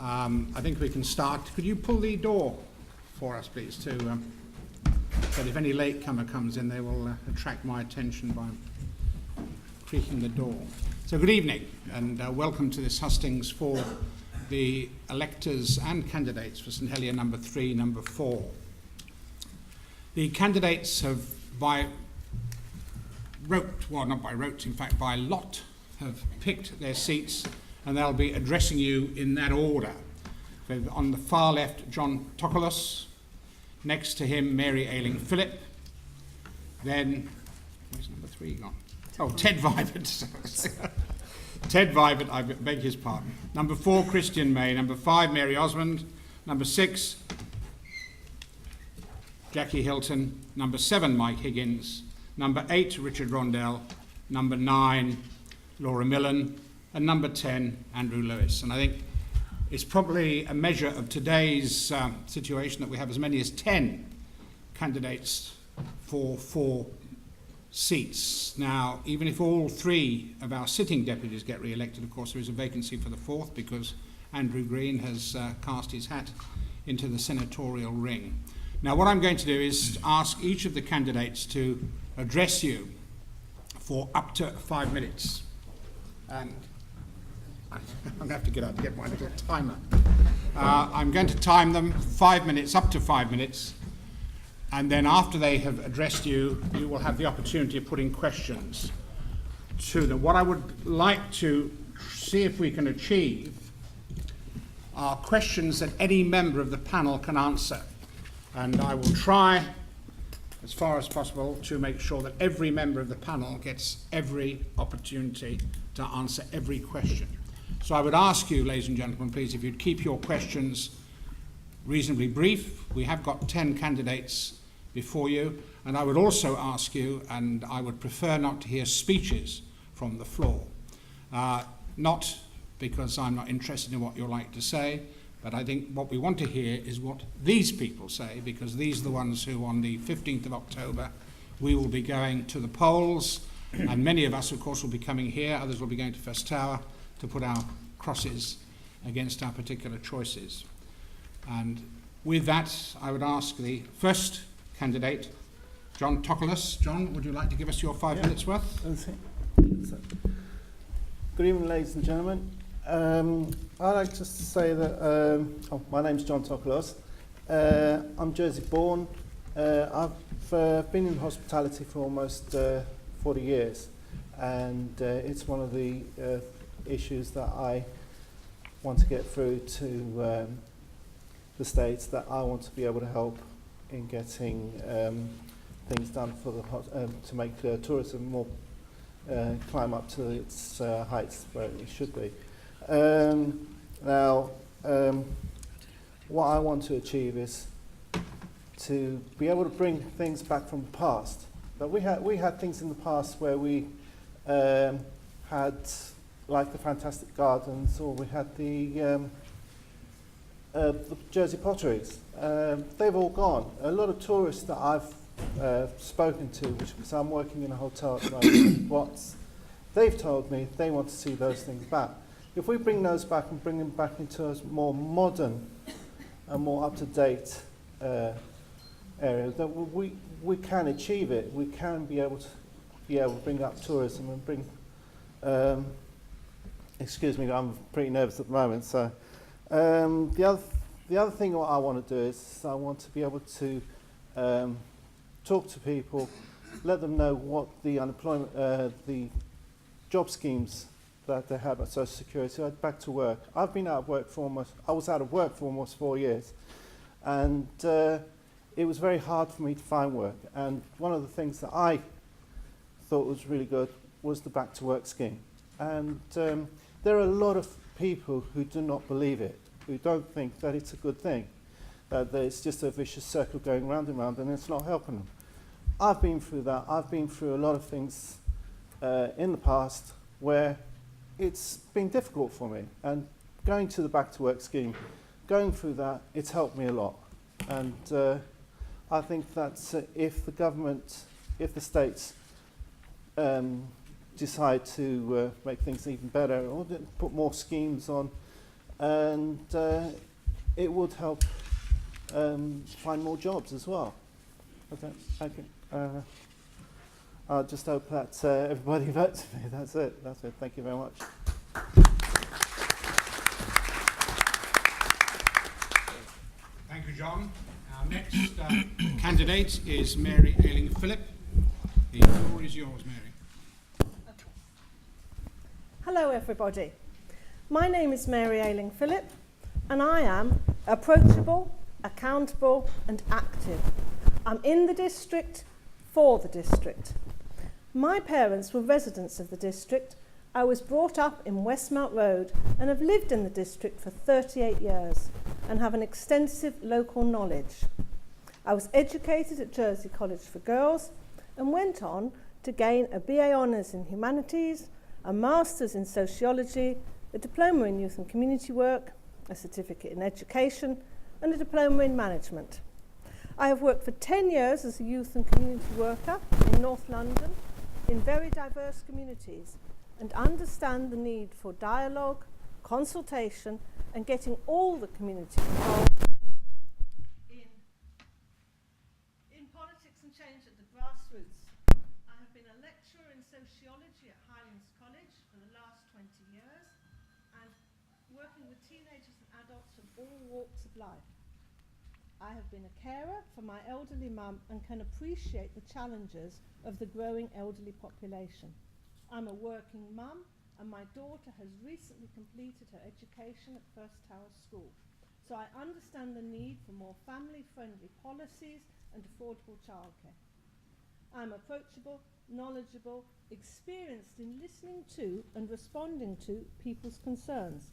I think we can start. Could you pull the door for us, please, so that if any latecomer comes in, they will attract my attention by creaking the door. So good evening, and welcome to this hustings for the electors and candidates for St Helier number 3, number 4. The candidates have by lot, have picked their seats, and they'll be addressing you in that order. So on the far left, John Tokolos. Next to him, Mary Ailing Phillip. Then, where's number 3 gone? Oh, Ted Vibert. Ted Vibert, I beg his pardon. Number 4, Christian May. Number 5, Mary Osmond. Number 6, Jackie Hilton. Number 7, Mike Higgins. Number 8, Richard Rondel. Number 9, Laura Millen. And number 10, Andrew Lewis. And I think it's probably a measure of today's situation that we have as many as 10 candidates for 4 seats. Now, even if all 3 of our sitting deputies get re-elected, of course, there is a vacancy for the 4th because Andrew Green has cast his hat into the senatorial ring. Now, what I'm going to do is ask each of the candidates to address you for up to 5 minutes. And I'm going to have to get out to get my little timer. I'm going to time them 5 minutes, up to 5 minutes. And then after they have addressed you, you will have the opportunity of putting questions to them. What I would like to see if we can achieve are questions that any member of the panel can answer. And I will try, as far as possible, to make sure that every member of the panel gets every opportunity to answer every question. So I would ask you, ladies and gentlemen, please, if you'd keep your questions reasonably brief. We have got 10 candidates before you, and I would also ask you, and I would prefer not to hear speeches from the floor. Not because I'm not interested in what you're like to say, but I think what we want to hear is what these people say, because these are the ones who on the 15th of October we will be going to the polls, and many of us, of course, will be coming here, others will be going to First Tower to put our crosses against our particular choices. And with that, I would ask the first candidate, John Tokolos. John, would you like to give us your 5 minutes worth? Good evening, ladies and gentlemen. I'd like to say that my name's John Tokolos. I'm Jersey born. I've been in hospitality for almost 40 years, and it's one of the issues that I want to get through to the States, that I want to be able to help in getting things done for the to make tourism more climb up to its heights where it should be. Now, what I want to achieve is to be able to bring things back from the past. But we had things in the past where we had, like the Fantastic Gardens, or we had the Jersey potteries. They've all gone. A lot of tourists that I've spoken to, because I'm working in a hotel at the moment, they've told me they want to see those things back. If we bring those back and bring them back into a more modern and more up-to-date area, then we can achieve it. We can be able to bring up tourism and bring. Excuse me, I'm pretty nervous at the moment. So the other thing what I want to do is I want to be able to talk to people, let them know what the unemployment, the job schemes that they have at Social Security. Back to work. I've been out of work I was out of work for almost 4 years, and it was very hard for me to find work. And one of the things that I thought was really good was the Back to Work scheme. And there are a lot of people who do not believe it, who don't think that it's a good thing, that it's just a vicious circle going round and round, and it's not helping them. I've been through that. I've been through a lot of things in the past where it's been difficult for me. And going to the Back to Work scheme, going through that, it's helped me a lot. And I think that if the government, if the states decide to make things even better, or put more schemes on and it would help find more jobs as well. I just hope that everybody votes for me. That's it. Thank you very much. Thank you, John. Our next candidate is Mary Ayling-Phillip. The floor is yours, Mary. Hello, everybody. My name is Mary Ayling-Phillip, and I am approachable, accountable, and active. I'm in the district for the district. My parents were residents of the district. I was brought up in Westmount Road and have lived in the district for 38 years and have an extensive local knowledge. I was educated at Jersey College for Girls and went on to gain a BA Honours in Humanities, a Master's in Sociology, a Diploma in Youth and Community Work, a Certificate in Education, and a Diploma in Management. I have worked for 10 years as a youth and community worker in North London in very diverse communities and understand the need for dialogue, consultation, and getting all the community involved in politics and change at the grassroots. I have been a lecturer in sociology at Higgins College for the last 20 years and working with teenagers and adults from all walks of life. I have been a carer for my elderly mum and can appreciate the challenges of the growing elderly population. I'm a working mum and my daughter has recently completed her education at First Tower School. So I understand the need for more family-friendly policies and affordable childcare. I'm approachable, knowledgeable, experienced in listening to and responding to people's concerns.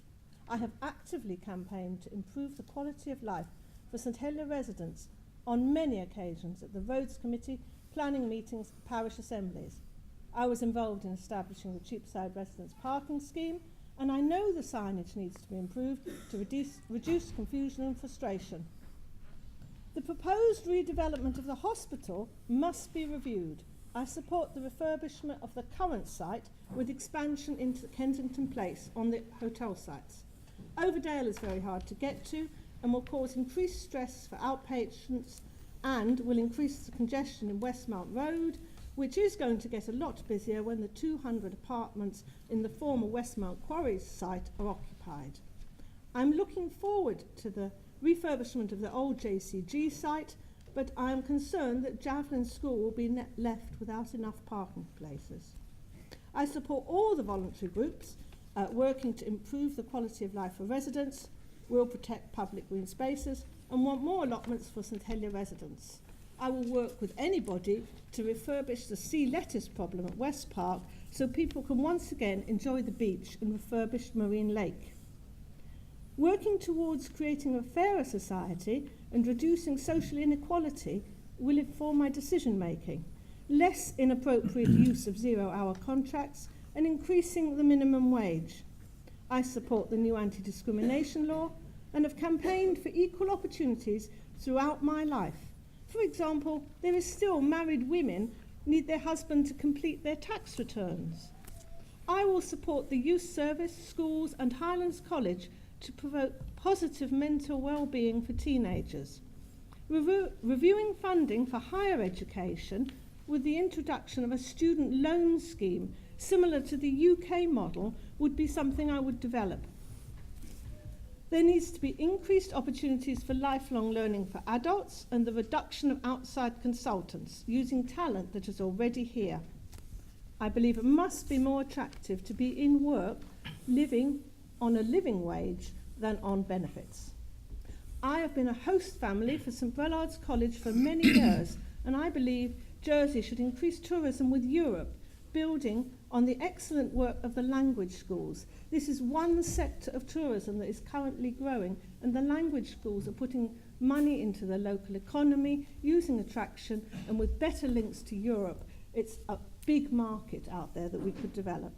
I have actively campaigned to improve the quality of life for St Helier residents on many occasions at the Roads Committee, planning meetings, parish assemblies. I was involved in establishing the Cheapside Residents Parking Scheme, and I know the signage needs to be improved to reduce confusion and frustration. The proposed redevelopment of the hospital must be reviewed. I support the refurbishment of the current site with expansion into Kensington Place on the hotel sites. Overdale is very hard to get to and will cause increased stress for outpatients and will increase the congestion in Westmount Road, which is going to get a lot busier when the 200 apartments in the former Westmount Quarries site are occupied. I'm looking forward to the refurbishment of the old JCG site, but I am concerned that Javelin School will be left without enough parking places. I support all the voluntary groups working to improve the quality of life for residents, will protect public green spaces, and want more allotments for St Helier residents. I will work with anybody to refurbish the sea lettuce problem at West Park so people can once again enjoy the beach and refurbished Marine Lake. Working towards creating a fairer society and reducing social inequality will inform my decision making. Less inappropriate use of 0-hour contracts and increasing the minimum wage. I support the new anti-discrimination law and have campaigned for equal opportunities throughout my life. For example, there is still married women need their husband to complete their tax returns. I will support the youth service, schools and Highlands College to promote positive mental well-being for teenagers. Reviewing funding for higher education with the introduction of a student loan scheme similar to the UK model would be something I would develop. There needs to be increased opportunities for lifelong learning for adults and the reduction of outside consultants using talent that is already here. I believe it must be more attractive to be in work, living on a living wage than on benefits. I have been a host family for St Brellard's College for many years, and I believe Jersey should increase tourism with Europe, building on the excellent work of the language schools. This is one sector of tourism that is currently growing, and the language schools are putting money into the local economy, using attraction, and with better links to Europe, it's a big market out there that we could develop.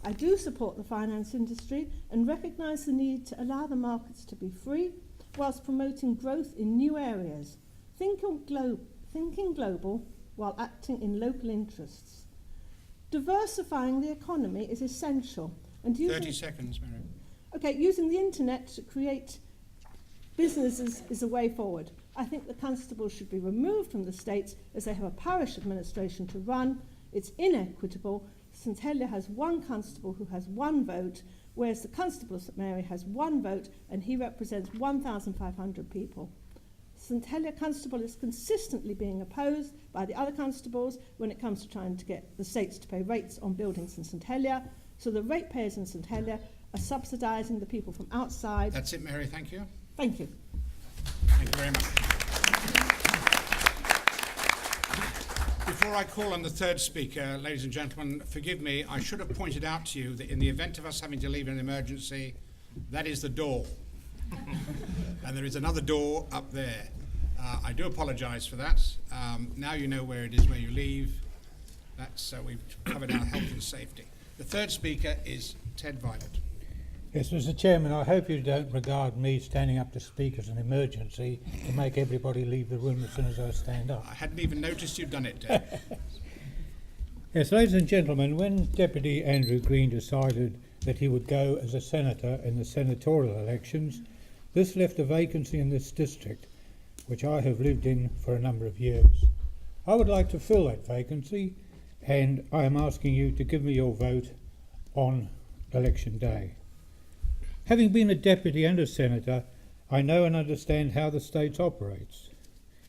I do support the finance industry and recognise the need to allow the markets to be free whilst promoting growth in new areas. Thinking global while acting in local interests. Diversifying the economy is essential. And 30 seconds, Mary. Okay, using the internet to create businesses is a way forward. I think the constables should be removed from the states as they have a parish administration to run. It's inequitable. St Helier has one constable who has one vote, whereas the constable of St Mary has one vote and he represents 1,500 people. St Helier constable is consistently being opposed by the other constables when it comes to trying to get the states to pay rates on buildings in St Helier. So the ratepayers in St Helier are subsidising the people from outside. That's it, Mary. Thank you. Thank you. Thank you very much. Before I call on the third speaker, ladies and gentlemen, forgive me, I should have pointed out to you that in the event of us having to leave in an emergency, that is the door. And there is another door up there. I do apologise for that. Now you know where it is where you leave. That's we've covered our health and safety. The third speaker is Ted Vibert. Yes, Mr. Chairman, I hope you don't regard me standing up to speak as an emergency to make everybody leave the room as soon as I stand up. I hadn't even noticed you'd done it, Ted. Yes, ladies and gentlemen, when Deputy Andrew Green decided that he would go as a senator in the senatorial elections, this left a vacancy in this district, which I have lived in for a number of years. I would like to fill that vacancy, and I am asking you to give me your vote on election day. Having been a deputy and a senator, I know and understand how the state operates.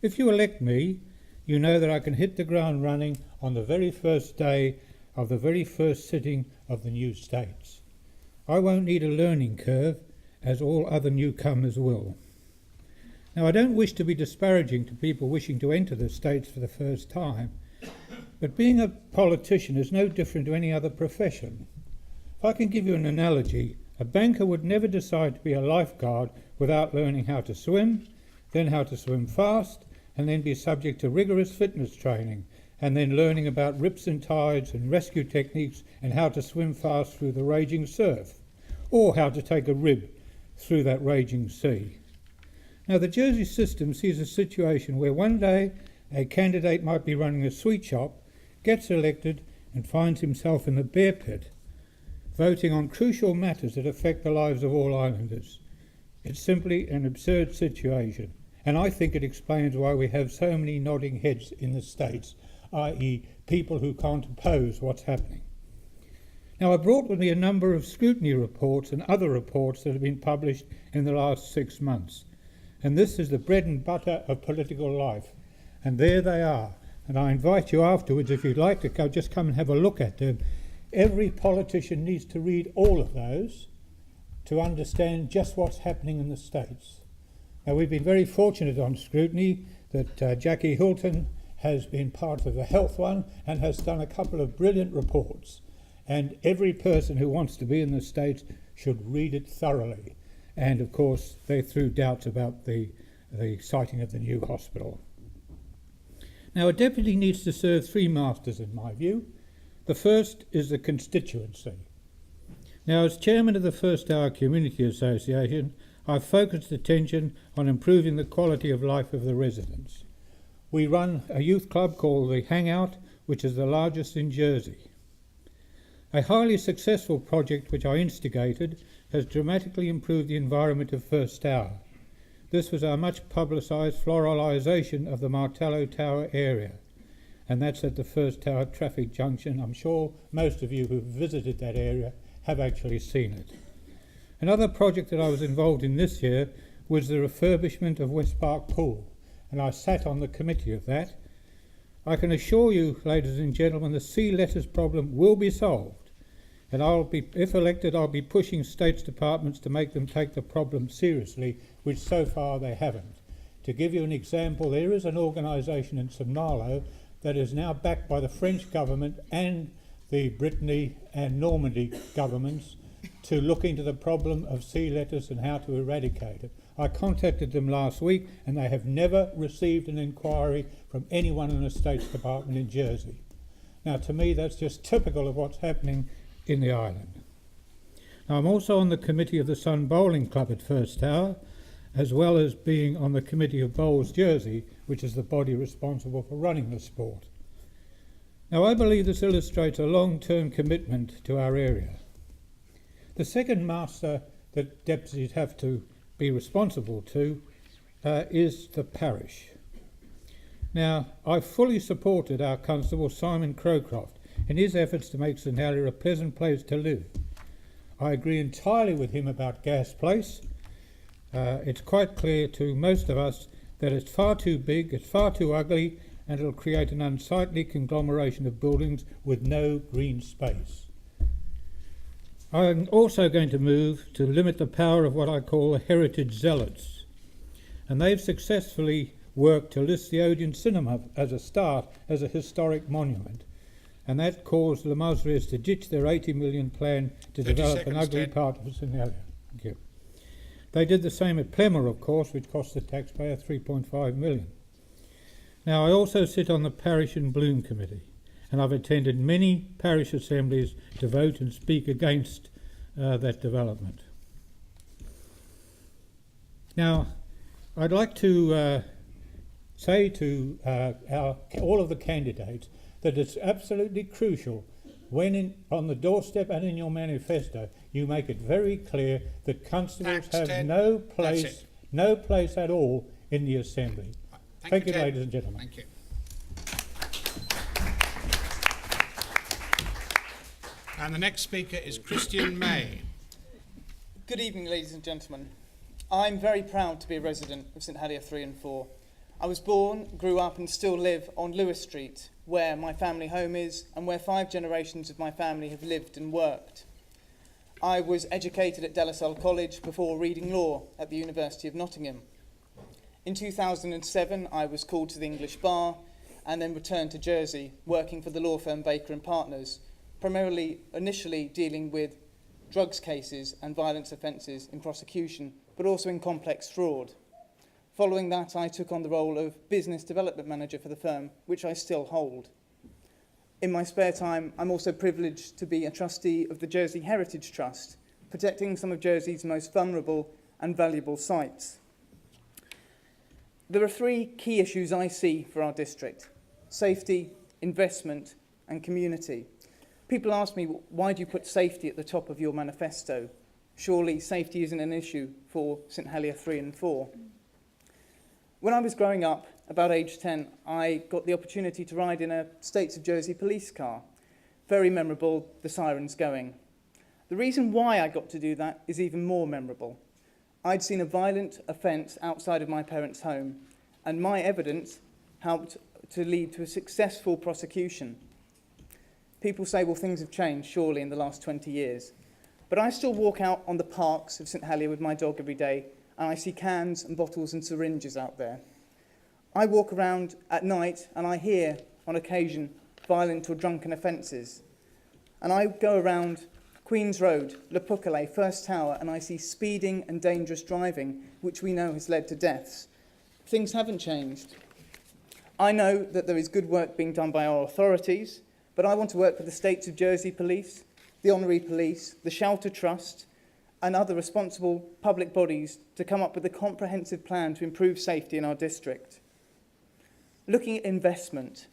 If you elect me, you know that I can hit the ground running on the very first day of the very first sitting of the new states. I won't need a learning curve, as all other newcomers will. Now, I don't wish to be disparaging to people wishing to enter the states for the first time, but being a politician is no different to any other profession. If I can give you an analogy, a banker would never decide to be a lifeguard without learning how to swim, then how to swim fast, and then be subject to rigorous fitness training, and then learning about rips and tides and rescue techniques and how to swim fast through the raging surf, or how to take a rib through that raging sea. Now, the Jersey system sees a situation where one day a candidate might be running a sweet shop, gets elected, and finds himself in the bear pit, voting on crucial matters that affect the lives of all islanders. It's simply an absurd situation, and I think it explains why we have so many nodding heads in the States, i.e. people who can't oppose what's happening. Now, I brought with me a number of scrutiny reports and other reports that have been published in the last 6 months, and this is the bread and butter of political life, and there they are, and I invite you afterwards, if you'd like to go, just come and have a look at them. Every politician needs to read all of those to understand just what's happening in the States. Now, we've been very fortunate on scrutiny that Jackie Hilton has been part of the health one and has done a couple of brilliant reports. And every person who wants to be in the States should read it thoroughly. And, of course, they threw doubts about the siting of the new hospital. Now, a deputy needs to serve 3 masters, in my view. The first is the constituency. Now, as chairman of the First Hour Community Association, I've focused attention on improving the quality of life of the residents. We run a youth club called the Hangout, which is the largest in Jersey. A highly successful project which I instigated has dramatically improved the environment of First Hour. This was our much publicised floralisation of the Martello Tower area, and that's at the First Tower traffic junction. I'm sure most of you who've visited that area have actually seen it. Another project that I was involved in this year was the refurbishment of West Park Pool, and I sat on the committee of that. I can assure you, ladies and gentlemen, the sea letters problem will be solved, and if elected, I'll be pushing states departments to make them take the problem seriously, which so far they haven't. To give you an example, there is an organisation in Somnalo that is now backed by the French government and the Brittany and Normandy governments to look into the problem of sea lettuce and how to eradicate it. I contacted them last week and they have never received an inquiry from anyone in the States Department in Jersey. Now, to me, that's just typical of what's happening in the island. Now, I'm also on the committee of the Sun Bowling Club at First Tower, as well as being on the committee of Bowls Jersey, which is the body responsible for running the sport. Now, I believe this illustrates a long-term commitment to our area. The second master that deputies have to be responsible to is the parish. Now, I fully supported our Constable Simon Crowcroft in his efforts to make St Helier a pleasant place to live. I agree entirely with him about Gas Place. It's quite clear to most of us that it's far too big, it's far too ugly, and it'll create an unsightly conglomeration of buildings with no green space. I'm also going to move to limit the power of what I call the heritage zealots, and they've successfully worked to list the Odeon Cinema as a start as a historic monument, and that caused the Mausoleers to ditch their 80 million plan to develop an ugly part of St Helier. Thank you. They did the same at Plymouth, of course, which cost the taxpayer 3.5 million. Now, I also sit on the Parish and Bloom Committee, and I've attended many parish assemblies to vote and speak against that development. Now, I'd like to say to all of the candidates that it's absolutely crucial when on the doorstep and in your manifesto you make it very clear that constables have no place at all in the assembly. Thank you, ladies and gentlemen. Thank you. And the next speaker is Christian May. Good evening, ladies and gentlemen. I'm very proud to be a resident of St Helier 3 and 4. I was born, grew up and still live on Lewis Street, where my family home is and where 5 generations of my family have lived and worked. I was educated at De La Salle College before reading law at the University of Nottingham. In 2007, I was called to the English bar and then returned to Jersey, working for the law firm Baker & Partners, primarily initially dealing with drugs cases and violence offences in prosecution, but also in complex fraud. Following that, I took on the role of business development manager for the firm, which I still hold. In my spare time, I'm also privileged to be a trustee of the Jersey Heritage Trust, protecting some of Jersey's most vulnerable and valuable sites. There are 3 key issues I see for our district: safety, investment, and community. People ask me, why do you put safety at the top of your manifesto? Surely safety isn't an issue for St Helier 3 and 4. When I was growing up, about age 10, I got the opportunity to ride in a States of Jersey police car. Very memorable, the sirens going. The reason why I got to do that is even more memorable. I'd seen a violent offence outside of my parents' home, and my evidence helped to lead to a successful prosecution. People say, well, things have changed, surely, in the last 20 years. But I still walk out on the parks of St Helier with my dog every day, and I see cans and bottles and syringes out there. I walk around at night and I hear, on occasion, violent or drunken offences. And I go around Queen's Road, Le Poucalet, First Tower, and I see speeding and dangerous driving, which we know has led to deaths. Things haven't changed. I know that there is good work being done by our authorities, but I want to work with the States of Jersey Police, the Honorary Police, the Shelter Trust, and other responsible public bodies to come up with a comprehensive plan to improve safety in our district. Looking at investment,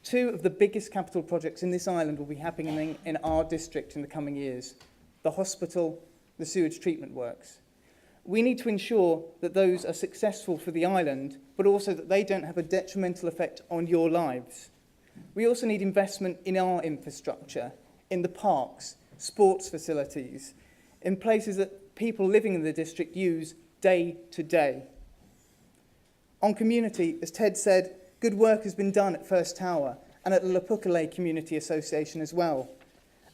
2 of the biggest capital projects in this island will be happening in our district in the coming years: the hospital, the sewage treatment works. We need to ensure that those are successful for the island, but also that they don't have a detrimental effect on your lives. We also need investment in our infrastructure, in the parks, sports facilities, in places that people living in the district use day to day. On community, as Ted said, good work has been done at First Tower and at the Le Poucalet Community Association as well.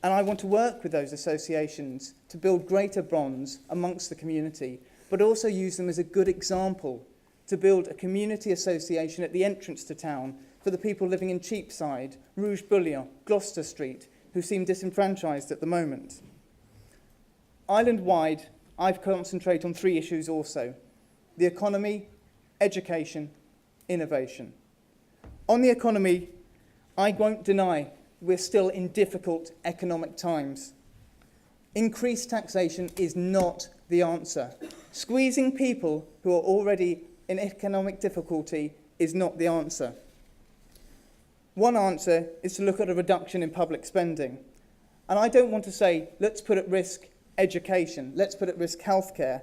And I want to work with those associations to build greater bonds amongst the community, but also use them as a good example to build a community association at the entrance to town for the people living in Cheapside, Rouge Bouillon, Gloucester Street, who seem disenfranchised at the moment. Island-wide, I've concentrated on 3 issues also: the economy, education, innovation. On the economy, I won't deny we're still in difficult economic times. Increased taxation is not the answer. Squeezing people who are already in economic difficulty is not the answer. One answer is to look at a reduction in public spending. And I don't want to say, let's put at risk education. Let's put at risk healthcare.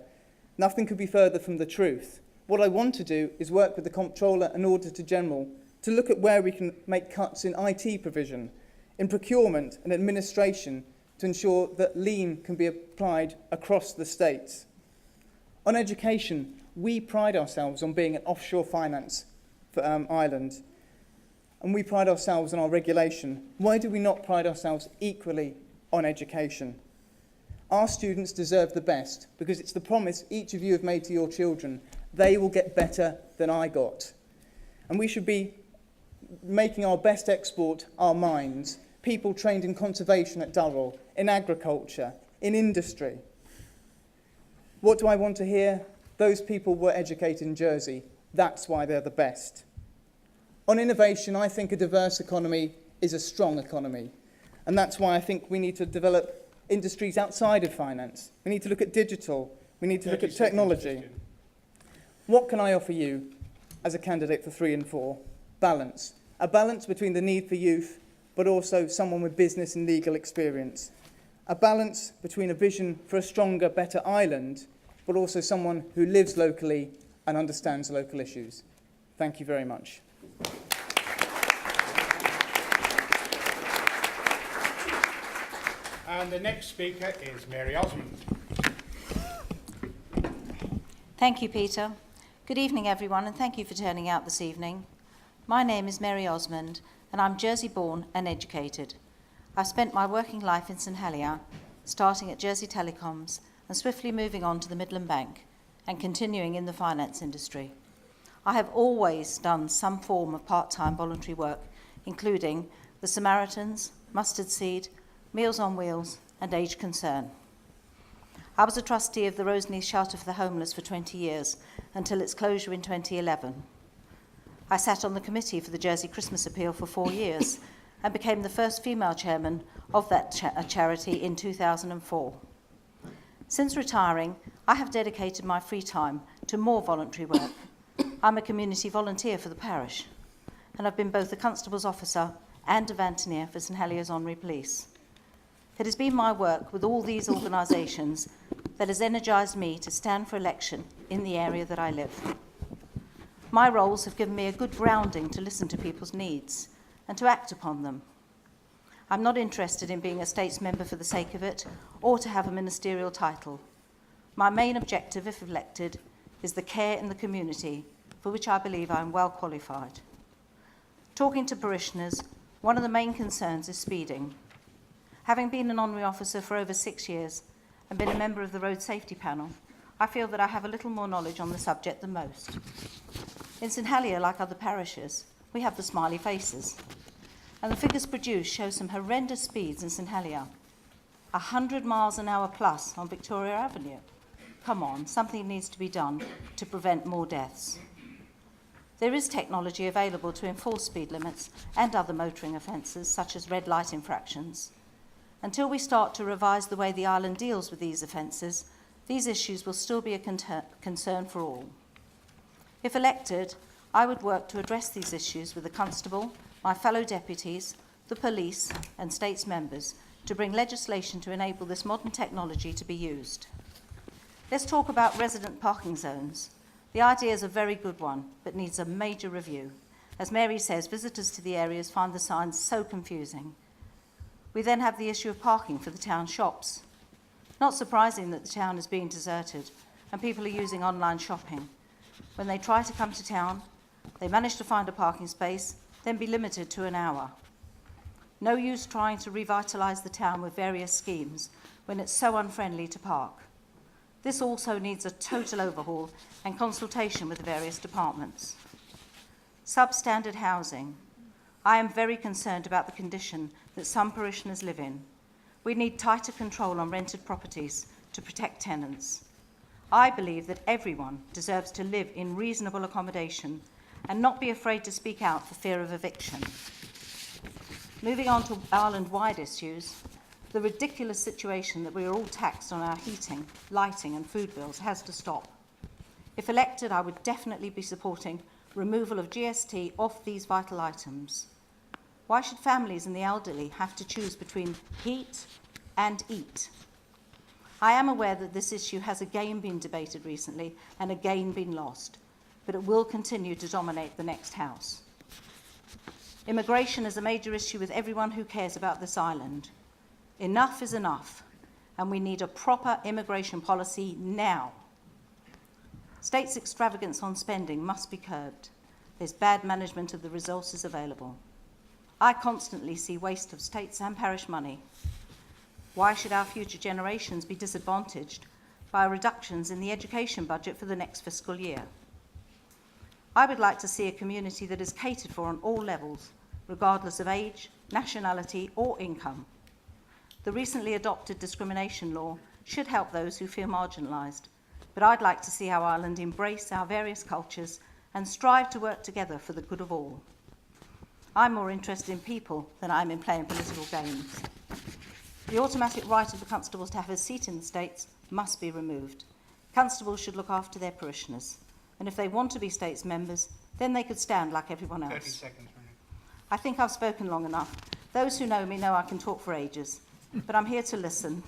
Nothing could be further from the truth. What I want to do is work with the Comptroller and Auditor General to look at where we can make cuts in IT provision, in procurement and administration to ensure that lean can be applied across the states. On education, we pride ourselves on being an offshore finance island, and we pride ourselves on our regulation. Why do we not pride ourselves equally on education? Our students deserve the best because it's the promise each of you have made to your children. They will get better than I got. And we should be making our best export our minds, people trained in conservation at Durrell, in agriculture, in industry. What do I want to hear? Those people were educated in Jersey. That's why they're the best. On innovation, I think a diverse economy is a strong economy. And that's why I think we need to develop industries outside of finance. We need to look at digital. We need to look at technology. What can I offer you as a candidate for 3 and 4? Balance. A balance between the need for youth, but also someone with business and legal experience. A balance between a vision for a stronger, better island, but also someone who lives locally and understands local issues. Thank you very much. And the next speaker is Mary Osmond. Thank you, Peter. Good evening, everyone, and thank you for turning out this evening. My name is Mary Osmond, and I'm Jersey-born and educated. I've spent my working life in St Helier, starting at Jersey Telecoms and swiftly moving on to the Midland Bank and continuing in the finance industry. I have always done some form of part-time voluntary work, including the Samaritans, Mustard Seed, Meals on Wheels, and Age Concern. I was a trustee of the Roseneath Shelter for the Homeless for 20 years, until its closure in 2011. I sat on the committee for the Jersey Christmas Appeal for 4 years and became the first female chairman of that charity in 2004. Since retiring, I have dedicated my free time to more voluntary work. I'm a community volunteer for the parish, and I've been both a constable's officer and a vantenier for St Helier's Honorary Police. It has been my work with all these organisations that has energised me to stand for election in the area that I live. My roles have given me a good grounding to listen to people's needs and to act upon them. I'm not interested in being a states member for the sake of it or to have a ministerial title. My main objective, if elected, is the care in the community, for which I believe I am well qualified. Talking to parishioners, one of the main concerns is speeding. Having been an honorary officer for over 6 years and been a member of the road safety panel, I feel that I have a little more knowledge on the subject than most. In St Helier, like other parishes, we have the smiley faces, and the figures produced show some horrendous speeds in St Helier. 100 miles an hour plus on Victoria Avenue. Come on, something needs to be done to prevent more deaths. There is technology available to enforce speed limits and other motoring offences, such as red light infractions. Until we start to revise the way the island deals with these offences, these issues will still be a concern for all. If elected, I would work to address these issues with the Constable, my fellow deputies, the police and states members to bring legislation to enable this modern technology to be used. Let's talk about resident parking zones. The idea is a very good one, but needs a major review. As Mary says, visitors to the areas find the signs so confusing. We then have the issue of parking for the town shops. Not surprising that the town is being deserted and people are using online shopping. When they try to come to town, they manage to find a parking space, then be limited to an hour. No use trying to revitalise the town with various schemes when it's so unfriendly to park. This also needs a total overhaul and consultation with the various departments. Substandard housing. I am very concerned about the condition that some parishioners live in. We need tighter control on rented properties to protect tenants. I believe that everyone deserves to live in reasonable accommodation and not be afraid to speak out for fear of eviction. Moving on to island-wide issues, the ridiculous situation that we are all taxed on our heating, lighting and food bills has to stop. If elected, I would definitely be supporting removal of GST off these vital items. Why should families and the elderly have to choose between heat and eat? I am aware that this issue has again been debated recently and again been lost, but it will continue to dominate the next House. Immigration is a major issue with everyone who cares about this island. Enough is enough, and we need a proper immigration policy now. States' extravagance on spending must be curbed. There's bad management of the resources available. I constantly see waste of states' and parish money. Why should our future generations be disadvantaged by reductions in the education budget for the next fiscal year? I would like to see a community that is catered for on all levels, regardless of age, nationality, or income. The recently adopted discrimination law should help those who feel marginalised, but I'd like to see our island embrace our various cultures and strive to work together for the good of all. I'm more interested in people than I'm in playing political games. The automatic right of the constables to have a seat in the states must be removed. Constables should look after their parishioners, and if they want to be states members, then they could stand like everyone else. 30 seconds, Mary. I think I've spoken long enough. Those who know me know I can talk for ages, but I'm here to listen.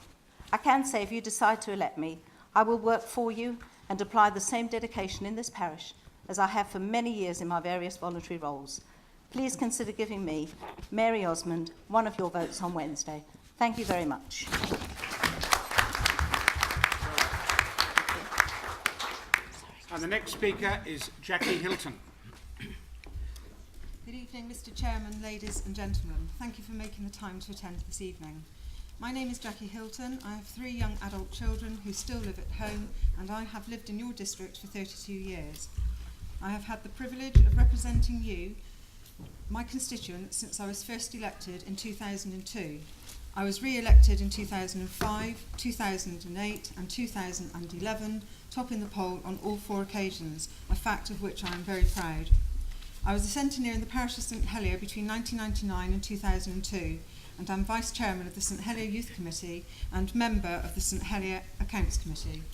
I can say if you decide to elect me, I will work for you and apply the same dedication in this parish as I have for many years in my various voluntary roles. Please consider giving me, Mary Osmond, one of your votes on Wednesday. Thank you very much. And the next speaker is Jackie Hilton. Good evening, Mr. Chairman, ladies and gentlemen. Thank you for making the time to attend this evening. My name is Jackie Hilton. I have 3 young adult children who still live at home, and I have lived in your district for 32 years. I have had the privilege of representing you, my constituents, since I was first elected in 2002. I was re-elected in 2005, 2008 and 2011, topping the poll on all 4 occasions, a fact of which I am very proud. I was a centenarian in the parish of St Helier between 1999 and 2002, and I'm Vice Chairman of the St Helier Youth Committee and member of the St Helier Accounts Committee.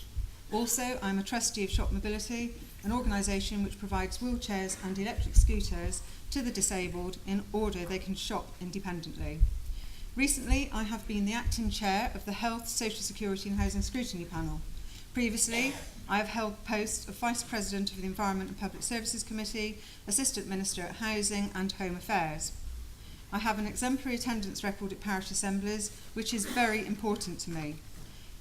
Also, I'm a trustee of Shop Mobility, an organisation which provides wheelchairs and electric scooters to the disabled in order they can shop independently. Recently, I have been the acting chair of the Health, Social Security and Housing Scrutiny Panel. Previously, I have held posts of Vice President of the Environment and Public Services Committee, Assistant Minister at Housing and Home Affairs. I have an exemplary attendance record at parish assemblies, which is very important to me.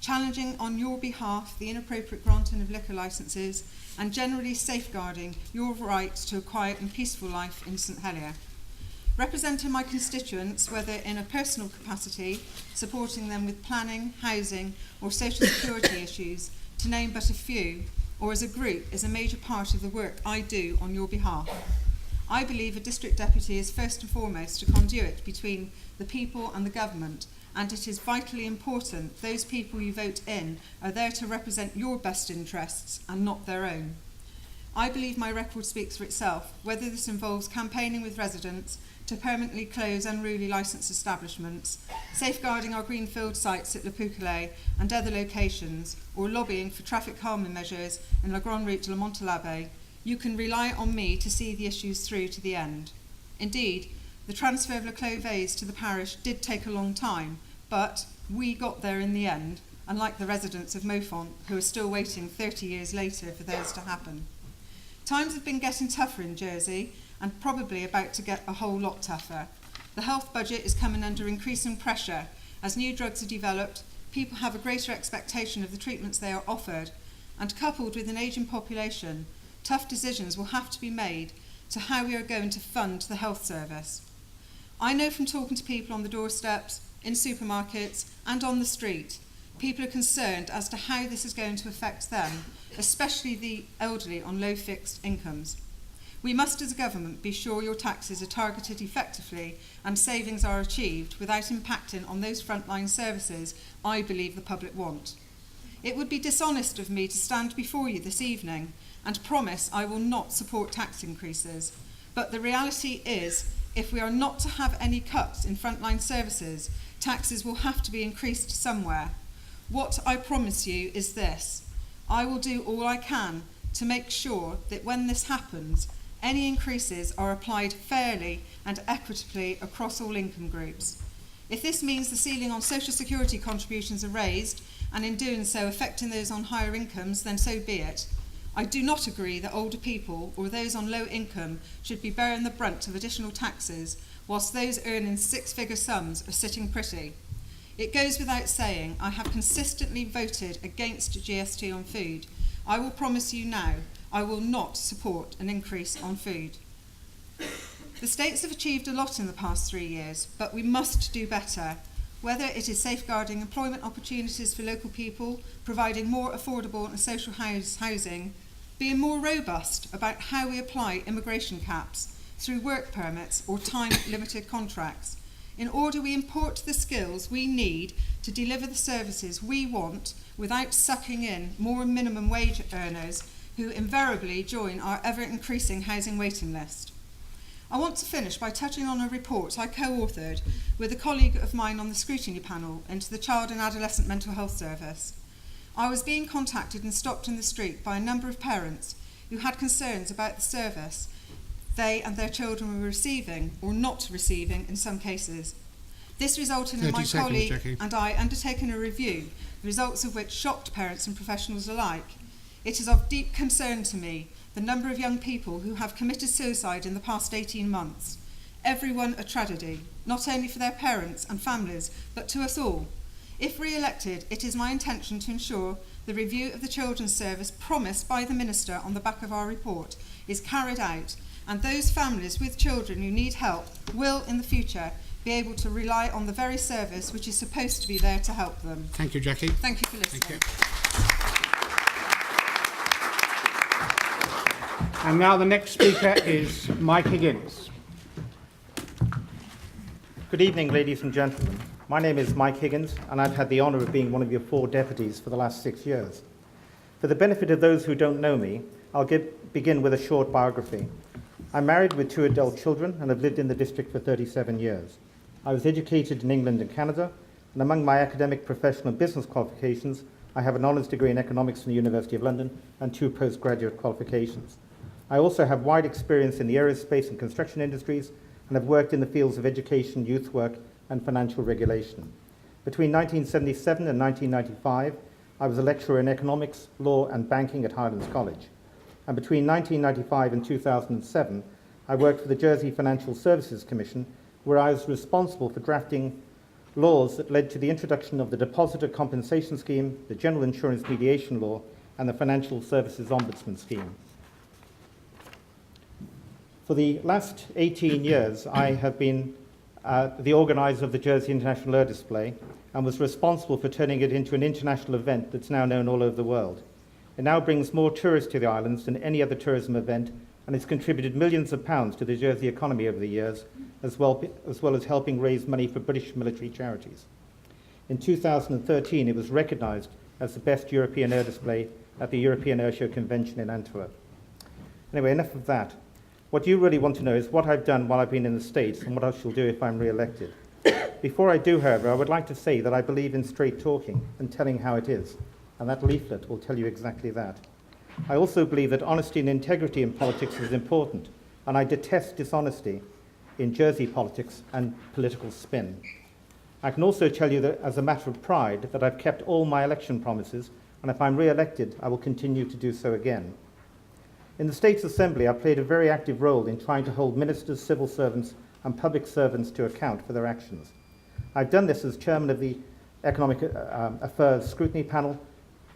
Challenging on your behalf the inappropriate granting of liquor licences and generally safeguarding your right to a quiet and peaceful life in St Helier. Representing my constituents, whether in a personal capacity, supporting them with planning, housing or social security issues, to name but a few, or as a group, is a major part of the work I do on your behalf. I believe a district deputy is first and foremost a conduit between the people and the government, and it is vitally important those people you vote in are there to represent your best interests and not their own. I believe my record speaks for itself, whether this involves campaigning with residents to permanently close unruly licensed establishments, safeguarding our greenfield sites at Le Poucalet and other locations, or lobbying for traffic calming measures in La Grande Route de La Montalabé. You can rely on me to see the issues through to the end. Indeed, the transfer of Le Clovets to the parish did take a long time, but we got there in the end, unlike the residents of Mofont, who are still waiting 30 years later for theirs to happen. Times have been getting tougher in Jersey, and probably about to get a whole lot tougher. The health budget is coming under increasing pressure. As new drugs are developed, people have a greater expectation of the treatments they are offered, and coupled with an ageing population, tough decisions will have to be made to how we are going to fund the health service. I know from talking to people on the doorsteps, in supermarkets and on the street, people are concerned as to how this is going to affect them, especially the elderly on low fixed incomes. We must as a government be sure your taxes are targeted effectively and savings are achieved without impacting on those frontline services I believe the public want. It would be dishonest of me to stand before you this evening and promise I will not support tax increases, but the reality is if we are not to have any cuts in frontline services, taxes will have to be increased somewhere. What I promise you is this: I will do all I can to make sure that when this happens, any increases are applied fairly and equitably across all income groups. If this means the ceiling on social security contributions are raised and in doing so affecting those on higher incomes, then so be it. I do not agree that older people or those on low income should be bearing the brunt of additional taxes, whilst those earning six-figure sums are sitting pretty. It goes without saying, I have consistently voted against GST on food. I will promise you now, I will not support an increase on food. The states have achieved a lot in the past 3 years, but we must do better. Whether it is safeguarding employment opportunities for local people, providing more affordable and social housing, being more robust about how we apply immigration caps through work permits or time-limited contracts, in order we import the skills we need to deliver the services we want without sucking in more minimum wage earners who invariably join our ever-increasing housing waiting list. I want to finish by touching on a report I co-authored with a colleague of mine on the scrutiny panel into the Child and Adolescent Mental Health Service. I was being contacted and stopped in the street by a number of parents who had concerns about the service they and their children were receiving or not receiving in some cases. This resulted in my colleague Jackie. and I undertaking a review, the results of which shocked parents and professionals alike. It is of deep concern to me the number of young people who have committed suicide in the past 18 months. Everyone a tragedy, not only for their parents and families, but to us all. If re-elected, it is my intention to ensure the review of the Children's Service promised by the Minister on the back of our report is carried out, and those families with children who need help will, in the future, be able to rely on the very service which is supposed to be there to help them. Thank you, Jackie. Thank you for listening. Thank you. And now the next speaker is Mike Higgins. Good evening, ladies and gentlemen. My name is Mike Higgins, and I've had the honour of being one of your 4 deputies for the last 6 years. For the benefit of those who don't know me, I'll begin with a short biography. I'm married with 2 adult children and have lived in the district for 37 years. I was educated in England and Canada, and among my academic, professional and business qualifications, I have an honours degree in economics from the University of London and 2 postgraduate qualifications. I also have wide experience in the aerospace and construction industries and have worked in the fields of education, youth work and financial regulation. Between 1977 and 1995, I was a lecturer in economics, law and banking at Highlands College. And between 1995 and 2007, I worked for the Jersey Financial Services Commission, where I was responsible for drafting laws that led to the introduction of the Depositor Compensation Scheme, the General Insurance Mediation Law and the Financial Services Ombudsman Scheme. For the last 18 years, I have been the organiser of the Jersey International Air Display and was responsible for turning it into an international event that's now known all over the world. It now brings more tourists to the islands than any other tourism event, and it's contributed millions of pounds to the Jersey economy over the years, as well as helping raise money for British military charities. In 2013, it was recognised as the best European air display at the European Air Show Convention in Antwerp. Anyway, enough of that. What you really want to know is what I've done while I've been in the States and what I shall do if I'm re-elected. Before I do, however, I would like to say that I believe in straight talking and telling how it is, and that leaflet will tell you exactly that. I also believe that honesty and integrity in politics is important, and I detest dishonesty in Jersey politics and political spin. I can also tell you that as a matter of pride that I've kept all my election promises, and if I'm re-elected, I will continue to do so again. In the States Assembly, I played a very active role in trying to hold ministers, civil servants, and public servants to account for their actions. I've done this as chairman of the Economic Affairs Scrutiny Panel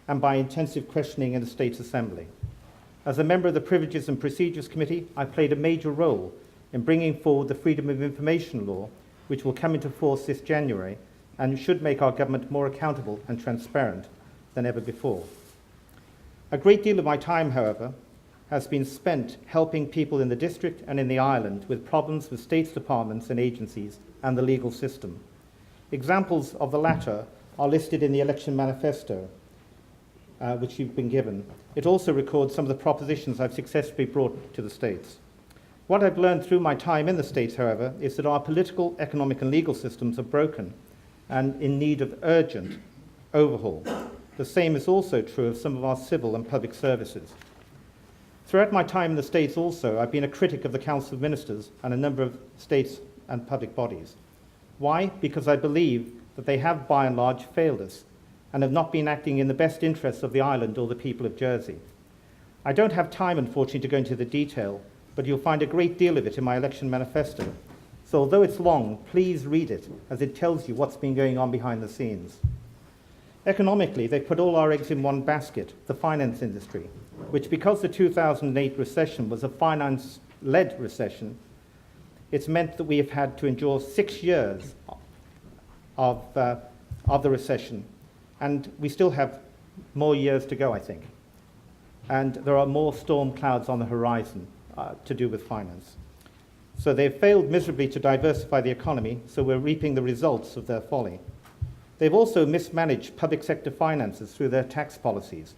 and by intensive questioning in the States Assembly. As a member of the Privileges and Procedures Committee, I played a major role in bringing forward the Freedom of Information Law, which will come into force this January and should make our government more accountable and transparent than ever before. A great deal of my time, however, has been spent helping people in the district and in the island with problems with states departments and agencies and the legal system. Examples of the latter are listed in the election manifesto, which you've been given. It also records some of the propositions I've successfully brought to the States. What I've learned through my time in the States, however, is that our political, economic and legal systems are broken and in need of urgent overhaul. The same is also true of some of our civil and public services. Throughout my time in the States also, I've been a critic of the Council of Ministers and a number of states and public bodies. Why? Because I believe that they have, by and large, failed us, and have not been acting in the best interests of the island or the people of Jersey. I don't have time, unfortunately, to go into the detail, but you'll find a great deal of it in my election manifesto. So although it's long, please read it, as it tells you what's been going on behind the scenes. Economically, they've put all our eggs in one basket, the finance industry, which, because the 2008 recession was a finance-led recession, it's meant that we have had to endure 6 years of the recession, and we still have more years to go, I think. And there are more storm clouds on the horizon to do with finance. So they've failed miserably to diversify the economy, so we're reaping the results of their folly. They've also mismanaged public sector finances through their tax policies.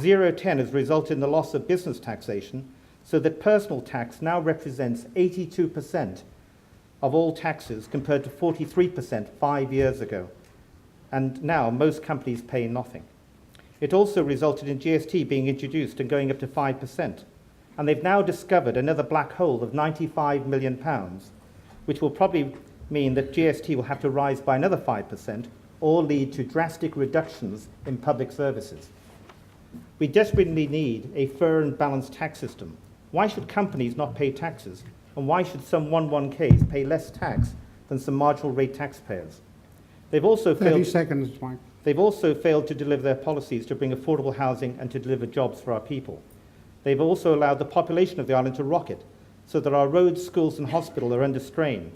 010 has resulted in the loss of business taxation, so that personal tax now represents 82% of all taxes compared to 43% 5 years ago. And now most companies pay nothing. It also resulted in GST being introduced and going up to 5%. And they've now discovered another black hole of £95 million, which will probably mean that GST will have to rise by another 5% or lead to drastic reductions in public services. We desperately need a fair and balanced tax system. Why should companies not pay taxes? And why should some 111Ks pay less tax than some marginal rate taxpayers? They've also 30 seconds, Mike. They've also failed to deliver their policies to bring affordable housing and to deliver jobs for our people. They've also allowed the population of the island to rocket, so that our roads, schools and hospitals are under strain.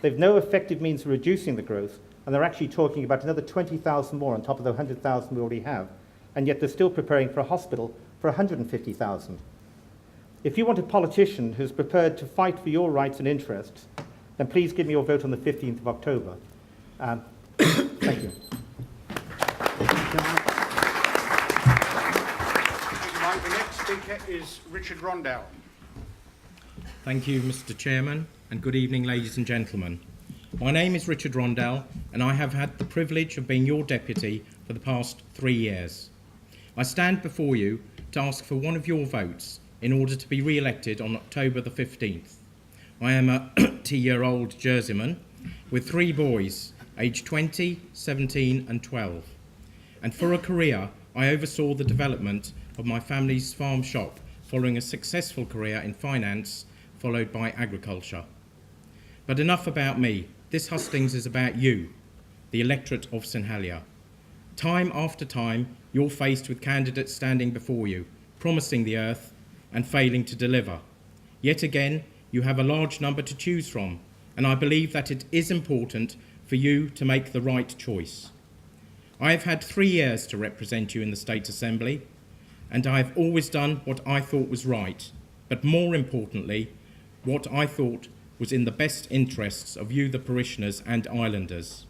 They've no effective means of reducing the growth, and they're actually talking about another 20,000 more on top of the 100,000 we already have, and yet they're still preparing for a hospital for 150,000. If you want a politician who's prepared to fight for your rights and interests, then please give me your vote on the 15th of October. Thank you. Mike, the next speaker is Richard Rondel. Thank you, Mr. Chairman, and good evening, ladies and gentlemen. My name is Richard Rondel, and I have had the privilege of being your deputy for the past 3 years. I stand before you to ask for one of your votes in order to be re-elected on October the 15th. I am a 20-year-old Jerseyman with 3 boys, aged 20, 17 and 12. And for a career, I oversaw the development of my family's farm shop following a successful career in finance, followed by agriculture. But enough about me. This hustings is about you, the electorate of St Helier. Time after time, you're faced with candidates standing before you, promising the earth and failing to deliver. Yet again, you have a large number to choose from, and I believe that it is important for you to make the right choice. I have had 3 years to represent you in the State Assembly, and I have always done what I thought was right, but more importantly, what I thought was in the best interests of you, the parishioners and islanders.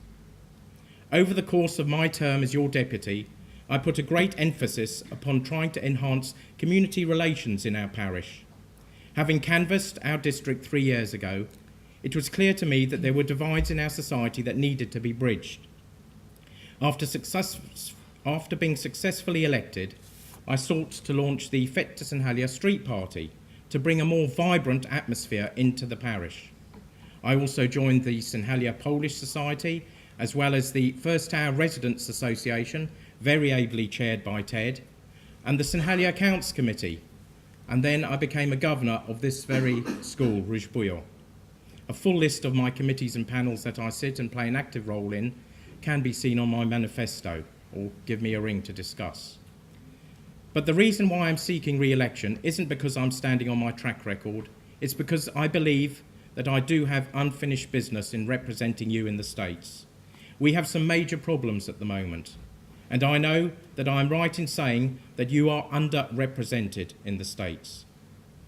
Over the course of my term as your deputy, I put a great emphasis upon trying to enhance community relations in our parish. Having canvassed our district 3 years ago, it was clear to me that there were divides in our society that needed to be bridged. After being successfully elected, I sought to launch the Fête de St Helier Street Party to bring a more vibrant atmosphere into the parish. I also joined the St Helier Polish Society, as well as the First Hour Residents Association, very ably chaired by Ted, and the St Helier Accounts Committee. And then I became a governor of this very school, Rouge-Bouillon. A full list of my committees and panels that I sit and play an active role in can be seen on my manifesto, or give me a ring to discuss. But the reason why I'm seeking re-election isn't because I'm standing on my track record, it's because I believe that I do have unfinished business in representing you in the States. We have some major problems at the moment, and I know that I'm right in saying that you are underrepresented in the States.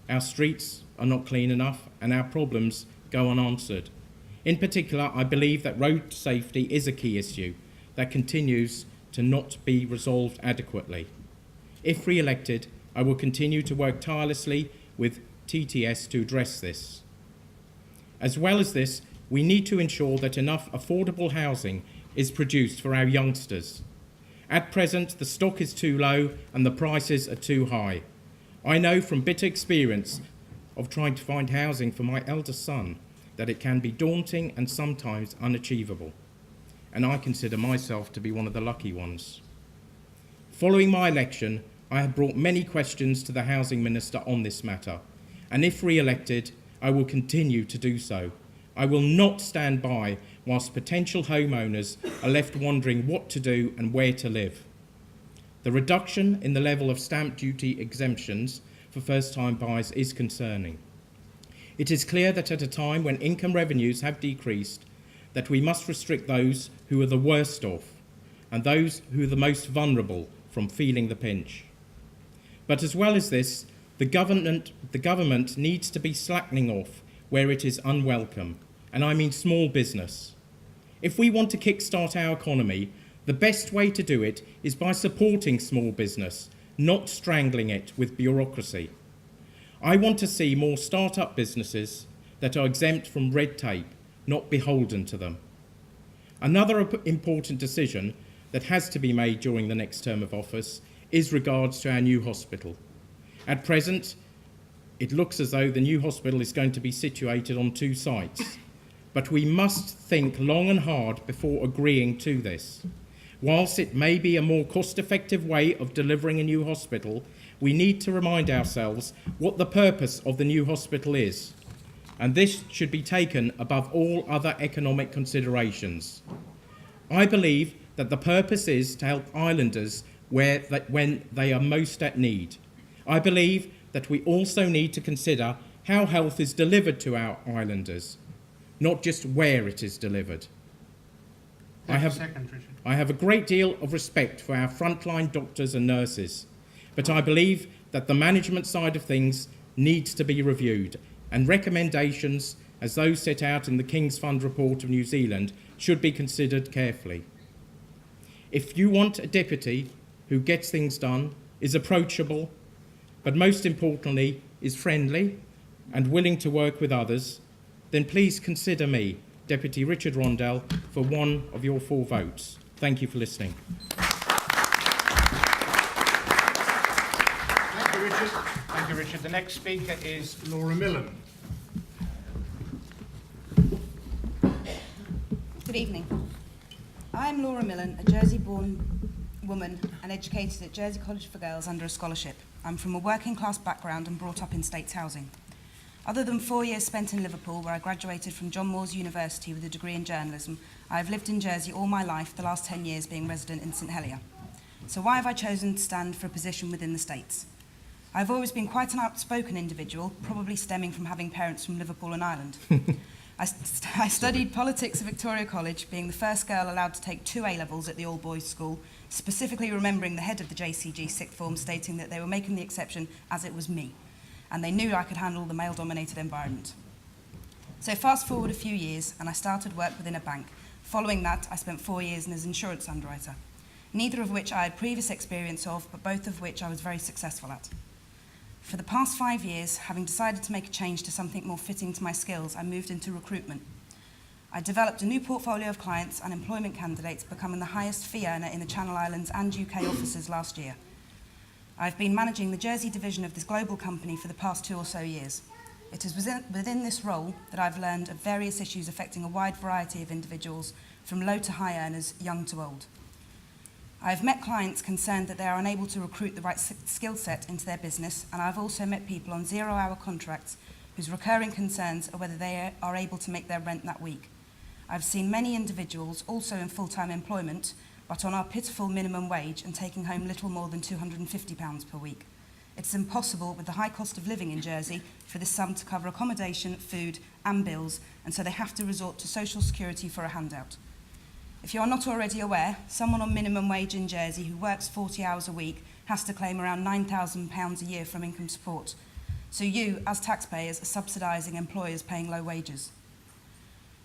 Our streets are not clean enough, and our problems go unanswered. In particular, I believe that road safety is a key issue that continues to not be resolved adequately. If re-elected, I will continue to work tirelessly with TTS to address this. As well as this, we need to ensure that enough affordable housing is produced for our youngsters. At present, the stock is too low and the prices are too high. I know from bitter experience of trying to find housing for my eldest son that it can be daunting and sometimes unachievable. and I consider myself to be one of the lucky ones. Following my election, I have brought many questions to the Housing Minister on this matter, and if re-elected, I will continue to do so. I will not stand by whilst potential homeowners are left wondering what to do and where to live. The reduction in the level of stamp duty exemptions for first-time buyers is concerning. It is clear that at a time when income revenues have decreased, that we must restrict those who are the worst off and those who are the most vulnerable from feeling the pinch. But as well as this, the government needs to be slackening off where it is unwelcome, and I mean small business. If we want to kickstart our economy, the best way to do it is by supporting small business, not strangling it with bureaucracy. I want to see more start-up businesses that are exempt from red tape, not beholden to them. Another important decision that has to be made during the next term of office is regards to our new hospital. At present, it looks as though the new hospital is going to be situated on 2 sites, but we must think long and hard before agreeing to this. Whilst it may be a more cost-effective way of delivering a new hospital, we need to remind ourselves what the purpose of the new hospital is, and this should be taken above all other economic considerations. I believe that the purpose is to help islanders when they are most at need. I believe that we also need to consider how health is delivered to our islanders, not just where it is delivered. I have a great deal of respect for our frontline doctors and nurses, but I believe that the management side of things needs to be reviewed, and recommendations as those set out in the King's Fund report of New Zealand should be considered carefully. If you want a deputy who gets things done, is approachable, but most importantly is friendly and willing to work with others, then please consider me, Deputy Richard Rondel, for one of your 4 votes. Thank you for listening. Thank you, Richard. Thank you, Richard. The next speaker is Laura Millen. Good evening. I'm Laura Millen, a Jersey-born woman and educated at Jersey College for Girls under a scholarship. I'm from a working class background and brought up in States housing. Other than 4 years spent in Liverpool, where I graduated from John Moores University with a degree in journalism, I have lived in Jersey all my life, the last 10 years being resident in St Helier. So why have I chosen to stand for a position within the States? I've always been quite an outspoken individual, probably stemming from having parents from Liverpool and Ireland. I studied politics at Victoria College, being the first girl allowed to take 2 A-levels at the all-boys school, specifically remembering the head of the JCG sixth form stating that they were making the exception as it was me, and they knew I could handle the male-dominated environment. So fast forward a few years, and I started work within a bank. Following that, I spent 4 years as an insurance underwriter, neither of which I had previous experience of, but both of which I was very successful at. For the past 5 years, having decided to make a change to something more fitting to my skills, I moved into recruitment. I developed a new portfolio of clients and employment candidates, becoming the highest fee earner in the Channel Islands and UK offices last year. I've been managing the Jersey division of this global company for the past 2 or so years. It is within this role that I've learned of various issues affecting a wide variety of individuals, from low to high earners, young to old. I've met clients concerned that they are unable to recruit the right skill set into their business, and I've also met people on 0-hour contracts whose recurring concerns are whether they are able to make their rent that week. I've seen many individuals also in full-time employment, but on our pitiful minimum wage and taking home little more than £250 per week. It's impossible with the high cost of living in Jersey for this sum to cover accommodation, food and bills, and so they have to resort to social security for a handout. If you are not already aware, someone on minimum wage in Jersey who works 40 hours a week has to claim around £9,000 a year from income support. So you, as taxpayers, are subsidising employers paying low wages.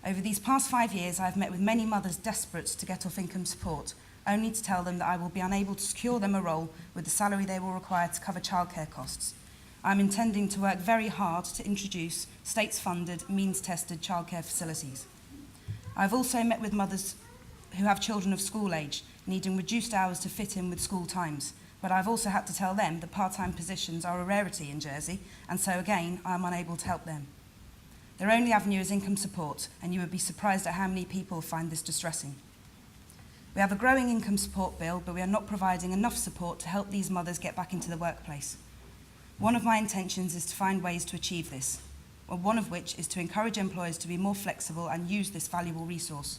Over these past 5 years, I have met with many mothers desperate to get off income support, only to tell them that I will be unable to secure them a role with the salary they will require to cover childcare costs. I'm intending to work very hard to introduce states-funded, means-tested childcare facilities. I've also met with mothers who have children of school age, needing reduced hours to fit in with school times. But I've also had to tell them that part-time positions are a rarity in Jersey, and so again, I'm unable to help them. Their only avenue is income support, and you would be surprised at how many people find this distressing. We have a growing income support bill, but we are not providing enough support to help these mothers get back into the workplace. One of my intentions is to find ways to achieve this, one of which is to encourage employers to be more flexible and use this valuable resource.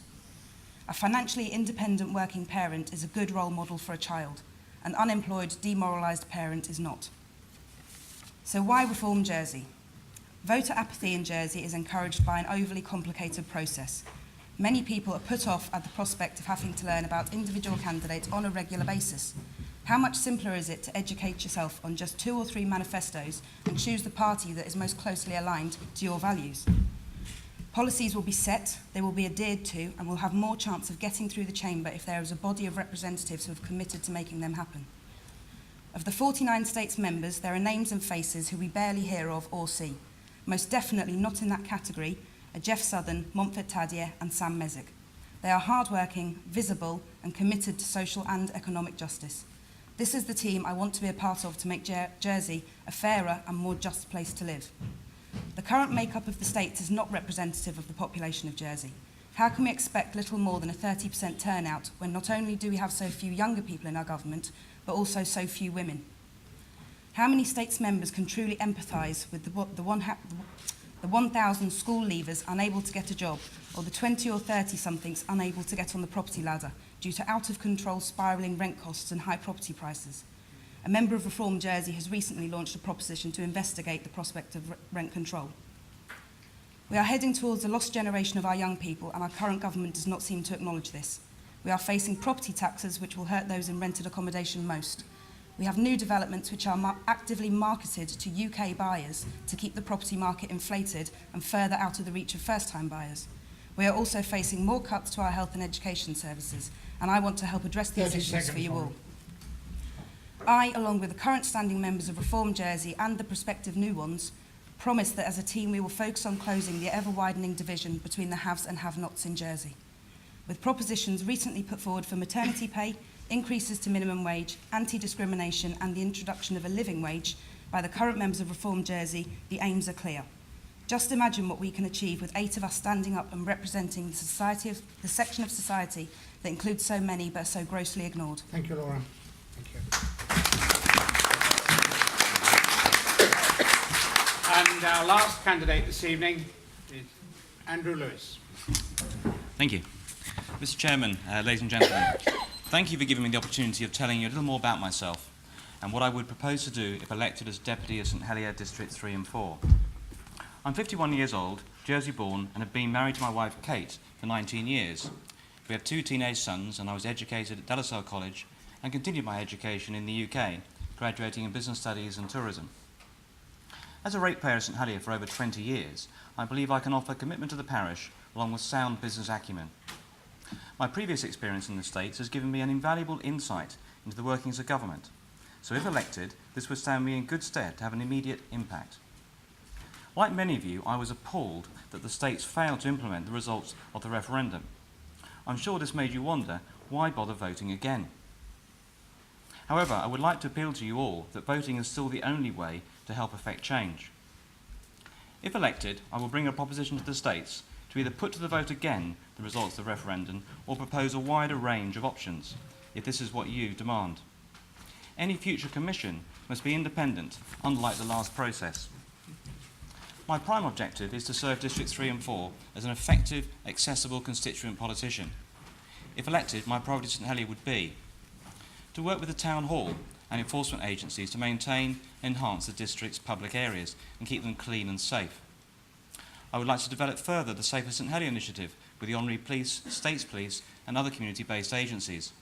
A financially independent working parent is a good role model for a child. An unemployed, demoralised parent is not. So why reform Jersey? Voter apathy in Jersey is encouraged by an overly complicated process. Many people are put off at the prospect of having to learn about individual candidates on a regular basis. How much simpler is it to educate yourself on just 2 or 3 manifestos and choose the party that is most closely aligned to your values? Policies will be set, they will be adhered to, and will have more chance of getting through the chamber if there is a body of representatives who have committed to making them happen. Of the 49 states members, there are names and faces who we barely hear of or see. Most definitely not in that category are Jeff Southern, Montfort Tadier and Sam Mesick. They are hard-working, visible and committed to social and economic justice. This is the team I want to be a part of to make Jersey a fairer and more just place to live. The current makeup of the states is not representative of the population of Jersey. How can we expect little more than a 30% turnout when not only do we have so few younger people in our government, but also so few women? How many states members can truly empathise with the 1,000 school leavers unable to get a job, or the 20 or 30-somethings unable to get on the property ladder due to out-of-control spiralling rent costs and high property prices? A member of Reform Jersey has recently launched a proposition to investigate the prospect of rent control. We are heading towards a lost generation of our young people, and our current government does not seem to acknowledge this. We are facing property taxes which will hurt those in rented accommodation most. We have new developments which are actively marketed to UK buyers to keep the property market inflated and further out of the reach of first-time buyers. We are also facing more cuts to our health and education services, and I want to help address these issues for you all. I, along with the current standing members of Reform Jersey and the prospective new ones, promise that as a team we will focus on closing the ever-widening division between the haves and have-nots in Jersey. With propositions recently put forward for maternity pay, increases to minimum wage, anti-discrimination and the introduction of a living wage by the current members of Reform Jersey, the aims are clear. Just imagine what we can achieve with 8 of us standing up and representing the section of society that includes so many but are so grossly ignored. Thank you, Laura. Thank you. And our last candidate this evening is Andrew Lewis. Thank you. Mr. Chairman, ladies and gentlemen, thank you for giving me the opportunity of telling you a little more about myself and what I would propose to do if elected as Deputy of St Helier Districts 3 and 4. I'm 51 years old, Jersey born, and have been married to my wife Kate for 19 years. We have 2 teenage sons, and I was educated at De La Salle College and continued my education in the UK, graduating in business studies and tourism. As a ratepayer at St Helier for over 20 years, I believe I can offer commitment to the parish along with sound business acumen. My previous experience in the States has given me an invaluable insight into the workings of government, so if elected, this would stand me in good stead to have an immediate impact. Like many of you, I was appalled that the States failed to implement the results of the referendum. I'm sure this made you wonder, why bother voting again? However, I would like to appeal to you all that voting is still the only way to help effect change. If elected, I will bring a proposition to the States to either put to the vote again the results of the referendum or propose a wider range of options, if this is what you demand. Any future commission must be independent, unlike the last process. My prime objective is to serve Districts 3 and 4 as an effective, accessible constituent politician. If elected, my priority at St Helier would be to work with the Town Hall and enforcement agencies to maintain and enhance the district's public areas and keep them clean and safe. I would like to develop further the Safer St Helier initiative with the Honorary Police, States Police and other community-based agencies.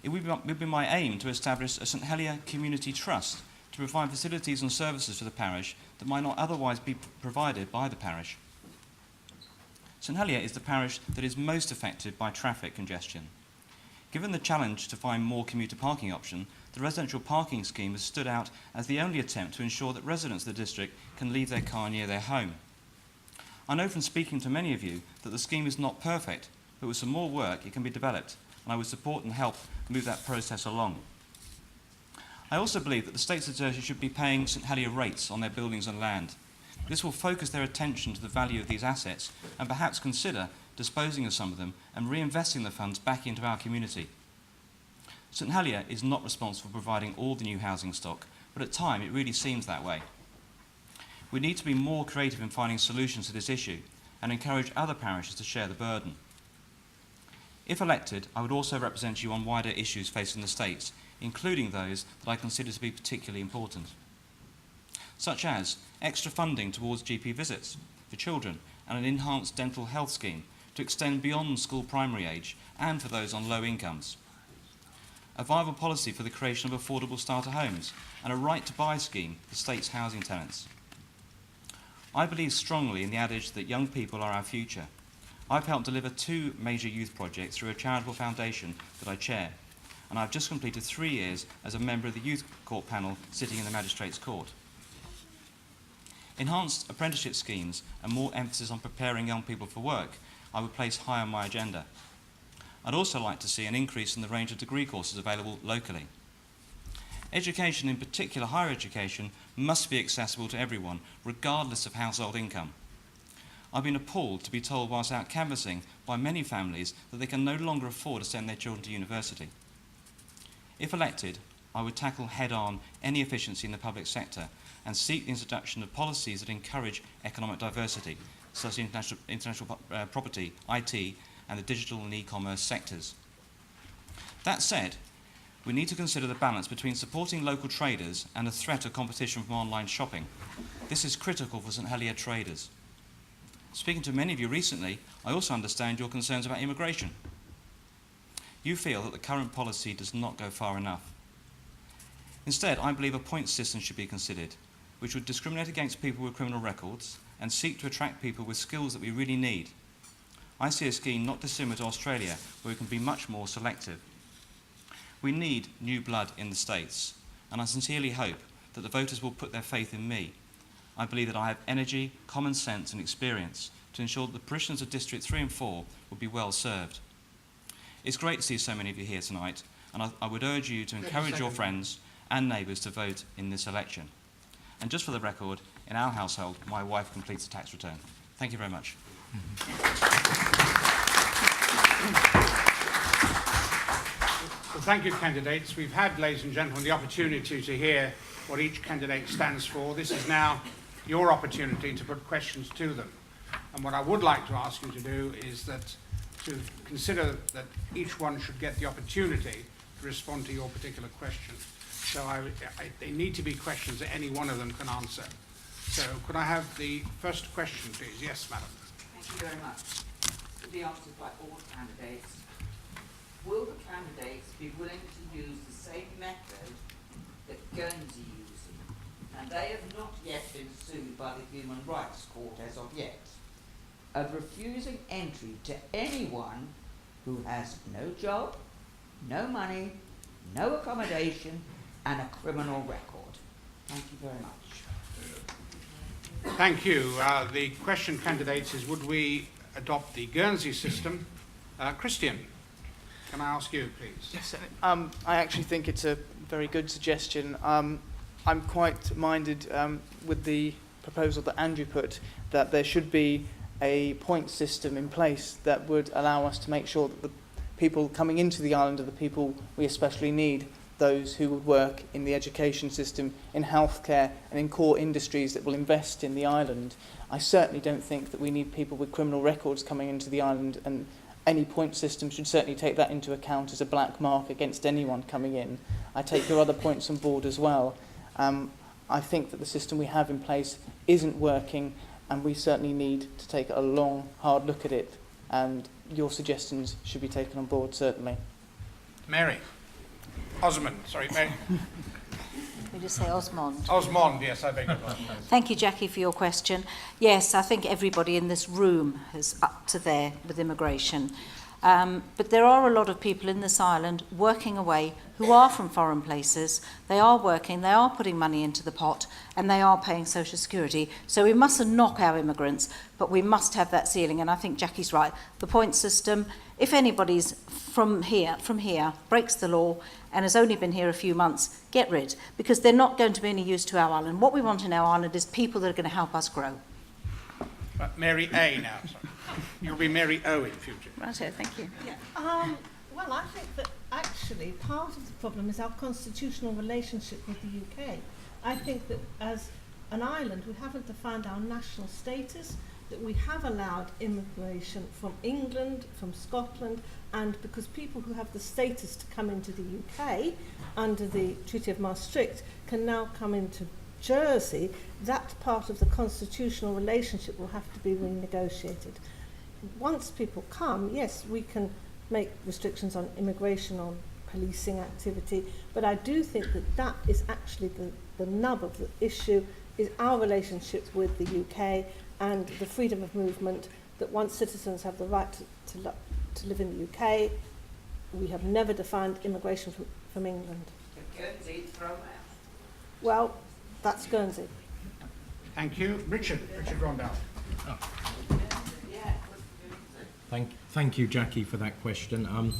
It would be my aim to establish a St Helier Community Trust to provide facilities and services for the parish that might not otherwise be provided by the parish. St Helier is the parish that is most affected by traffic congestion. Given the challenge to find more commuter parking options, the residential parking scheme has stood out as the only attempt to ensure that residents of the district can leave their car near their home. I know from speaking to many of you that the scheme is not perfect, but with some more work it can be developed, and I would support and help move that process along. I also believe that the states of Jersey should be paying St Helier rates on their buildings and land. This will focus their attention to the value of these assets and perhaps consider disposing of some of them, and reinvesting the funds back into our community. St Helier is not responsible for providing all the new housing stock, but at times it really seems that way. We need to be more creative in finding solutions to this issue and encourage other parishes to share the burden. If elected, I would also represent you on wider issues facing the States, including those that I consider to be particularly important, such as extra funding towards GP visits for children and an enhanced dental health scheme to extend beyond school primary age and for those on low incomes, a viable policy for the creation of affordable starter homes and a right-to-buy scheme for States housing tenants. I believe strongly in the adage that young people are our future. I've helped deliver 2 major youth projects through a charitable foundation that I chair, and I've just completed 3 years as a member of the Youth Court panel sitting in the Magistrates' Court. Enhanced apprenticeship schemes and more emphasis on preparing young people for work I would place high on my agenda. I'd also like to see an increase in the range of degree courses available locally. Education, in particular higher education, must be accessible to everyone, regardless of household income. I've been appalled to be told whilst out canvassing by many families that they can no longer afford to send their children to university. If elected, I would tackle head-on any efficiency in the public sector and seek the introduction of policies that encourage economic diversity, such as international property, IT, and the digital and e-commerce sectors. That said, we need to consider the balance between supporting local traders and the threat of competition from online shopping. This is critical for St Helier traders. Speaking to many of you recently, I also understand your concerns about immigration. You feel that the current policy does not go far enough. Instead, I believe a points system should be considered, which would discriminate against people with criminal records and seek to attract people with skills that we really need. I see a scheme not dissimilar to Australia, where we can be much more selective. We need new blood in the States, and I sincerely hope that the voters will put their faith in me. I believe that I have energy, common sense and experience to ensure that the parishioners of District 3 and 4 will be well served. It's great to see so many of you here tonight, and I would urge you to encourage your friends and neighbours to vote in this election. And just for the record, in our household, my wife completes a tax return. Thank you very much. Well, thank you, candidates. We've had, ladies and gentlemen, the opportunity to hear what each candidate stands for. This is now your opportunity to put questions to them. And what I would like to ask you to do is that to consider that each one should get the opportunity to respond to your particular question. So they need to be questions that any one of them can answer. So could I have the first question, please? Yes, madam. Thank you very much. To be answered by all candidates. Will the candidates be willing to use the same method that Guernsey using? And they have not yet been sued by the Human Rights Court as of yet, of refusing entry to anyone who has no job, no money, no accommodation, and a criminal record. Thank you very much. Thank you. The question, candidates, is would we adopt the Guernsey system? Christian, can I ask you, please? Yes, I actually think it's a very good suggestion. I'm quite minded with the proposal that Andrew put, that there should be a point system in place that would allow us to make sure that the people coming into the island are the people we especially need, those who would work in the education system, in healthcare and in core industries that will invest in the island. I certainly don't think that we need people with criminal records coming into the island, and any point system should certainly take that into account as a black mark against anyone coming in. I take your other points on board as well. I think that the system we have in place isn't working, and we certainly need to take a long, hard look at it, and your suggestions should be taken on board, certainly. Mary. Osmond, sorry, Mary. We just say Osmond. Osmond, yes, I beg your pardon. Thank you, Jackie, for your question. Yes, I think everybody in this room is up to there with immigration. But there are a lot of people in this island working away who are from foreign places. They are working, they are putting money into the pot, and they are paying social security. So we mustn't knock our immigrants, but we must have that ceiling. And I think Jackie's right. The point system, if anybody's from here, breaks the law and has only been here a few months, get rid, because they're not going to be any use to our island. What we want in our island is people that are going to help us grow. Mary A now, sorry. You'll be Mary O in future. Righto, thank you. Yeah. Well, I think that actually part of the problem is our constitutional relationship with the UK. I think that as an island, we haven't defined our national status, that we have allowed immigration from England, from Scotland, and because people who have the status to come into the UK under the Treaty of Maastricht can now come into Jersey, that part of the constitutional relationship will have to be renegotiated. Once people come, yes, we can make restrictions on immigration, on policing activity, but I do think that that is actually the nub of the issue, is our relationship with the UK and the freedom of movement, that once citizens have the right to live in the UK, we have never defined immigration from England. Guernsey throw out. Well, that's Guernsey. Thank you. Richard Rondel. Thank you, Jackie, for that question.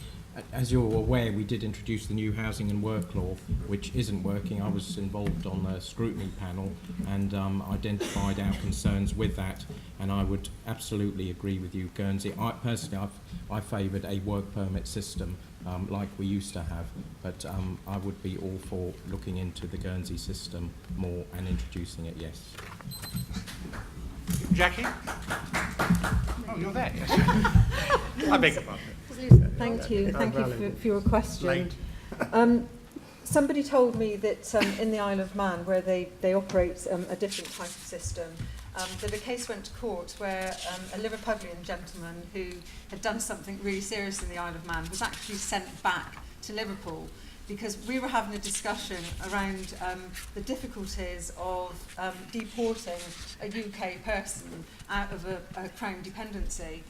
As you're aware, we did introduce the new housing and work law, which isn't working. I was involved on the scrutiny panel and identified our concerns with that, and I would absolutely agree with you, Guernsey. I favoured a work permit system like we used to have, but I would be all for looking into the Guernsey system more and introducing it, yes. Jackie? Oh, you're there, yes. I beg your pardon. Thank you for your question. Late. Somebody told me that in the Isle of Man, where they operate a different type of system, that a case went to court where a Liverpudlian gentleman who had done something really serious in the Isle of Man was actually sent back to Liverpool, because we were having a discussion around the difficulties of deporting a UK person out of a Crown dependency.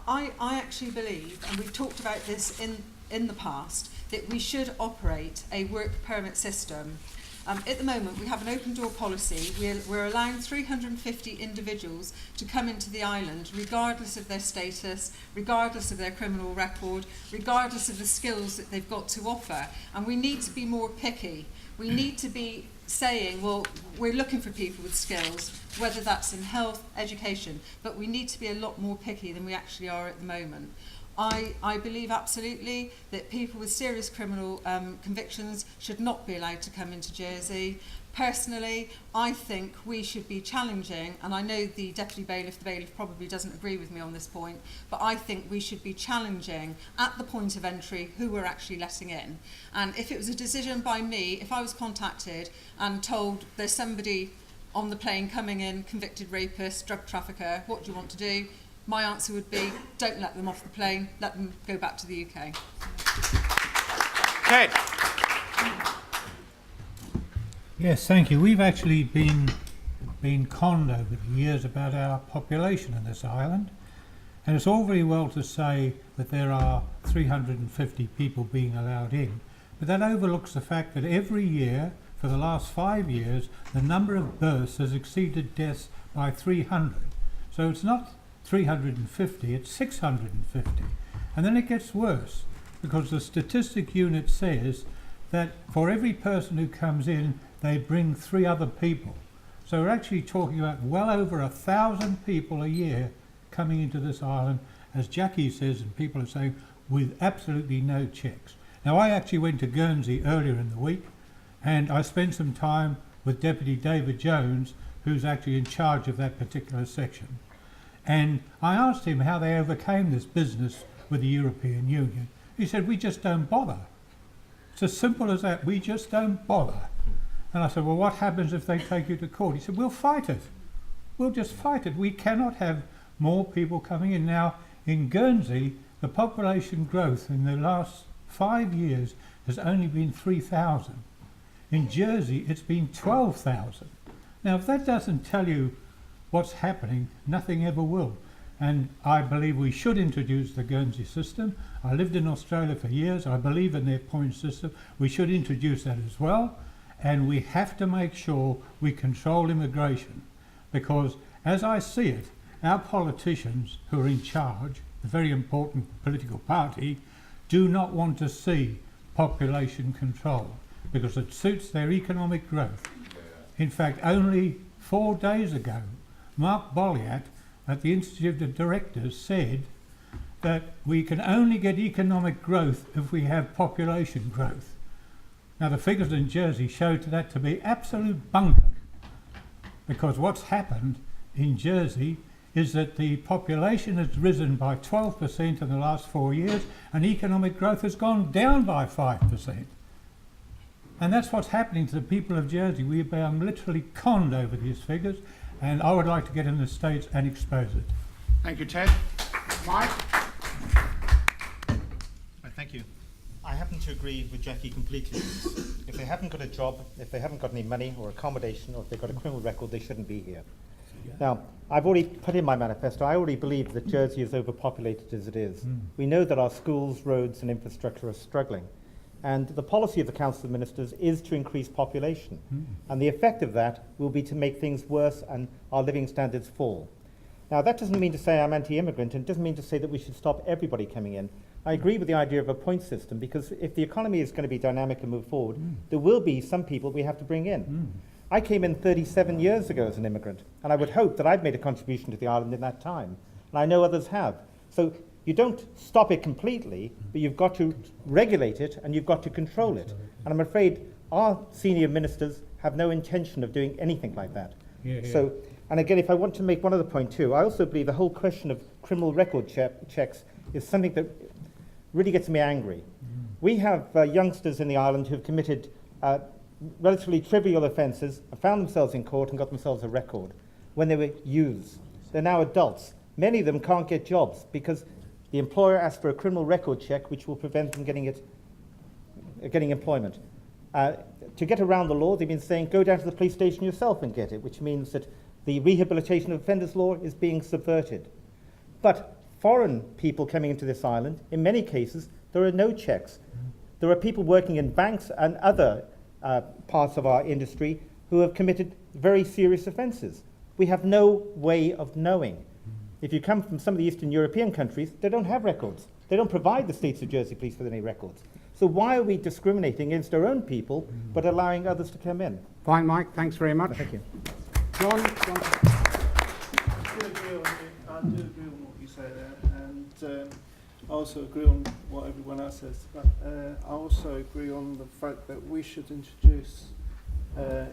I actually believe, and we've talked about this in the past, that we should operate a work permit system. At the moment, we have an open door policy. We're allowing 350 individuals to come into the island, regardless of their status, regardless of their criminal record, regardless of the skills that they've got to offer. And we need to be more picky. We need to be saying, well, we're looking for people with skills, whether that's in health, education, but we need to be a lot more picky than we actually are at the moment. I believe absolutely that people with serious criminal convictions should not be allowed to come into Jersey. Personally, I think we should be challenging, and I know the Deputy Bailiff, the Bailiff probably doesn't agree with me on this point, but I think we should be challenging at the point of entry who we're actually letting in. And if it was a decision by me, if I was contacted and told there's somebody on the plane coming in, convicted rapist, drug trafficker, what do you want to do? My answer would be, don't let them off the plane, let them go back to the UK. Ted. Yes, thank you. We've actually been conned over the years about our population in this island, and it's all very well to say that there are 350 people being allowed in, but that overlooks the fact that every year, for the last 5 years, the number of births has exceeded deaths by 300. So it's not 350, it's 650. And then it gets worse, because the statistic unit says that for every person who comes in, they bring 3 other people. So we're actually talking about well over 1,000 people a year coming into this island, as Jackie says, and people are saying, with absolutely no checks. Now, I actually went to Guernsey earlier in the week, and I spent some time with Deputy David Jones, who's actually in charge of that particular section. And I asked him how they overcame this business with the European Union. He said, we just don't bother. It's as simple as that. We just don't bother. And I said, well, what happens if they take you to court? He said, we'll fight it. We'll just fight it. We cannot have more people coming in. Now, in Guernsey, the population growth in the last 5 years has only been 3,000. In Jersey, it's been 12,000. Now, if that doesn't tell you what's happening, nothing ever will. And I believe we should introduce the Guernsey system. I lived in Australia for years. I believe in their point system. We should introduce that as well. And we have to make sure we control immigration. Because, as I see it, our politicians who are in charge, the very important political party, do not want to see population control, because it suits their economic growth. In fact, only 4 days ago, Mark Bolliat at the Institute of Directors said that we can only get economic growth if we have population growth. Now the figures in Jersey showed that to be absolute bunkum, because what's happened in Jersey is that the population has risen by 12% in the last 4 years and economic growth has gone down by 5%. And that's what's happening to the people of Jersey. We are being literally conned over these figures, and I would like to get in the States and expose it. Thank you, Ted. Mike? Thank you. I happen to agree with Jackie completely. If they haven't got a job, if they haven't got any money or accommodation, or if they've got a criminal record, they shouldn't be here. Now, I've already put in my manifesto, I already believe that Jersey is overpopulated as it is. We know that our schools, roads and infrastructure are struggling. And the policy of the Council of Ministers is to increase population. And the effect of that will be to make things worse and our living standards fall. Now, that doesn't mean to say I'm anti-immigrant, and it doesn't mean to say that we should stop everybody coming in. I agree with the idea of a point system, because if the economy is going to be dynamic and move forward, there will be some people we have to bring in. I came in 37 years ago as an immigrant, and I would hope that I've made a contribution to the island in that time. And I know others have. So you don't stop it completely, but you've got to regulate it and you've got to control it. And I'm afraid our senior ministers have no intention of doing anything like that. So, and again, if I want to make one other point too, I also believe the whole question of criminal record checks is something that really gets me angry. We have youngsters in the island who have committed relatively trivial offences, found themselves in court and got themselves a record when they were youths. They're now adults. Many of them can't get jobs because the employer asks for a criminal record check which will prevent them getting employment. To get around the law, they've been saying, go down to the police station yourself and get it, which means that the rehabilitation of offenders law is being subverted. But foreign people coming into this island, in many cases, there are no checks. There are people working in banks and other parts of our industry who have committed very serious offences. We have no way of knowing. If you come from some of the Eastern European countries, they don't have records. They don't provide the States of Jersey Police with any records. So why are we discriminating against our own people but allowing others to come in? Fine, Mike. Thanks very much. Thank you. John? I do agree on what you say there, and I also agree on what everyone else says, but I also agree on the fact that we should introduce the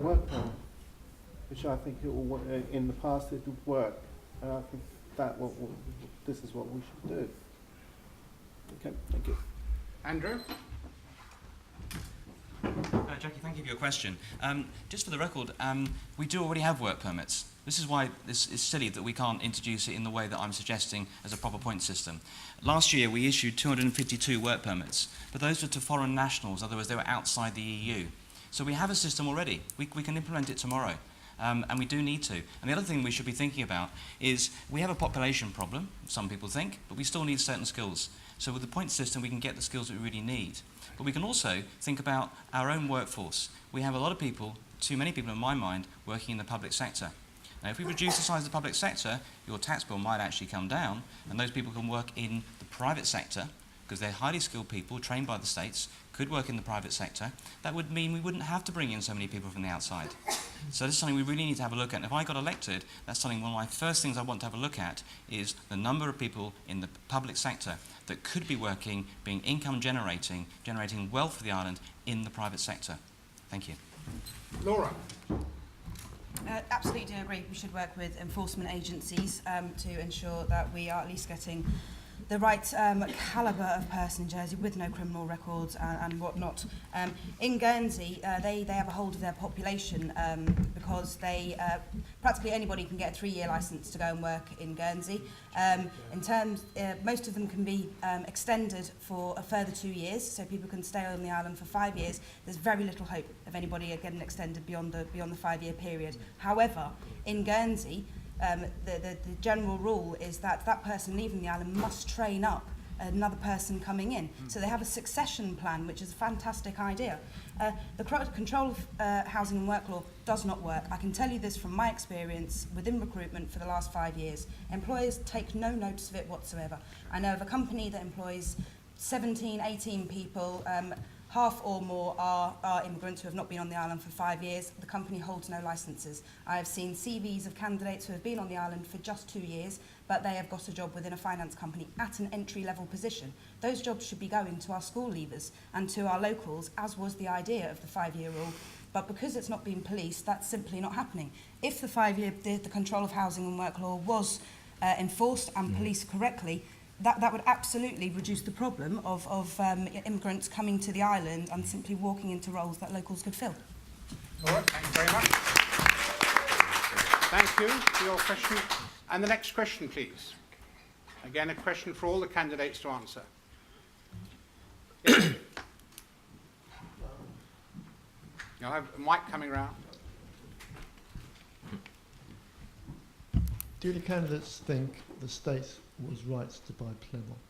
work permit, which I think it will, in the past it would work, and I think that this is what we should do. Okay, thank you. Andrew? Jackie, thank you for your question. Just for the record, we do already have work permits. This is why this is silly that we can't introduce it in the way that I'm suggesting as a proper point system. Last year we issued 252 work permits, but those were to foreign nationals, in other words they were outside the EU. So we have a system already. We can implement it tomorrow. And we do need to. And the other thing we should be thinking about is we have a population problem, some people think, but we still need certain skills. So with the point system we can get the skills that we really need. But we can also think about our own workforce. We have a lot of people, too many people in my mind, working in the public sector. Now if we reduce the size of the public sector, your tax bill might actually come down, and those people can work in the private sector, because they're highly skilled people, trained by the states, could work in the private sector. That would mean we wouldn't have to bring in so many people from the outside. So this is something we really need to have a look at. And if I got elected, that's something, one of my first things I want to have a look at is the number of people in the public sector that could be working, being income generating wealth for the island in the private sector. Thank you. Laura? Absolutely do agree. We should work with enforcement agencies to ensure that we are at least getting the right calibre of person in Jersey with no criminal records and whatnot. In Guernsey, they have a hold of their population because they practically anybody can get a 3-year licence to go and work in Guernsey. Most of them can be extended for a further 2 years, so people can stay on the island for 5 years. There's very little hope of anybody getting extended beyond the 5-year period. However, in Guernsey, the general rule is that that person leaving the island must train up another person coming in. So they have a succession plan, which is a fantastic idea. The control of housing and work law does not work. I can tell you this from my experience within recruitment for the last 5 years. Employers take no notice of it whatsoever. I know of a company that employs 17, 18 people, half or more are immigrants who have not been on the island for 5 years. The company holds no licences. I have seen CVs of candidates who have been on the island for just 2 years, but they have got a job within a finance company at an entry-level position. Those jobs should be going to our school leavers and to our locals, as was the idea of the 5-year rule. But because it's not being policed, that's simply not happening. If the 5-year, the Control of Housing and Work law was enforced and policed correctly, that would absolutely reduce the problem of immigrants coming to the island and simply walking into roles that locals could fill. All right, thank you very much. Thank you for your question. And the next question, please. Again, a question for all the candidates to answer. Yes. You'll have a mic coming round. Do the candidates think the state was right to buy Plymouth?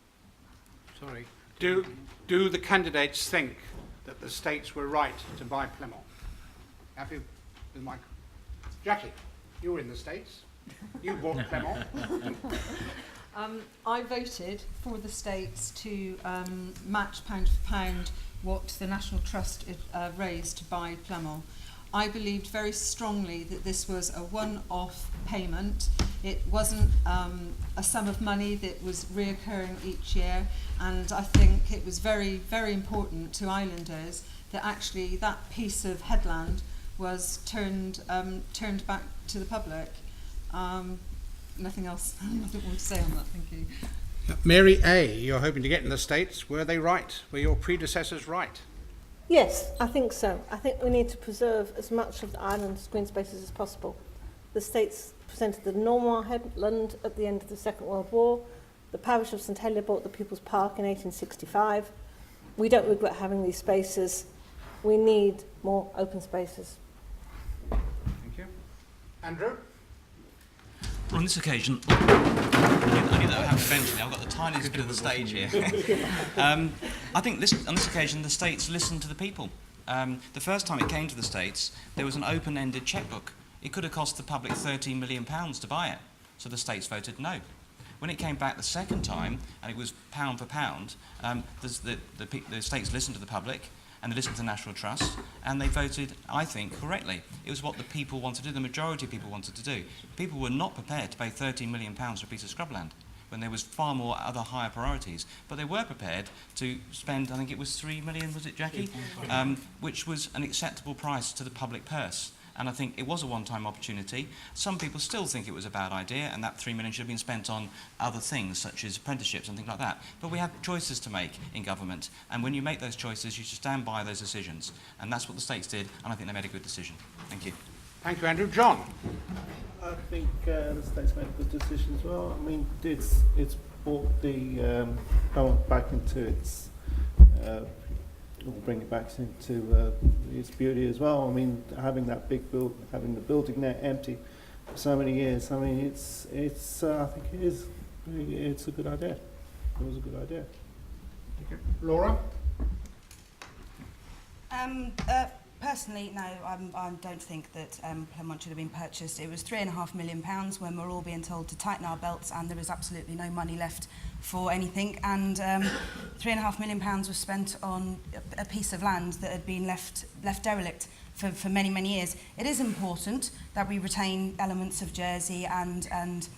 Sorry. Do the candidates think that the states were right to buy Plymouth? Happy with Mike? Jackie, you were in the States. You bought Plymouth. I voted for the states to match pound for pound what the National Trust raised to buy Plymouth. I believed very strongly that this was a one-off payment. It wasn't a sum of money that was reoccurring each year, and I think it was very, very important to islanders that actually that piece of headland was turned back to the public. Nothing else. Nothing more to say on that. Thank you. Mary A., you're hoping to get in the States. Were they right? Were your predecessors right? Yes, I think so. I think we need to preserve as much of the island's green spaces as possible. The States presented the normal headland at the end of the Second World War. The parish of St Helier bought the People's Park in 1865. We don't regret having these spaces. We need more open spaces. Thank you. Andrew? Well, on this occasion, I knew that would happen eventually. I've got the tiniest bit of the stage here. I think on this occasion, the States listened to the people. The first time it came to the States, there was an open-ended chequebook. It could have cost the public £13 million to buy it, so the States voted no. When it came back the second time, and it was pound for pound, the States listened to the public, and they listened to the National Trust, and they voted, I think, correctly. It was what the people wanted to do, the majority of people wanted to do. People were not prepared to pay £13 million for a piece of scrubland when there was far more other higher priorities, but they were prepared to spend, I think it was £3 million, was it, Jackie? Which was an acceptable price to the public purse. And I think it was a one-time opportunity. Some people still think it was a bad idea, and that £3 million should have been spent on other things, such as apprenticeships and things like that. But we have choices to make in government, and when you make those choices, you should stand by those decisions. And that's what the States did, and I think they made a good decision. Thank you. Thank you, Andrew. John? I think the States made a good decision as well. I mean, it's brought the government back into its... We'll bring it back into its beauty as well. I mean, having that big having the building there empty for so many years. I mean, it's. I think it is. It's a good idea. It was a good idea. Thank you. Laura? Personally, no, I don't think that Plymouth should have been purchased. It was £3.5 million when we're all being told to tighten our belts, and there was absolutely no money left for anything. And £3.5 million was spent on a piece of land that had been left derelict for many, many years. It is important that we retain elements of Jersey and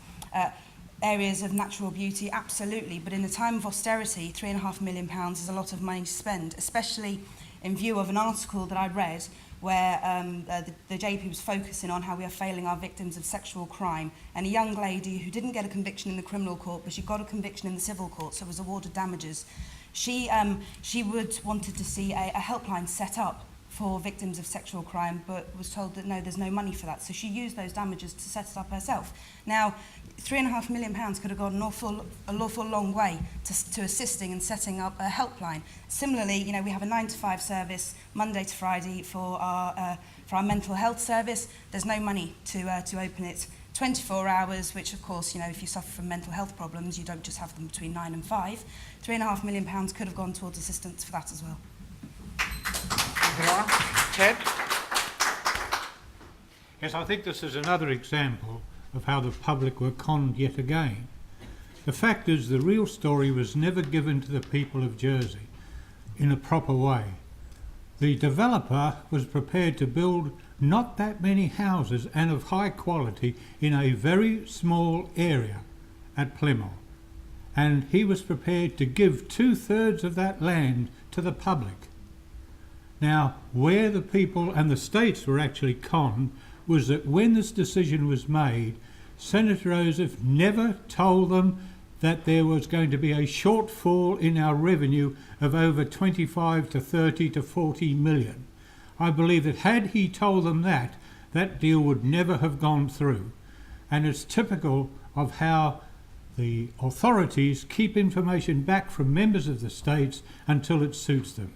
areas of natural beauty, absolutely. But in a time of austerity, £3.5 million is a lot of money to spend, especially in view of an article that I read where the JP was focusing on how we are failing our victims of sexual crime, and a young lady who didn't get a conviction in the criminal court, but she got a conviction in the civil court, so was awarded damages. She wanted to see a helpline set up for victims of sexual crime, but was told that no, there's no money for that. So she used those damages to set it up herself. Now, £3.5 million could have gone an awful long way to assisting and setting up a helpline. Similarly, you know, we have a 9-to-5 service Monday to Friday for our mental health service. There's no money to open it 24 hours, which of course, you know, if you suffer from mental health problems, you don't just have them between 9 and 5. £3.5 million could have gone towards assistance for that as well. Ted? Yes, I think this is another example of how the public were conned yet again. The fact is, the real story was never given to the people of Jersey in a proper way. the developer was prepared to build not that many houses and of high quality in a very small area at Plymouth. And he was prepared to give 2/3 of that land to the public. Now, where the people and the states were actually conned was that when this decision was made, Senator Joseph never told them that there was going to be a shortfall in our revenue of over 25 to 30 to 40 million. I believe that had he told them that, that deal would never have gone through. And it's typical of how the authorities keep information back from members of the states until it suits them.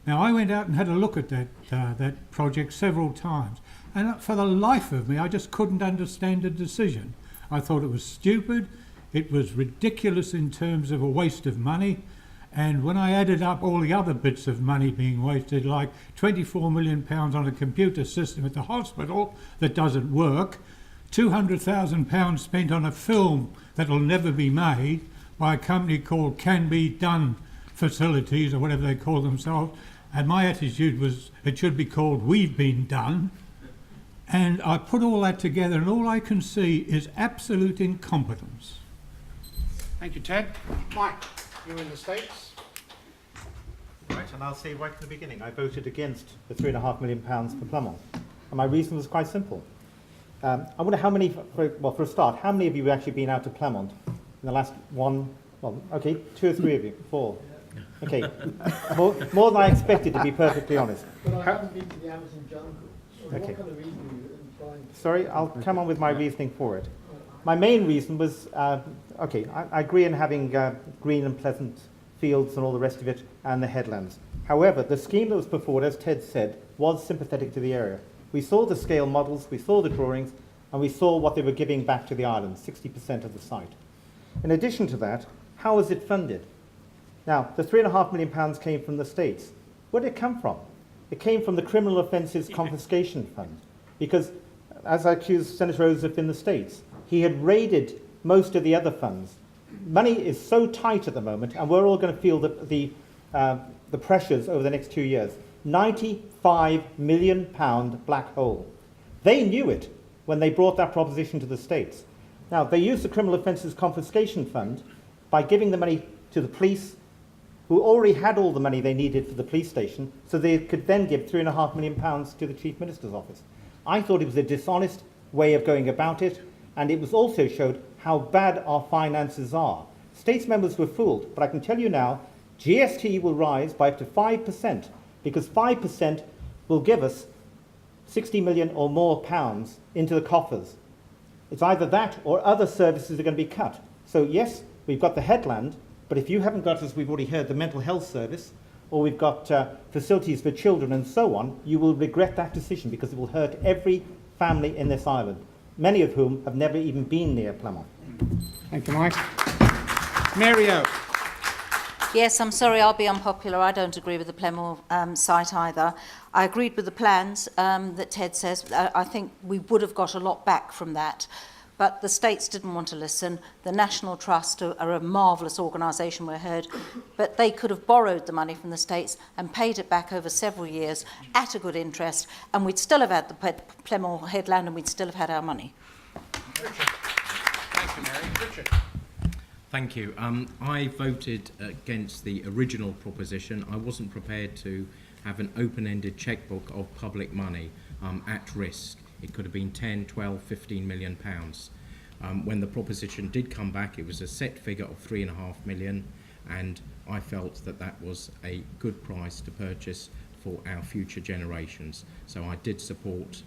Now, I went out and had a look at that project several times, and for the life of me, I just couldn't understand the decision. I thought it was stupid, it was ridiculous in terms of a waste of money, and when I added up all the other bits of money being wasted, like £24 million on a computer system at the hospital that doesn't work, £200,000 spent on a film that'll never be made by a company called Can Be Done Facilities, or whatever they call themselves, and my attitude was it should be called We've Been Done. And I put all that together, and all I can see is absolute incompetence. Thank you, Ted. Mike, you're in the States. Right, and I'll say right at the beginning, I voted against the £3.5 million for Plymouth. And my reason was quite simple. I wonder how many, for a start, how many of you have actually been out to Plymouth in the last 2 or 3 of you, 4. Okay, more than I expected, to be perfectly honest. But I haven't been to the Amazon jungle. So Okay. what kind of reason are you implying? Sorry, I'll come on with my reasoning for it. My main reason was, I agree in having green and pleasant fields and all the rest of it, and the headlands. However, the scheme that was put forward, as Ted said, was sympathetic to the area. We saw the scale models, we saw the drawings, and we saw what they were giving back to the island, 60% of the site. In addition to that, how was it funded? Now, the £3.5 million came from the states. Where did it come from? It came from the Criminal Offences Confiscation Fund, because, as I accused Senator Joseph in the States, he had raided most of the other funds. Money is so tight at the moment, and we're all going to feel the pressures over the next 2 years. £95 million black hole. They knew it when they brought that proposition to the States. Now, they used the Criminal Offences Confiscation Fund by giving the money to the police, who already had all the money they needed for the police station, so they could then give £3.5 million to the Chief Minister's office. I thought it was a dishonest way of going about it, and it was also showed how bad our finances are. States members were fooled, but I can tell you now, GST will rise by up to 5%, because 5% will give us 60 million or more pounds into the coffers. It's either that or other services are going to be cut. So yes, we've got the headland, but if you haven't got, as we've already heard, the mental health service, or we've got facilities for children and so on, you will regret that decision because it will hurt every family in this island, many of whom have never even been near Plymouth. Thank you, Mike. Mary-O. Yes, I'm sorry, I'll be unpopular. I don't agree with the Plymouth site either. I agreed with the plans that Ted says. I think we would have got a lot back from that. But the states didn't want to listen. The National Trust are a marvellous organisation, we heard, but they could have borrowed the money from the states and paid it back over several years at a good interest, and we'd still have had the Plymouth headland and we'd still have had our money. Richard. Thank you, Mary. Richard. Thank you. I voted against the original proposition. I wasn't prepared to have an open-ended chequebook of public money at risk. It could have been 10, 12, 15 million pounds. When the proposition did come back, it was a set figure of 3.5 million, and I felt that that was a good price to purchase for our future generations. So I did support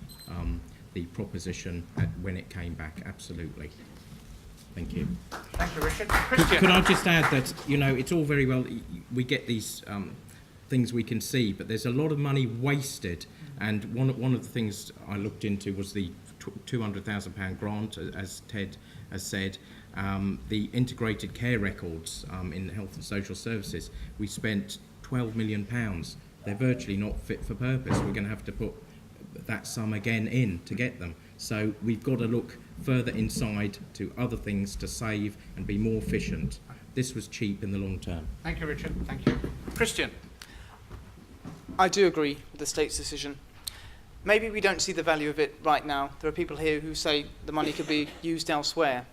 the proposition when it came back, absolutely. Thank you. Thank you, Richard. Christian. Could I just add that, you know, it's all very well, we get these things we can see, but there's a lot of money wasted. And one of the things I looked into was the £200,000 grant, as Ted has said, the integrated care records in health and social services. We spent £12 million. They're virtually not fit for purpose. We're going to have to put that sum again in to get them. So we've got to look further inside to other things to save and be more efficient. This was cheap in the long term. Thank you, Richard. Thank you. Christian. I do agree with the state's decision. Maybe we don't see the value of it right now. There are people here who say the money could be used elsewhere.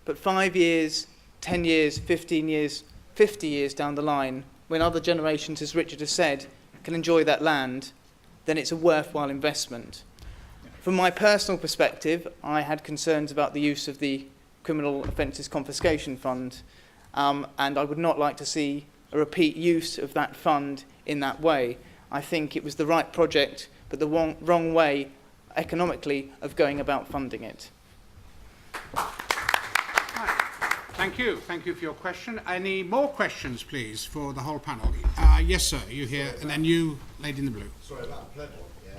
But 5 years, 10 years, 15 years, 50 years down the line, when other generations, as Richard has said, can enjoy that land, then it's a worthwhile investment. From my personal perspective, I had concerns about the use of the Criminal Offences Confiscation Fund, and I would not like to see a repeat use of that fund in that way. I think it was the right project, but the wrong way economically of going about funding it. Thank you. Thank you for your question. Any more questions, please, for the whole panel? Yes, sir, you here, and then you, lady in the blue. Sorry about the pleb one, yeah.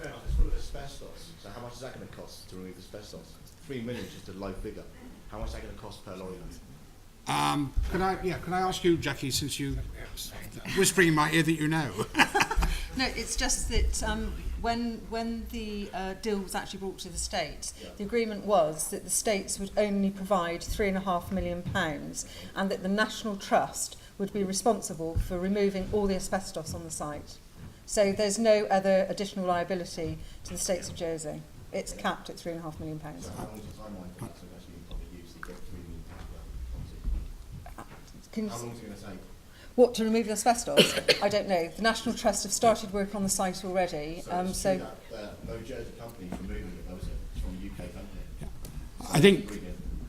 Fair enough, it's full of asbestos. So how much is that going to cost to remove asbestos? 3 million is just a low figure. How much is that going to cost per lorry then? Could I ask you, Jackie, since you whispering in my ear that you know? No, it's just that when the deal was actually brought to the States, the agreement was that the States would only provide £3.5 million and that the National Trust would be responsible for removing all the asbestos on the site. So there's no other additional liability to the States of Jersey. It's capped at £3.5 million. So how long does the timeline for that to actually probably use to get £3 million back? How long is it going to take? What, to remove the asbestos? I don't know. The National Trust have started work on the site already. So no Jersey company for moving it, though, is it? It's from a UK company. Yeah. I think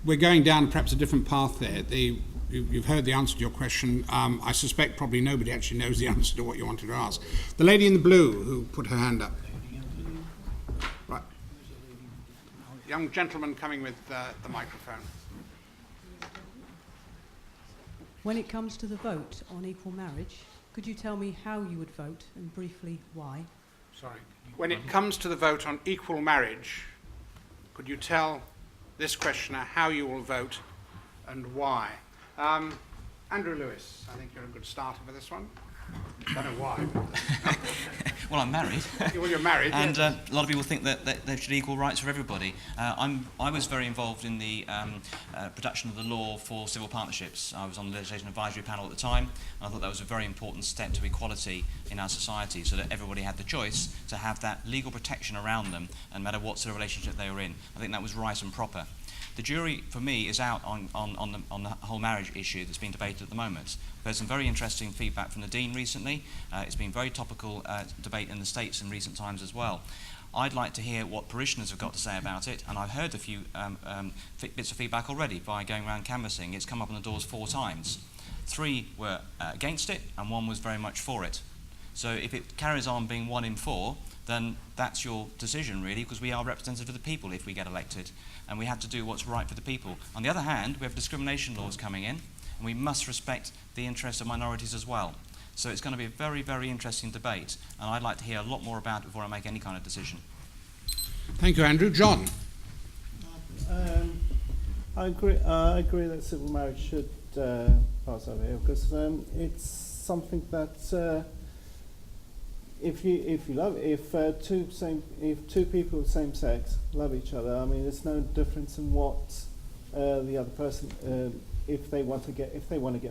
we're going down perhaps a different path there. You've heard the answer to your question. I suspect probably nobody actually knows the answer to what you wanted to ask. The lady in the blue who put her hand up. Right. Young gentleman coming with the microphone. When it comes to the vote on equal marriage, could you tell me how you would vote and briefly why? Sorry. When it comes to the vote on equal marriage, could you tell this questioner how you will vote and why? Andrew Lewis, I think you're a good starter for this one. I don't know why. Well, I'm married. Well, you're married. And yes. a lot of people think that there should be equal rights for everybody. I was very involved in the production of the law for civil partnerships. I was on the legislation advisory panel at the time, and I thought that was a very important step to equality in our society, so that everybody had the choice to have that legal protection around them, no matter what sort of relationship they were in. I think that was right and proper. The jury, for me, is out on the whole marriage issue that's being debated at the moment. There's some very interesting feedback from the Dean recently. It's been very topical debate in the States in recent times as well. I'd like to hear what parishioners have got to say about it, and I've heard a few bits of feedback already by going around canvassing. It's come up on the doors 4 times. 3 were against it, and 1 was very much for it. So if it carries on being 1 in 4, then that's your decision, really, because we are representative of the people if we get elected, and we have to do what's right for the people. On the other hand, we have discrimination laws coming in, and we must respect the interests of minorities as well. So it's going to be a very, very interesting debate, and I'd like to hear a lot more about it before I make any kind of decision. Thank you, Andrew. John? I agree that civil marriage should pass over here, because it's something that if two people of the same sex love each other, I mean, there's no difference in what the other person, if they want to get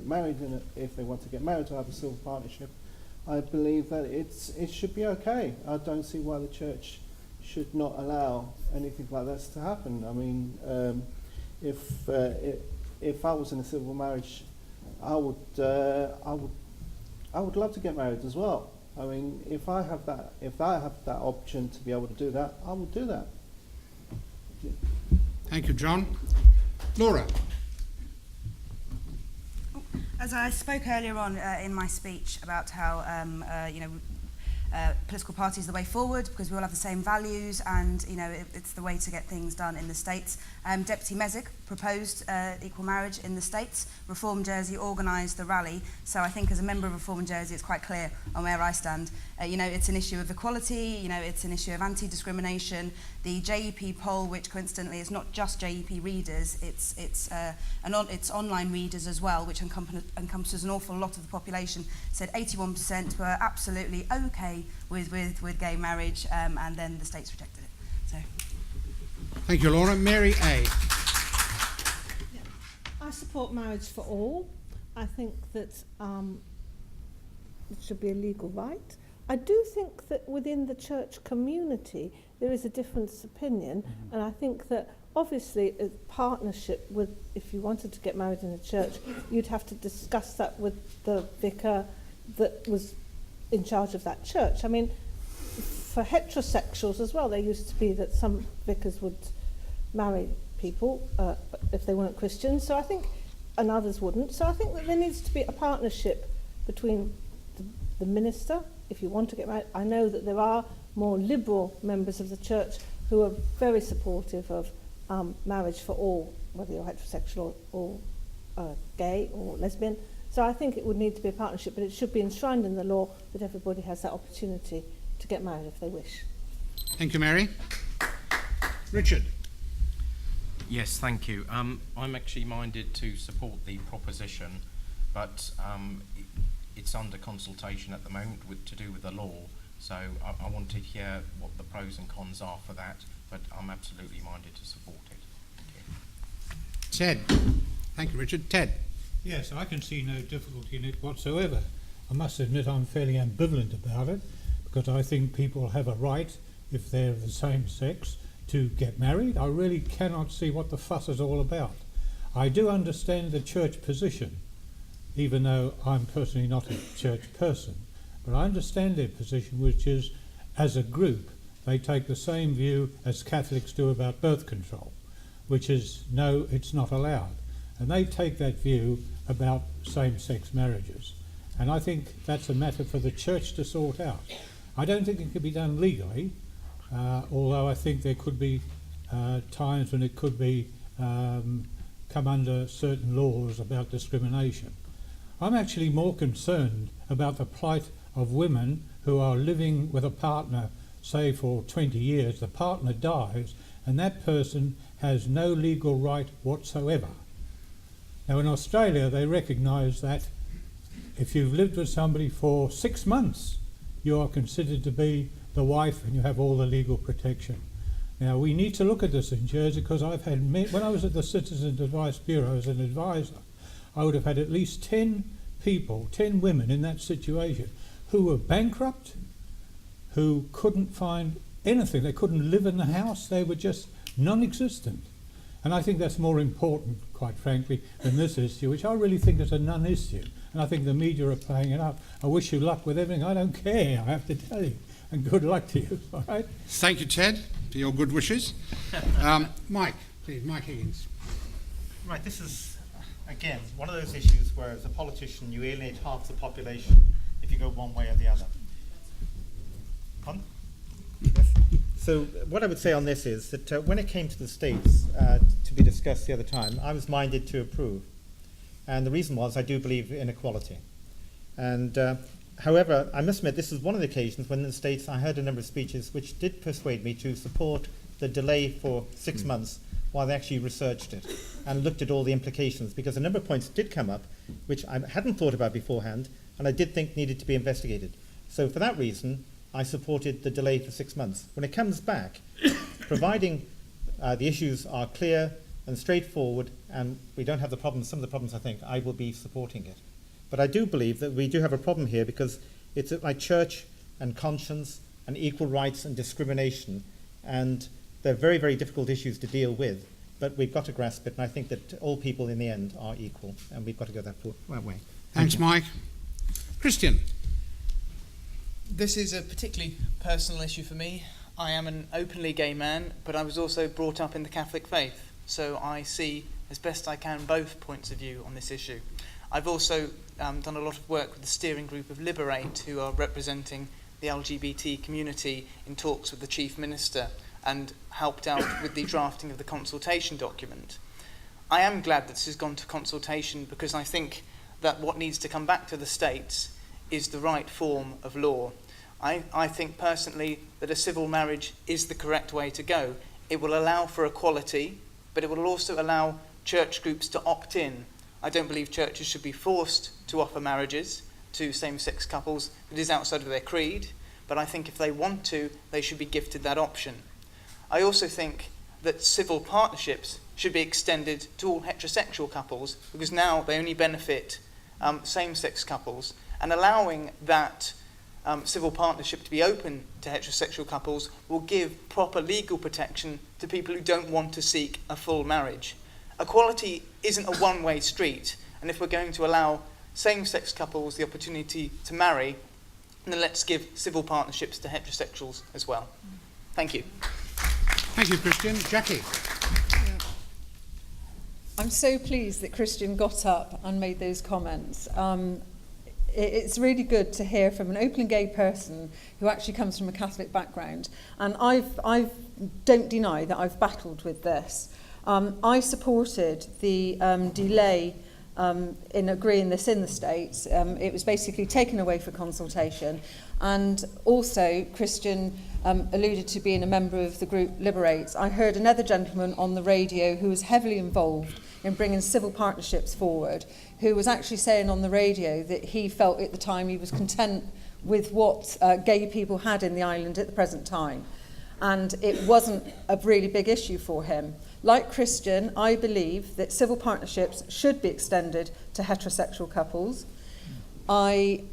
married, and if they want to get married to have a civil partnership, I believe that it should be okay. I don't see why the church should not allow anything like that to happen. I mean, if I was in a civil marriage, I would love to get married as well. I mean, if I have that option to be able to do that, I will do that. Thank you, John. Laura? As I spoke earlier on in my speech about how political parties are the way forward because we all have the same values, and it's the way to get things done in the States. Deputy Mezig proposed equal marriage in the States. Reform Jersey organised the rally, so I think as a member of Reform Jersey it's quite clear on where I stand. It's an issue of equality, it's an issue of anti-discrimination. The JEP poll, which coincidentally is not just JEP readers, it's online readers as well, which encompasses an awful lot of the population, said 81% were absolutely okay with gay marriage, and then the States rejected it. So. Thank you, Laura. Mary A. I support marriage for all. I think that it should be a legal right. I do think that within the church community there is a difference of opinion, and I think that obviously a partnership with, if you wanted to get married in a church, you'd have to discuss that with the vicar that was in charge of that church. I mean, for heterosexuals as well, there used to be that some vicars would marry people if they weren't Christians, so I think, and others wouldn't. So I think that there needs to be a partnership between the minister, if you want to get married. I know that there are more liberal members of the church who are very supportive of marriage for all, whether you're heterosexual or gay or lesbian. So I think it would need to be a partnership, but it should be enshrined in the law that everybody has that opportunity to get married if they wish. Thank you, Mary. Richard. Yes, thank you. I'm actually minded to support the proposition, but it's under consultation at the moment to do with the law, so I want to hear what the pros and cons are for that, but I'm absolutely minded to support it. Ted. Thank you, Richard. Ted. Yes, I can see no difficulty in it whatsoever. I must admit I'm fairly ambivalent about it, because I think people have a right, if they're of the same sex, to get married. I really cannot see what the fuss is all about. I do understand the church position, even though I'm personally not a church person, but I understand their position, which is, as a group, they take the same view as Catholics do about birth control, which is, no, it's not allowed. And they take that view about same-sex marriages. And I think that's a matter for the church to sort out. I don't think it could be done legally, although I think there could be times when it could be come under certain laws about discrimination. I'm actually more concerned about the plight of women who are living with a partner, say for 20 years, the partner dies, and that person has no legal right whatsoever. Now in Australia they recognise that if you've lived with somebody for 6 months, you are considered to be the wife and you have all the legal protection. Now we need to look at this in Jersey, because I've had, when I was at the Citizens Advice Bureau as an advisor, I would have had at least 10 people, 10 women in that situation who were bankrupt, who couldn't find anything. They couldn't live in the house. They were just non-existent. And I think that's more important, quite frankly, than this issue, which I really think is a non-issue. And I think the media are playing it up. I wish you luck with everything. I don't care, I have to tell you. And good luck to you, all right? Thank you, Ted, for your good wishes. Mike, please, Mike Higgins. Right, this is, again, one of those issues where as a politician you alienate half the population if you go one way or the other. Pardon? Yes. So what I would say on this is that when it came to the States to be discussed the other time, I was minded to approve. And the reason was I do believe in equality. And however, I must admit this is one of the occasions when in the States I heard a number of speeches which did persuade me to support the delay for 6 months while they actually researched it and looked at all the implications, because a number of points did come up which I hadn't thought about beforehand and I did think needed to be investigated. So for that reason, I supported the delay for 6 months. When it comes back, providing the issues are clear and straightforward and we don't have the problems, some of the problems I think, I will be supporting it. But I do believe that we do have a problem here because it's like church and conscience and equal rights and discrimination, and they're very, very difficult issues to deal with, but we've got to grasp it, and I think that all people in the end are equal, and we've got to go that way. Thanks, Mike. Christian. This is a particularly personal issue for me. I am an openly gay man, but I was also brought up in the Catholic faith, so I see as best I can both points of view on this issue. I've also done a lot of work with the steering group of Liberate, who are representing the LGBT community in talks with the Chief Minister, and helped out with the drafting of the consultation document. I am glad that this has gone to consultation because I think that what needs to come back to the States is the right form of law. I think personally that a civil marriage is the correct way to go. It will allow for equality, but it will also allow church groups to opt in. I don't believe churches should be forced to offer marriages to same-sex couples that is outside of their creed, but I think if they want to, they should be gifted that option. I also think that civil partnerships should be extended to all heterosexual couples, because now they only benefit same-sex couples, and allowing that civil partnership to be open to heterosexual couples will give proper legal protection to people who don't want to seek a full marriage. Equality isn't a one-way street, and if we're going to allow same-sex couples the opportunity to marry, then let's give civil partnerships to heterosexuals as well. Thank you. Thank you, Christian. Jackie. I'm so pleased that Christian got up and made those comments. It's really good to hear from an openly gay person who actually comes from a Catholic background. And I don't deny that I've battled with this. I supported the delay in agreeing this in the States. It was basically taken away for consultation. And also, Christian alluded to being a member of the group Liberates. I heard another gentleman on the radio who was heavily involved in bringing civil partnerships forward, who was actually saying on the radio that he felt at the time he was content with what gay people had in the island at the present time. And it wasn't a really big issue for him. Like Christian, I believe that civil partnerships should be extended to heterosexual couples. I'd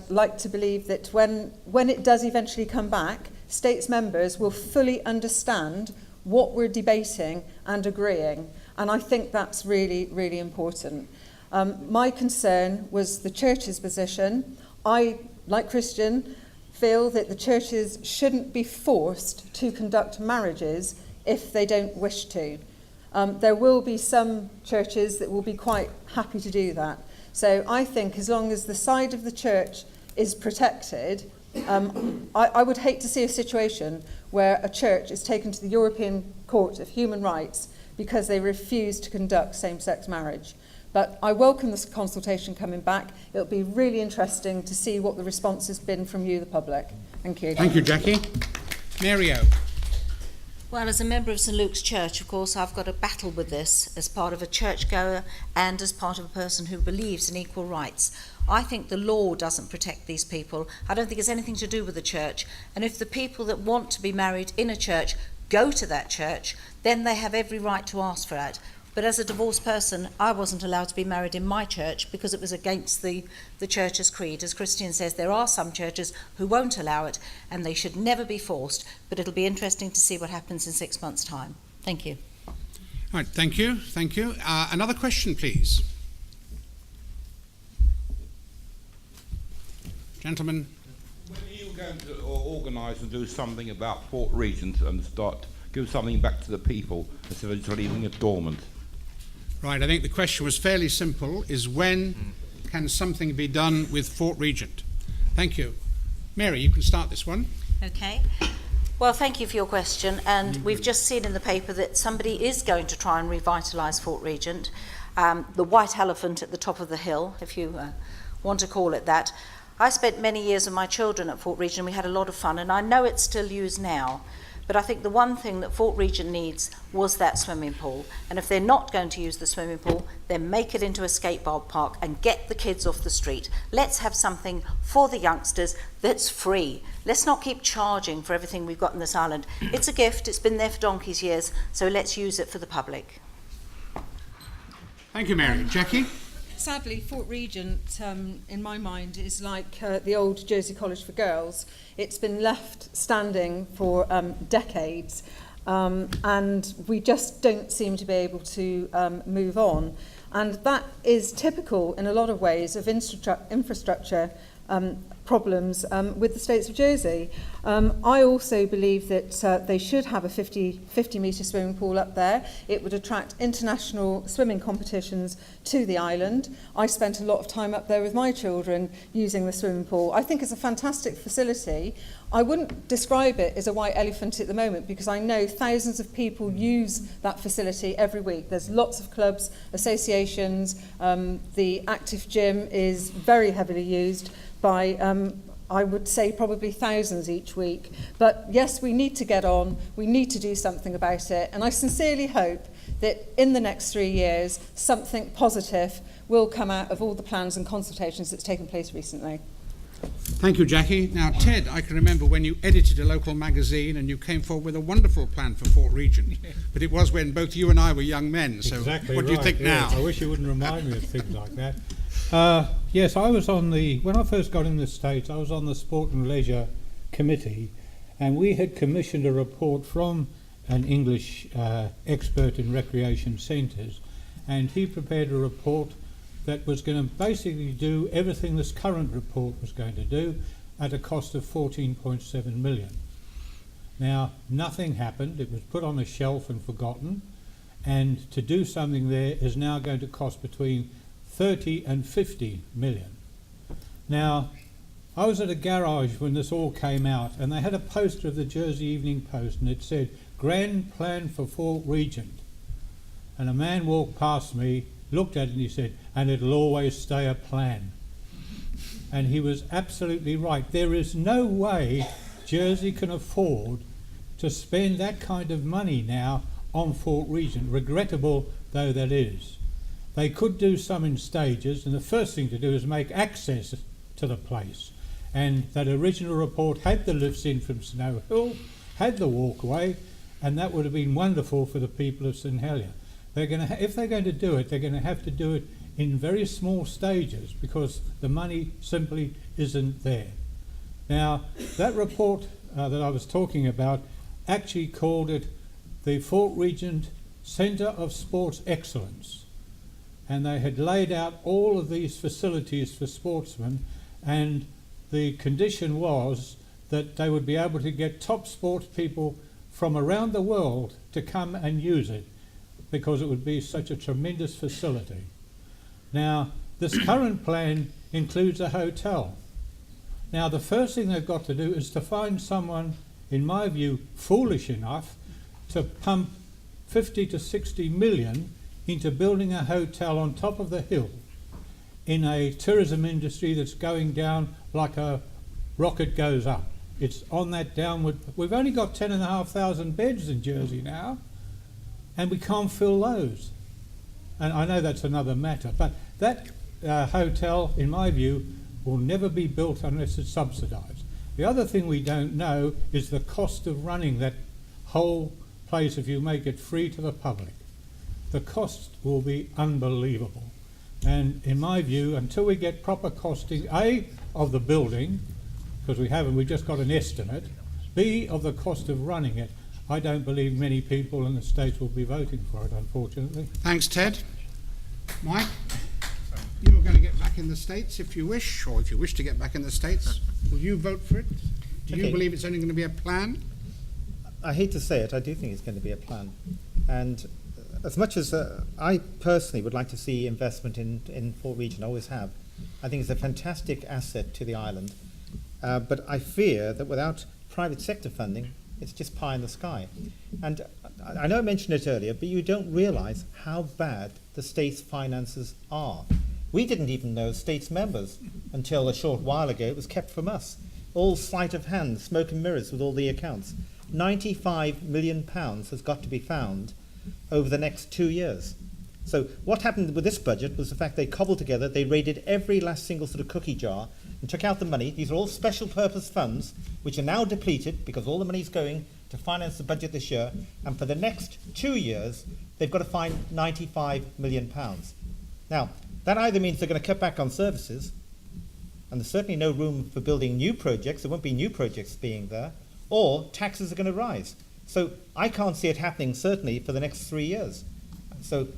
like to believe that when it does eventually come back, states members will fully understand what we're debating and agreeing. And I think that's really, really important. My concern was the church's position. I, like Christian, feel that the churches shouldn't be forced to conduct marriages if they don't wish to. There will be some churches that will be quite happy to do that. So I think as long as the side of the church is protected, I would hate to see a situation where a church is taken to the European Court of Human Rights because they refuse to conduct same-sex marriage. But I welcome this consultation coming back. It'll be really interesting to see what the response has been from you, the public. Thank you. Thank you, Jackie. Mary-O. Well, as a member of St Luke's Church, of course, I've got a battle with this as part of a churchgoer and as part of a person who believes in equal rights. I think the law doesn't protect these people. I don't think it's anything to do with the church. And if the people that want to be married in a church go to that church, then they have every right to ask for that. But as a divorced person, I wasn't allowed to be married in my church because it was against the church's creed. As Christian says, there are some churches who won't allow it, and they should never be forced. But it'll be interesting to see what happens in 6 months' time. Thank you. All right, thank you. Thank you. Another question, please. Gentlemen. When are you going to organise and do something about Fort Regent and start give something back to the people instead of just leaving it dormant? Right, I think the question was fairly simple, is when can something be done with Fort Regent? Thank you. Mary, you can start this one. Okay. Well, thank you for your question. And we've just seen in the paper that somebody is going to try and revitalise Fort Regent, the white elephant at the top of the hill, if you want to call it that. I spent many years with my children at Fort Regent. We had a lot of fun, and I know it's still used now. But I think the one thing that Fort Regent needs was that swimming pool. And if they're not going to use the swimming pool, then make it into a skateboard park and get the kids off the street. Let's have something for the youngsters that's free. Let's not keep charging for everything we've got in this island. It's a gift, it's been there for donkey's years, so let's use it for the public. Thank you, Mary. Jackie? Sadly, Fort Regent, in my mind, is like the old Jersey College for Girls. It's been left standing for decades, and we just don't seem to be able to move on. And that is typical in a lot of ways of infrastructure problems with the States of Jersey. I also believe that they should have a 50-metre swimming pool up there. It would attract international swimming competitions to the island. I spent a lot of time up there with my children using the swimming pool. I think it's a fantastic facility. I wouldn't describe it as a white elephant at the moment because I know thousands of people use that facility every week. There's lots of clubs, associations. The active gym is very heavily used by, I would say, probably thousands each week. But yes, we need to get on. We need to do something about it. And I sincerely hope that in the next 3 years, something positive will come out of all the plans and consultations that's taken place recently. Thank you, Jackie. Now, Ted, I can remember when you edited a local magazine and you came forward with a wonderful plan for Fort Regent. But it was when both you and I were young men. So exactly what do you think now? I wish you wouldn't remind me of things like that. Yes, I was on when I first got in the States, I was on the Sport and Leisure Committee, and we had commissioned a report from an English expert in recreation centres, and he prepared a report that was going to basically do everything this current report was going to do at a cost of 14.7 million. Now, nothing happened. It was put on a shelf and forgotten, and to do something there is now going to cost between 30 and 50 million. Now, I was at a garage when this all came out, and they had a poster of the Jersey Evening Post, and it said, "Grand Plan for Fort Regent." And a man walked past me, looked at it, and he said, "And it'll always stay a plan." And he was absolutely right. There is no way Jersey can afford to spend that kind of money now on Fort Regent, regrettable though that is. They could do some in stages, and the first thing to do is make access to the place. And that original report had the lifts in from Snow Hill, had the walkway, and that would have been wonderful for the people of St Helier. If they're going to do it, they're going to have to do it in very small stages because the money simply isn't there. Now, that report that I was talking about actually called it the Fort Regent Centre of Sports Excellence. And they had laid out all of these facilities for sportsmen, and the condition was that they would be able to get top sports people from around the world to come and use it because it would be such a tremendous facility. Now, this current plan includes a hotel. Now, the first thing they've got to do is to find someone, in my view, foolish enough to pump 50 to 60 million into building a hotel on top of the hill in a tourism industry that's going down like a rocket goes up. It's on that downward. We've only got 10,500 beds in Jersey now, and we can't fill those. And I know that's another matter, but that hotel, in my view, will never be built unless it's subsidised. The other thing we don't know is the cost of running that whole place if you make it free to the public. The cost will be unbelievable. And in my view, until we get proper costing, A, of the building, because we've just got an estimate, B, of the cost of running it, I don't believe many people in the States will be voting for it, unfortunately. Thanks, Ted. Mike, you're going to get back in the States if you wish, or if you wish to get back in the States. Will you vote for it? Do you believe it's only going to be a plan? I hate to say it, I do think it's going to be a plan. And as much as I personally would like to see investment in Fort Regent, I always have, I think it's a fantastic asset to the island. But I fear that without private sector funding, it's just pie in the sky. And I know I mentioned it earlier, but you don't realise how bad the state's finances are. We didn't even know states members until a short while ago. It was kept from us. All sleight of hand, smoke and mirrors with all the accounts. £95 million has got to be found over the next 2 years. So what happened with this budget was the fact they cobbled together, they raided every last single sort of cookie jar and took out the money. These are all special purpose funds which are now depleted because all the money's going to finance the budget this year, and for the next 2 years they've got to find £95 million. Now, that either means they're going to cut back on services, and there's certainly no room for building new projects, there won't be new projects being there, or taxes are going to rise. So I can't see it happening certainly for the next 3 years. So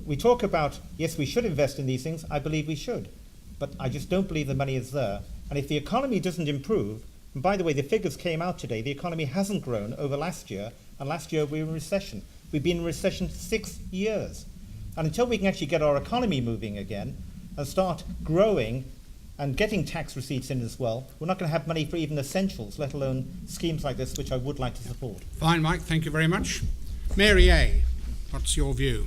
we talk about, yes, we should invest in these things, I believe we should, but I just don't believe the money is there. And if the economy doesn't improve, and by the way, the figures came out today, the economy hasn't grown over last year, and last year we were in recession. We've been in recession 6 years. And until we can actually get our economy moving again and start growing and getting tax receipts in as well, we're not going to have money for even essentials, let alone schemes like this, which I would like to support. Fine, Mike, thank you very much. Mary A., what's your view?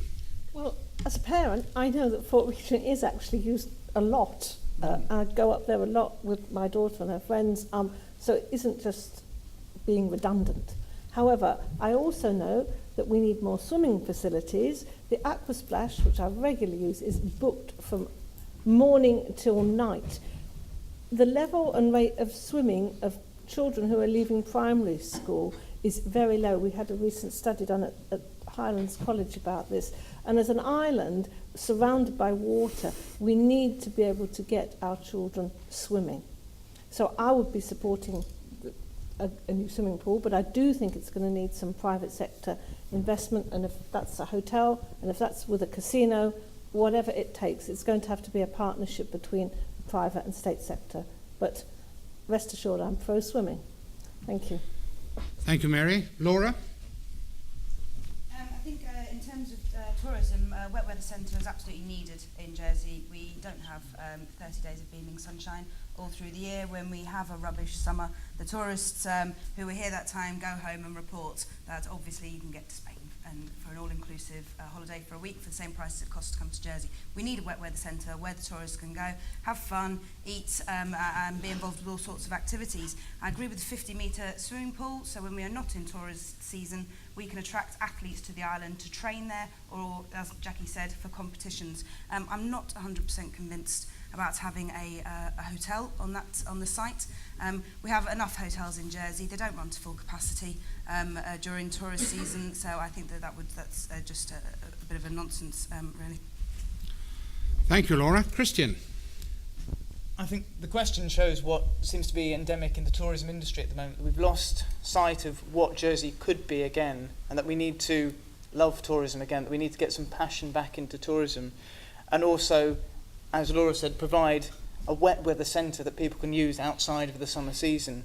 Well, as a parent, I know that Fort Regent is actually used a lot. I go up there a lot with my daughter and her friends, so it isn't just being redundant. However, I also know that we need more swimming facilities. The Aqua Splash, which I regularly use, is booked from morning till night. The level and rate of swimming of children who are leaving primary school is very low. We had a recent study done at Highlands College about this. And as an island surrounded by water, we need to be able to get our children swimming. So I would be supporting a new swimming pool, but I do think it's going to need some private sector investment, and if that's a hotel, and if that's with a casino, whatever it takes, it's going to have to be a partnership between private and state sector. But rest assured, I'm pro-swimming. Thank you. Thank you, Mary. Laura? I think in terms of tourism, wet weather centre is absolutely needed in Jersey. We don't have 30 days of beaming sunshine all through the year. When we have a rubbish summer, the tourists who are here that time go home and report that obviously you can get to Spain and for an all-inclusive holiday for a week for the same price as it costs to come to Jersey. We need a wet weather centre where the tourists can go, have fun, eat and be involved with all sorts of activities. I agree with the 50-metre swimming pool, so when we are not in tourist season, we can attract athletes to the island to train there, or, as Jackie said, for competitions. I'm not 100% convinced about having a hotel on the site. We have enough hotels in Jersey. They don't run to full capacity during tourist season, so I think that's just a bit of a nonsense, really. Thank you, Laura. Christian? I think the question shows what seems to be endemic in the tourism industry at the moment. We've lost sight of what Jersey could be again, and that we need to love tourism again, that we need to get some passion back into tourism. And also, as Laura said, provide a wet weather centre that people can use outside of the summer season.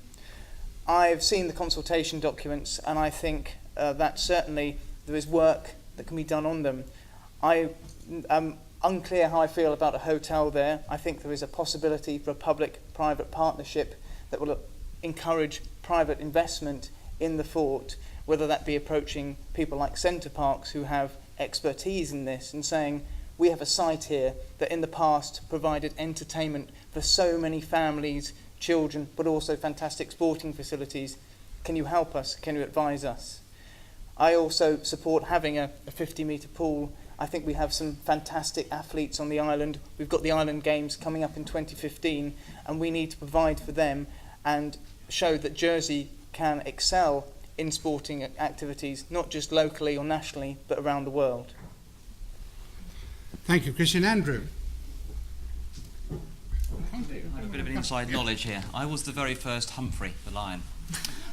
I've seen the consultation documents, and I think that certainly there is work that can be done on them. I am unclear how I feel about a hotel there. I think there is a possibility for a public-private partnership that will encourage private investment in the fort, whether that be approaching people like Centre Parks who have expertise in this and saying, we have a site here that in the past provided entertainment for so many families, children, but also fantastic sporting facilities. Can you help us? Can you advise us? I also support having a 50-metre pool. I think we have some fantastic athletes on the island. We've got the Island Games coming up in 2015, and we need to provide for them and show that Jersey can excel in sporting activities, not just locally or nationally, but around the world. Thank you, Christian. Andrew? I have a bit of an inside knowledge here. I was the very first Humphrey, the lion.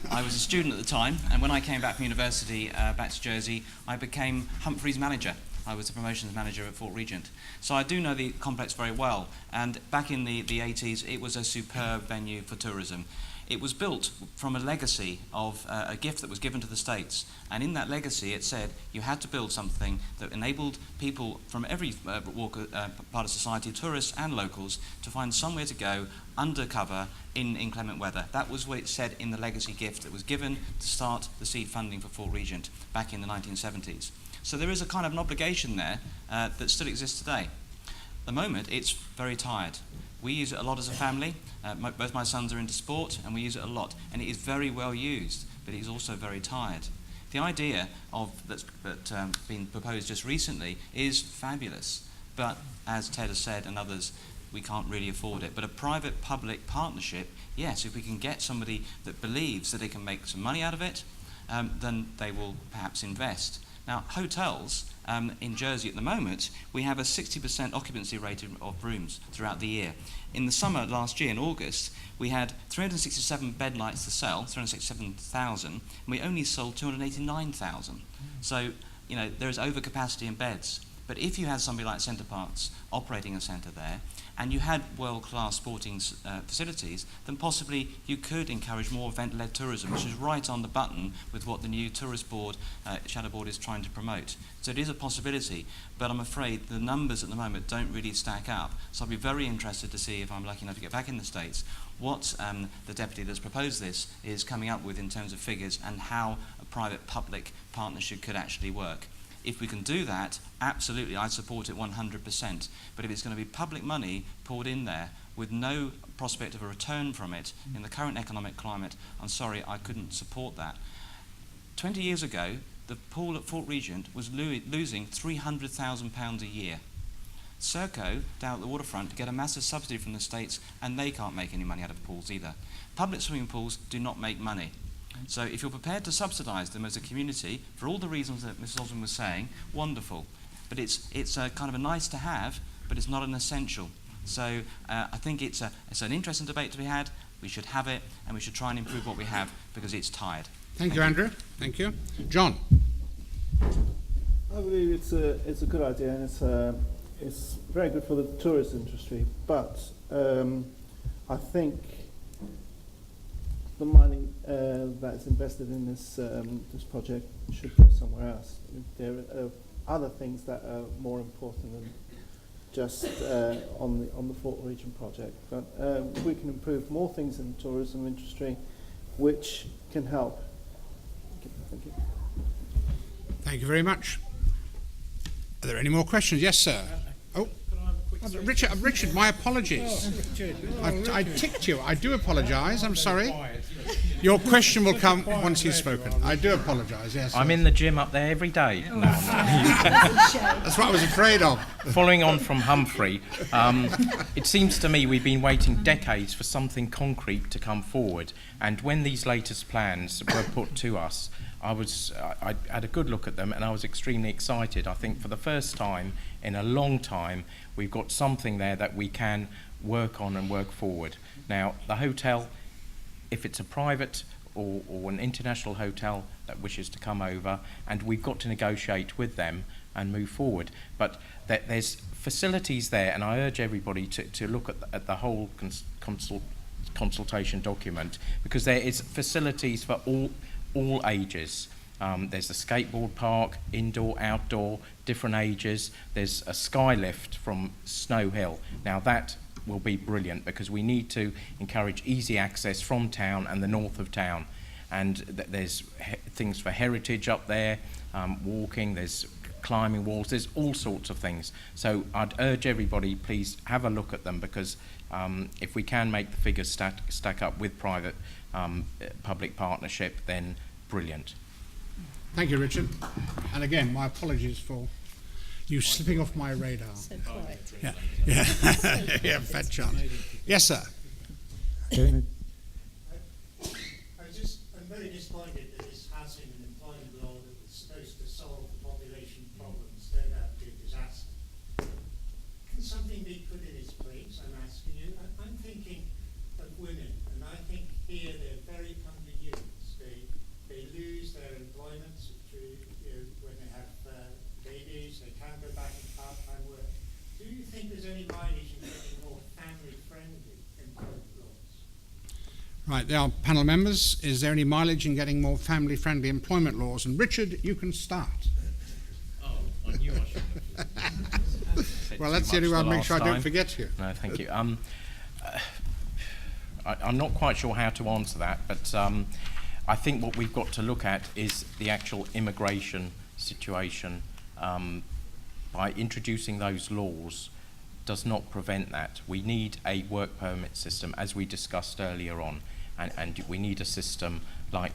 I was a student at the time, and when I came back from university, back to Jersey, I became Humphrey's manager. I was the promotions manager at Fort Regent. So I do know the complex very well, and back in the 80s, it was a superb venue for tourism. It was built from a legacy of a gift that was given to the States, and in that legacy it said you had to build something that enabled people from every part of society, tourists and locals, to find somewhere to go undercover in inclement weather. That was what it said in the legacy gift that was given to start the seed funding for Fort Regent back in the 1970s. So there is a kind of an obligation there that still exists today. At the moment, it's very tired. We use it a lot as a family. Both my sons are into sport, and we use it a lot. And it is very well used, but it is also very tired. The idea that's been proposed just recently is fabulous. But as Ted has said, and others, we can't really afford it. But a private-public partnership, yes, if we can get somebody that believes that they can make some money out of it, then they will perhaps invest. Now, hotels in Jersey at the moment, we have a 60% occupancy rate of rooms throughout the year. In the summer last year, in August, we had 367 bed nights to sell, 367,000, and we only sold 289,000. So, you know, there is overcapacity in beds. But if you had somebody like Centre Parks operating a centre there, and you had world-class sporting facilities, then possibly you could encourage more event-led tourism, which is right on the button with what the new tourist board, Shadow Board, is trying to promote. So it is a possibility, but I'm afraid the numbers at the moment don't really stack up. So I'll be very interested to see, if I'm lucky enough to get back in the States, what the deputy that's proposed this is coming up with in terms of figures and how a private-public partnership could actually work. If we can do that, absolutely, I support it 100%. But if it's going to be public money poured in there with no prospect of a return from it in the current economic climate, I'm sorry, I couldn't support that. 20 years ago, the pool at Fort Regent was losing £300,000 a year. Serco, down at the waterfront, get a massive subsidy from the States, and they can't make any money out of pools either. Public swimming pools do not make money. So if you're prepared to subsidise them as a community, for all the reasons that Mrs. Osmond was saying, wonderful. But it's a kind of a nice to have, but it's not an essential. So I think it's an interesting debate to be had. We should have it, and we should try and improve what we have, because it's tired. Thank you, Andrew. Thank you. John. I believe it's a good idea, and it's very good for the tourist industry. But I think the money that's invested in this project should go somewhere else. There are other things that are more important than just on the Fort Region project. But we can improve more things in the tourism industry, which can help. Thank you. Thank you very much. Are there any more questions? Yes, sir. Oh, Richard, my apologies. I ticked you. I do apologise. I'm sorry. Your question will come once you've spoken. I do apologise. Yes. I'm in the gym up there every day. No, that's what I was afraid of. Following on from Humphrey, it seems to me we've been waiting decades for something concrete to come forward, and when these latest plans were put to us, I had a good look at them, and I was extremely excited. I think for the first time in a long time, we've got something there that we can work on and work forward. Now, the hotel, if it's a private or an international hotel that wishes to come over, and we've got to negotiate with them and move forward. But there's facilities there, and I urge everybody to look at the whole consultation document, because there is facilities for all ages. There's a skateboard park, indoor, outdoor, different ages. There's a sky lift from Snow Hill. Now that will be brilliant, because we need to encourage easy access from town and the north of town. And there's things for heritage up there, walking, there's climbing walls, there's all sorts of things. So I'd urge everybody, please have a look at them, because if we can make the figures stack up with private public partnership, then brilliant. Thank you, Richard. And again, my apologies for you slipping off my radar. So quiet. Yeah, yeah, fat chance. Yes, sir. I'm very disappointed that this housing and employment law that was supposed to solve the population problems turned out to be a disaster. Can something be put in its place? I'm asking you. I'm thinking of women, and I think here they're very underused. They lose their employment when they have babies. They can't go back in part-time work. Do you think there's any mileage in getting more family-friendly employment laws? Right, there are panel members. Is there any mileage in getting more family-friendly employment laws? And Richard, you can start. Oh, I knew I should have. Well, that's the only way I'll make sure I don't forget you. No, thank you. I'm not quite sure how to answer that, but I think what we've got to look at is the actual immigration situation. By introducing those laws does not prevent that. We need a work permit system, as we discussed earlier on, and we need a system like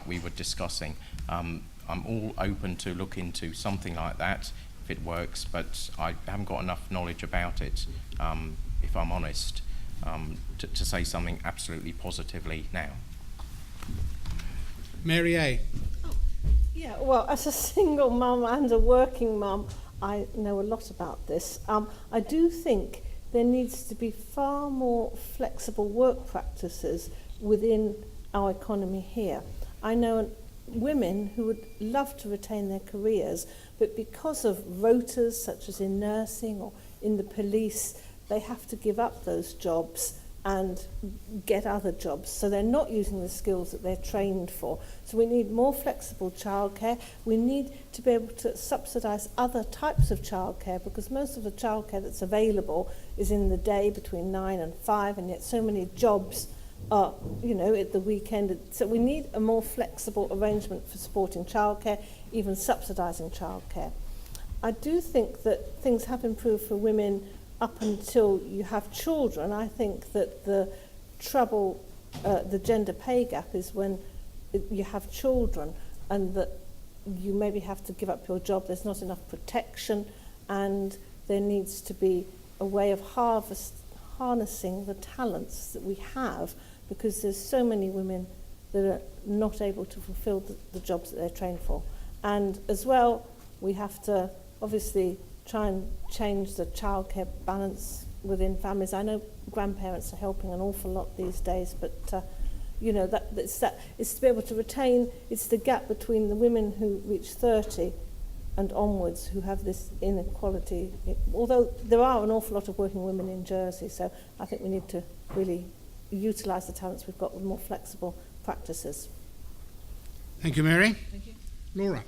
we were discussing. I'm all open to look into something like that if it works, but I haven't got enough knowledge about it, if I'm honest, to say something absolutely positively now. Mary A. Yeah, well, as a single mum and a working mum, I know a lot about this. I do think there needs to be far more flexible work practices within our economy here. I know women who would love to retain their careers, but because of rotas, such as in nursing or in the police, they have to give up those jobs and get other jobs. So they're not using the skills that they're trained for. So we need more flexible childcare. We need to be able to subsidise other types of childcare, because most of the childcare that's available is in the day between 9 and 5, and yet so many jobs are, at the weekend. So we need a more flexible arrangement for supporting childcare, even subsidising childcare. I do think that things have improved for women up until you have children. I think that the trouble, the gender pay gap, is when you have children and that you maybe have to give up your job. There's not enough protection, and there needs to be a way of harnessing the talents that we have, because there's so many women that are not able to fulfil the jobs that they're trained for. And as well, we have to obviously try and change the childcare balance within families. I know grandparents are helping an awful lot these days, but you know, it's to be able to retain. It's the gap between the women who reach 30 and onwards who have this inequality. Although there are an awful lot of working women in Jersey, so I think we need to really utilise the talents we've got with more flexible practices. Thank you, Mary. Thank you. Laura.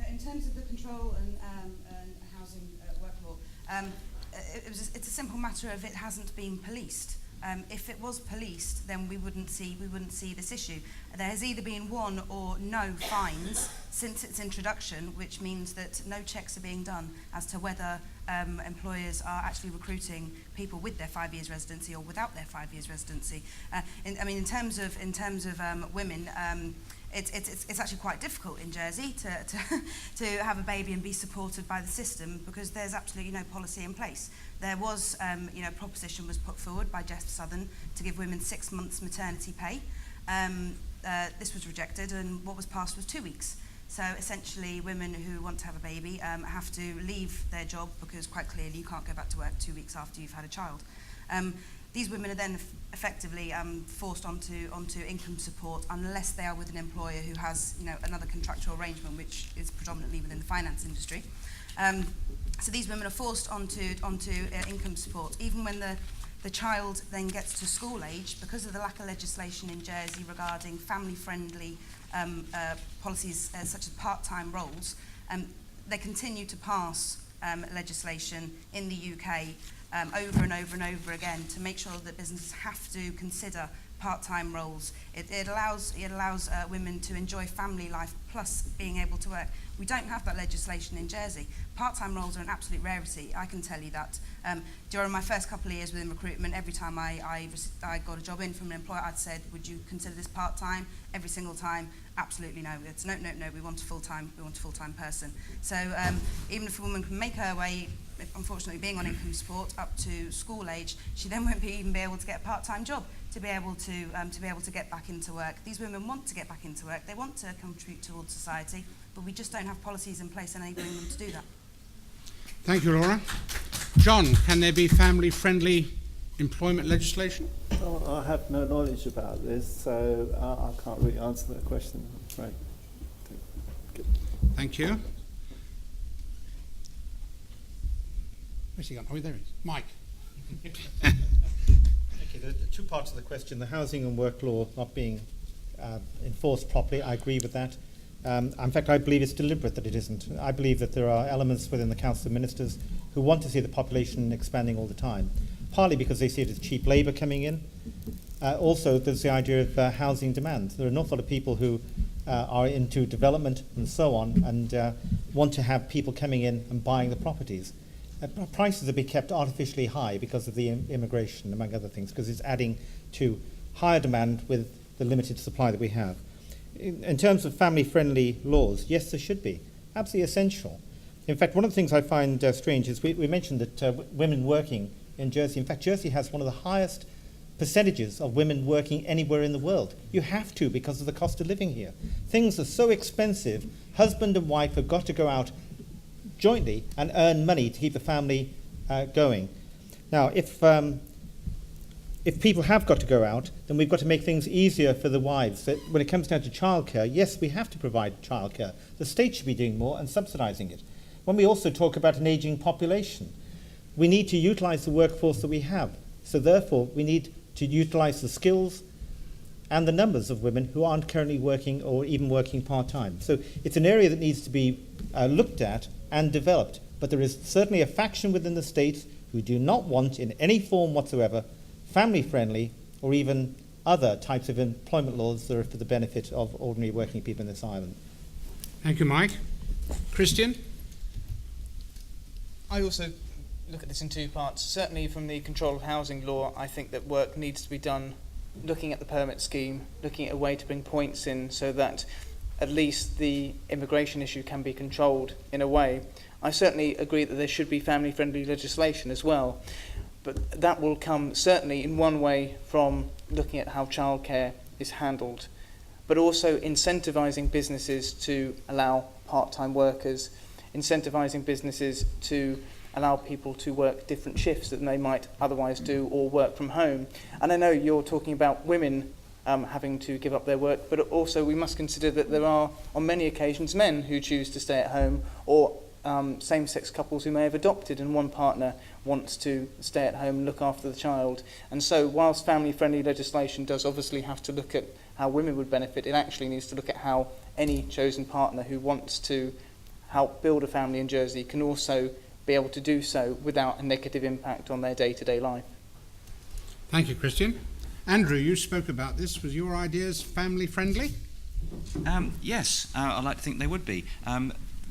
In terms of the control and housing work law, it's a simple matter of it hasn't been policed. If it was policed, then we wouldn't see this issue. There has either been one or no fines since its introduction, which means that no checks are being done as to whether employers are actually recruiting people with their 5 years residency or without their 5 years residency. In terms of women. It's actually quite difficult in Jersey to have a baby and be supported by the system because there's absolutely no policy in place. There was, a proposition was put forward by Jeff Southern to give women 6 months maternity pay. This was rejected, and what was passed was 2 weeks. So essentially, women who want to have a baby have to leave their job because quite clearly you can't go back to work 2 weeks after you've had a child. These women are then effectively forced onto income support unless they are with an employer who has, another contractual arrangement, which is predominantly within the finance industry. So these women are forced onto income support, even when the child then gets to school age, because of the lack of legislation in Jersey regarding family-friendly policies such as part-time roles. They continue to pass legislation in the UK over and over and over again to make sure that businesses have to consider part-time roles. It allows women to enjoy family life plus being able to work. We don't have that legislation in Jersey. Part-time roles are an absolute rarity, I can tell you that. During my first couple of years within recruitment, every time I got a job in from an employer, I'd said, would you consider this part-time? Every single time, absolutely no. It's no, we want a full-time person. So even if a woman can make her way, unfortunately being on income support up to school age, she then won't even be able to get a part-time job to be able to get back into work. These women want to get back into work. They want to contribute towards society, but we just don't have policies in place enabling them to do that. Thank you, Laura. John, can there be family-friendly employment legislation? Oh, I have no knowledge about this, so I can't really answer that question, I'm afraid. Thank you. Where's he gone? Oh, there he is. Mike. Okay, the two parts of the question, the housing and work law not being enforced properly, I agree with that. In fact, I believe it's deliberate that it isn't. I believe that there are elements within the Council of Ministers who want to see the population expanding all the time, partly because they see it as cheap labour coming in. Also, there's the idea of housing demand. There are an awful lot of people who are into development and so on and want to have people coming in and buying the properties. Prices have been kept artificially high because of the immigration, among other things, because it's adding to higher demand with the limited supply that we have. In terms of family-friendly laws, yes, there should be. Absolutely essential. In fact, one of the things I find strange is we mentioned that women working in Jersey, in fact, Jersey has one of the highest percentages of women working anywhere in the world. You have to because of the cost of living here. Things are so expensive, husband and wife have got to go out jointly and earn money to keep the family going. Now, if people have got to go out, then we've got to make things easier for the wives. That when it comes down to childcare, yes, we have to provide childcare. The state should be doing more and subsidising it. When we also talk about an ageing population, we need to utilise the workforce that we have. So therefore, we need to utilise the skills and the numbers of women who aren't currently working or even working part-time. So it's an area that needs to be looked at and developed. But there is certainly a faction within the state who do not want, in any form whatsoever, family-friendly or even other types of employment laws that are for the benefit of ordinary working people in this island. Thank you, Mike. Christian? I also look at this in two parts. Certainly from the control of housing law, I think that work needs to be done looking at the permit scheme, looking at a way to bring points in so that at least the immigration issue can be controlled in a way. I certainly agree that there should be family-friendly legislation as well, but that will come certainly in one way from looking at how childcare is handled, but also incentivising businesses to allow part-time workers, incentivising businesses to allow people to work different shifts than they might otherwise do, or work from home. And I know you're talking about women having to give up their work, but also we must consider that there are, on many occasions, men who choose to stay at home, or same-sex couples who may have adopted and one partner wants to stay at home and look after the child. And so whilst family-friendly legislation does obviously have to look at how women would benefit, it actually needs to look at how any chosen partner who wants to help build a family in Jersey can also be able to do so without a negative impact on their day-to-day life. Thank you, Christian. Andrew, you spoke about this. Was your ideas family-friendly? Yes, I'd like to think they would be.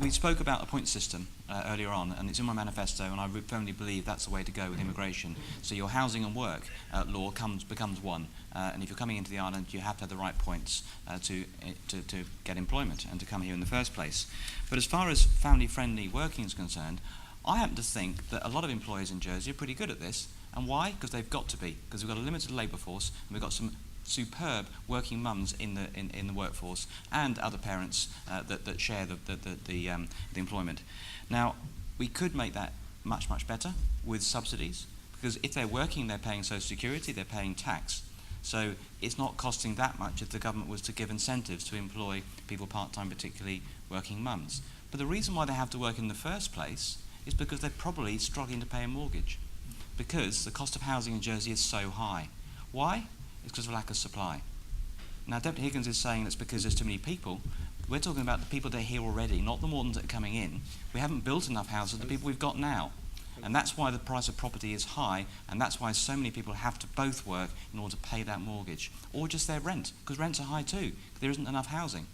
We spoke about a point system earlier on, and it's in my manifesto, and I firmly believe that's the way to go with immigration. So your housing and work law becomes one, and if you're coming into the island, you have to have the right points to get employment and to come here in the first place. But as far as family-friendly working is concerned, I happen to think that a lot of employers in Jersey are pretty good at this. And why? Because they've got to be. Because we've got a limited labour force, and we've got some superb working mums in the workforce, and other parents that share the employment. Now, we could make that much better with subsidies, because if they're working, they're paying social security, they're paying tax. So it's not costing that much if the government was to give incentives to employ people part-time, particularly working mums. But the reason why they have to work in the first place is because they're probably struggling to pay a mortgage, because the cost of housing in Jersey is so high. Why? It's because of lack of supply. Now, Deputy Higgins is saying that's because there's too many people. We're talking about the people that are here already, not the ones that are coming in. We haven't built enough houses for the people we've got now. And that's why the price of property is high, and that's why so many people have to both work in order to pay that mortgage, or just their rent, because rents are high too, because there isn't enough housing.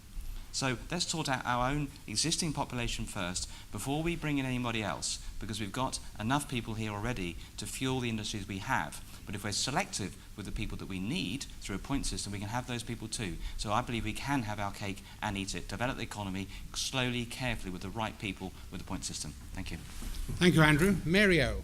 So let's sort out our own existing population first before we bring in anybody else, because we've got enough people here already to fuel the industries we have. But if we're selective with the people that we need through a point system, we can have those people too. So I believe we can have our cake and eat it, develop the economy slowly, carefully, with the right people with the point system. Thank you. Thank you, Andrew. Mary-O.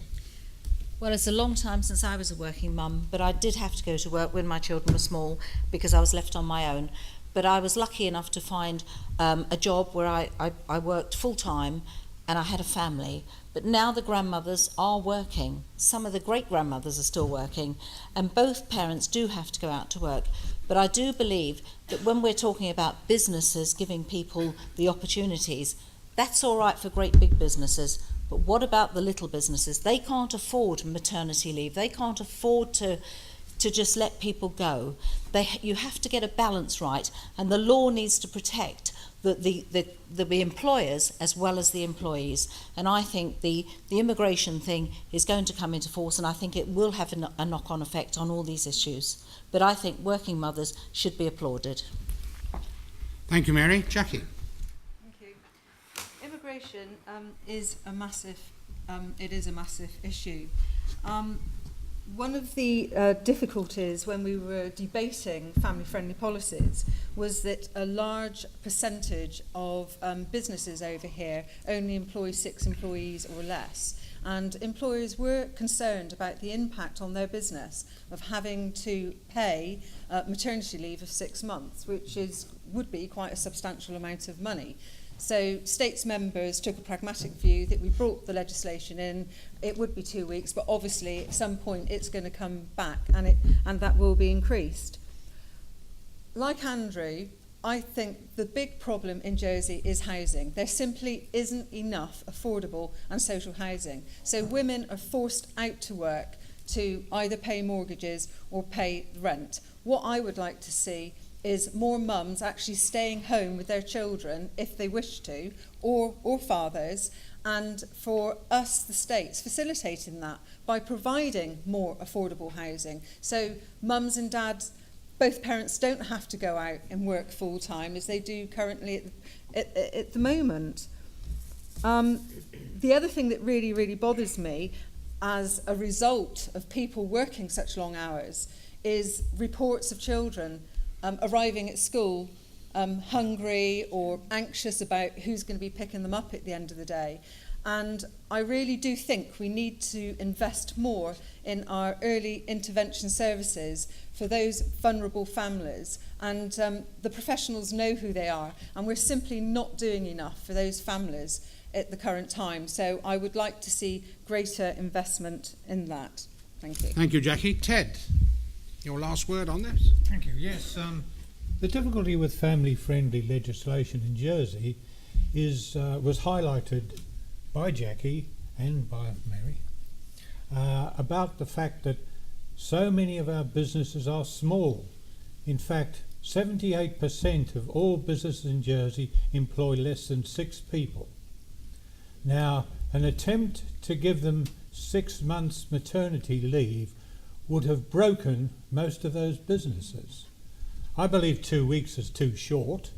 Well, it's a long time since I was a working mum, but I did have to go to work when my children were small because I was left on my own. But I was lucky enough to find a job where I worked full-time and I had a family. But now the grandmothers are working. Some of the great-grandmothers are still working, and both parents do have to go out to work. But I do believe that when we're talking about businesses giving people the opportunities, that's all right for great big businesses. But what about the little businesses? They can't afford maternity leave. They can't afford to just let people go. You have to get a balance right, and the law needs to protect the employers as well as the employees. And I think the immigration thing is going to come into force, and I think it will have a knock-on effect on all these issues. But I think working mothers should be applauded. Thank you, Mary. Jackie. Thank you. Immigration is a massive issue. One of the difficulties when we were debating family-friendly policies was that a large percentage of businesses over here only employ 6 employees or less. And employers were concerned about the impact on their business of having to pay maternity leave of 6 months, which would be quite a substantial amount of money. So States members took a pragmatic view that we brought the legislation in. It would be 2 weeks, but obviously at some point it's going to come back, and that will be increased. Like Andrew, I think the big problem in Jersey is housing. There simply isn't enough affordable and social housing. So women are forced out to work to either pay mortgages or pay rent. What I would like to see is more mums actually staying home with their children if they wish to, or fathers, and for us, the states, facilitating that by providing more affordable housing. So mums and dads, both parents, don't have to go out and work full-time as they do currently at the moment. The other thing that really, really bothers me as a result of people working such long hours is reports of children arriving at school hungry or anxious about who's going to be picking them up at the end of the day. And I really do think we need to invest more in our early intervention services for those vulnerable families. And the professionals know who they are, and we're simply not doing enough for those families at the current time. So I would like to see greater investment in that. Thank you. Thank you, Jackie. Ted, your last word on this? Thank you. Yes, the difficulty with family-friendly legislation in Jersey was highlighted by Jackie and by Mary about the fact that so many of our businesses are small. In fact, 78% of all businesses in Jersey employ less than 6 people. Now, an attempt to give them 6 months maternity leave would have broken most of those businesses. I believe 2 weeks is too short,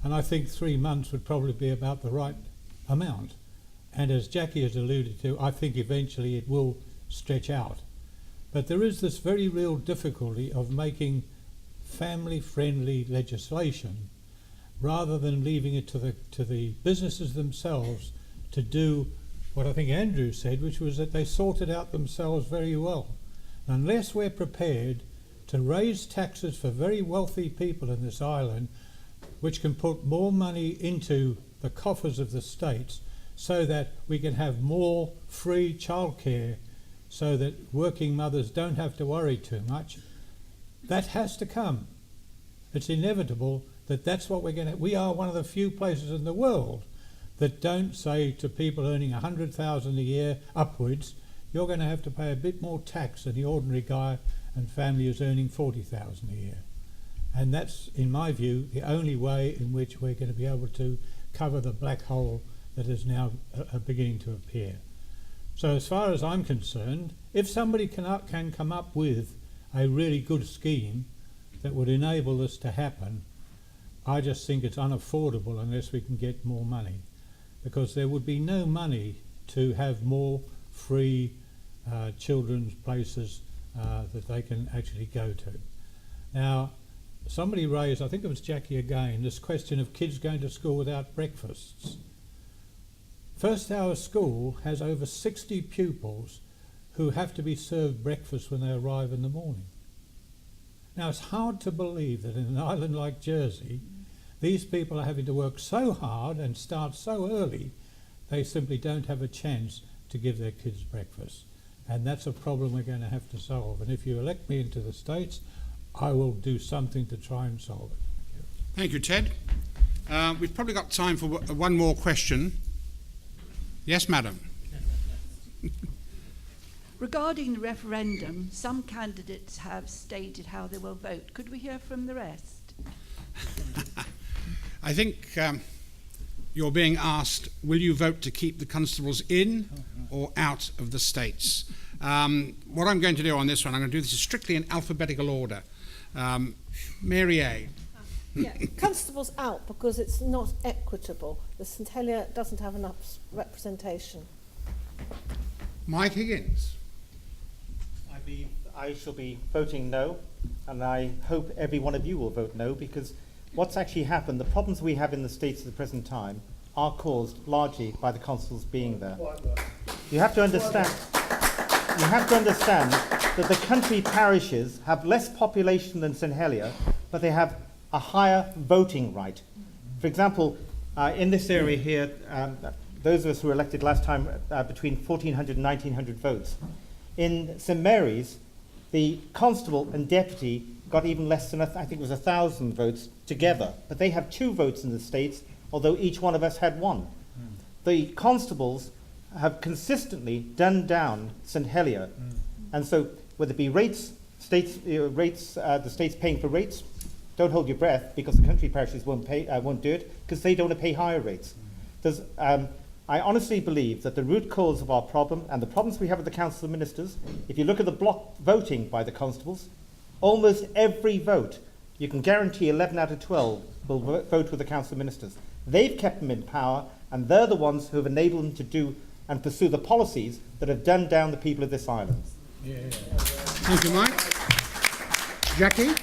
and I think 3 months would probably be about the right amount. And as Jackie has alluded to, I think eventually it will stretch out. But there is this very real difficulty of making family-friendly legislation rather than leaving it to the businesses themselves to do what I think Andrew said, which was that they sorted out themselves very well. Unless we're prepared to raise taxes for very wealthy people in this island, which can put more money into the coffers of the states so that we can have more free childcare so that working mothers don't have to worry too much, that has to come. It's inevitable that that's what we're going to... We are one of the few places in the world that don't say to people earning $100,000 a year upwards, you're going to have to pay a bit more tax than the ordinary guy and family who's earning $40,000 a year. And that's, in my view, the only way in which we're going to be able to cover the black hole that is now beginning to appear. So as far as I'm concerned, if somebody can come up with a really good scheme that would enable this to happen, I just think it's unaffordable unless we can get more money, because there would be no money to have more free children's places that they can actually go to. Now, somebody raised, I think it was Jackie again, this question of kids going to school without breakfasts. First Hour School has over 60 pupils who have to be served breakfast when they arrive in the morning. Now, it's hard to believe that in an island like Jersey, these people are having to work so hard and start so early, they simply don't have a chance to give their kids breakfast. And that's a problem we're going to have to solve. And if you elect me into the States, I will do something to try and solve it. Thank you, Ted. We've probably got time for one more question. Yes, madam. Regarding the referendum, some candidates have stated how they will vote. Could we hear from the rest? I think you're being asked, will you vote to keep the constables in or out of the states? What I'm going to do on this one, I'm going to do this strictly in alphabetical order. Mary A. Yeah, constables out because it's not equitable. The St Helier doesn't have enough representation. Mike Higgins. I shall be voting no, and I hope every one of you will vote no, because what's actually happened, the problems we have in the States at the present time are caused largely by the constables being there. You have to understand that the country parishes have less population than St Helier, but they have a higher voting right. For example, in this area here, those of us who were elected last time between 1,400 and 1,900 votes. In St Mary's, the constable and deputy got even less than, I think it was 1,000 votes together, but they have 2 votes in the States, although each one of us had 1. The constables have consistently done down St Helier, and so whether it be rates, the states paying for rates, don't hold your breath, because the country parishes won't do it, because they don't want to pay higher rates. I honestly believe that the root cause of our problem, and the problems we have with the Council of Ministers, if you look at the block voting by the constables, almost every vote, you can guarantee 11 out of 12 will vote with the Council of Ministers. They've kept them in power, and they're the ones who have enabled them to do and pursue the policies that have done down the people of this island. Yeah. Thank you, Mike. Jackie?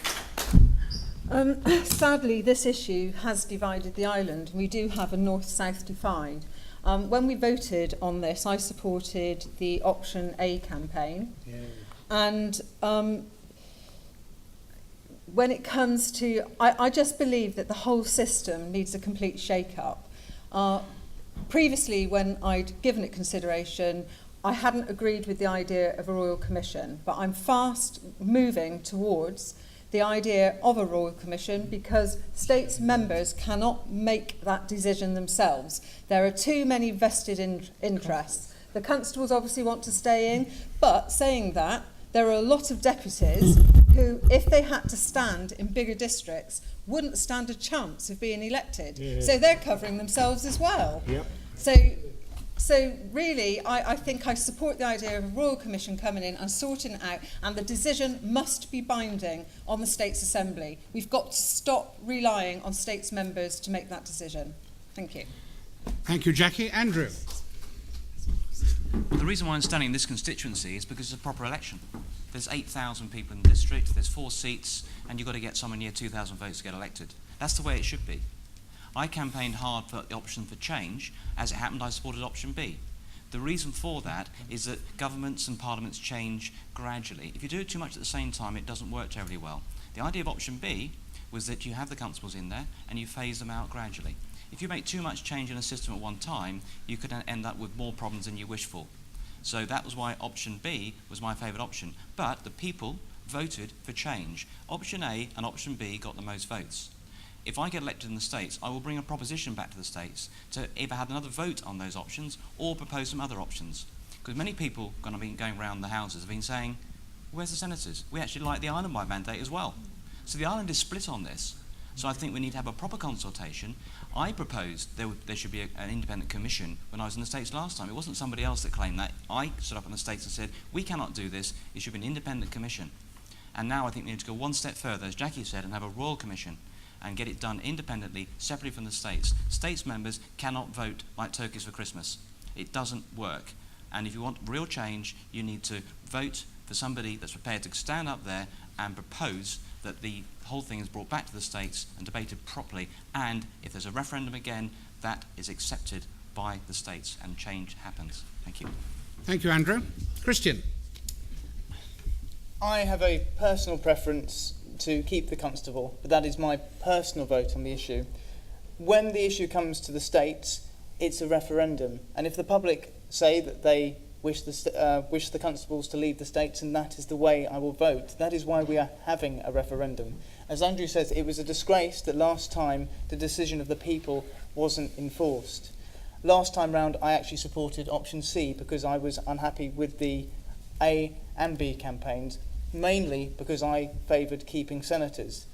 Sadly, this issue has divided the island. We do have a north-south divide. When we voted on this, I supported the Option A campaign. Yeah. And when it comes to, I just believe that the whole system needs a complete shake-up. Previously, when I'd given it consideration, I hadn't agreed with the idea of a Royal Commission, but I'm fast moving towards the idea of a Royal Commission because states members cannot make that decision themselves. There are too many vested interests. The constables obviously want to stay in, but saying that, there are a lot of deputies who, if they had to stand in bigger districts, wouldn't stand a chance of being elected. Yeah. So they're covering themselves as well. Yep. So really, I think I support the idea of a Royal Commission coming in and sorting it out, and the decision must be binding on the States Assembly. We've got to stop relying on States members to make that decision. Thank you. Thank you, Jackie. Andrew. The reason why I'm standing in this constituency is because it's a proper election. There's 8,000 people in the district, there's 4 seats, and you've got to get somewhere near 2,000 votes to get elected. That's the way it should be. I campaigned hard for the option for change. As it happened, I supported option B. The reason for that is that governments and parliaments change gradually. If you do it too much at the same time, it doesn't work terribly well. The idea of option B was that you have the constables in there and you phase them out gradually. If you make too much change in a system at one time, you could end up with more problems than you wish for. So that was why option B was my favourite option. But the people voted for change. Option A and option B got the most votes. If I get elected in the States, I will bring a proposition back to the States to either have another vote on those options or propose some other options. Because many people going around the houses have been saying, where's the senators? We actually like the island-wide mandate as well. So the island is split on this. So I think we need to have a proper consultation. I proposed there should be an independent commission when I was in the States last time. It wasn't somebody else that claimed that. I stood up in the States and said, we cannot do this. It should be an independent commission. And now I think we need to go one step further, as Jackie said, and have a royal commission and get it done independently, separately from the States. States members cannot vote like turkeys for Christmas. It doesn't work. And if you want real change, you need to vote for somebody that's prepared to stand up there and propose that the whole thing is brought back to the States and debated properly, and if there's a referendum again, that is accepted by the States and change happens. Thank you. Thank you, Andrew. Christian. I have a personal preference to keep the constable, but that is my personal vote on the issue. When the issue comes to the States, it's a referendum, and if the public say that they wish the constables to leave the States, and that is the way I will vote. That is why we are having a referendum. As Andrew says, it was a disgrace that last time the decision of the people wasn't enforced. Last time round, I actually supported option C because I was unhappy with the A and B campaigns, mainly because I favoured keeping senators.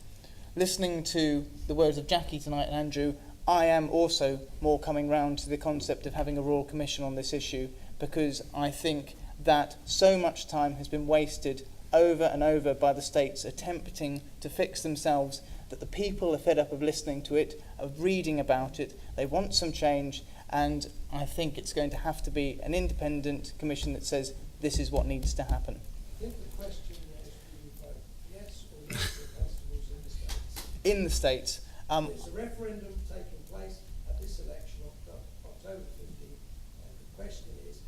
Listening to the words of Jackie tonight and Andrew, I am also more coming round to the concept of having a Royal Commission on this issue, because I think that so much time has been wasted over and over by the states attempting to fix themselves that the people are fed up of listening to it, of reading about it. They want some change, and I think it's going to have to be an independent commission that says this is what needs to happen. I think the question is, do you vote yes or no for constables in the States? In the States. There's a referendum taking place at this election, October 15th, and the question is,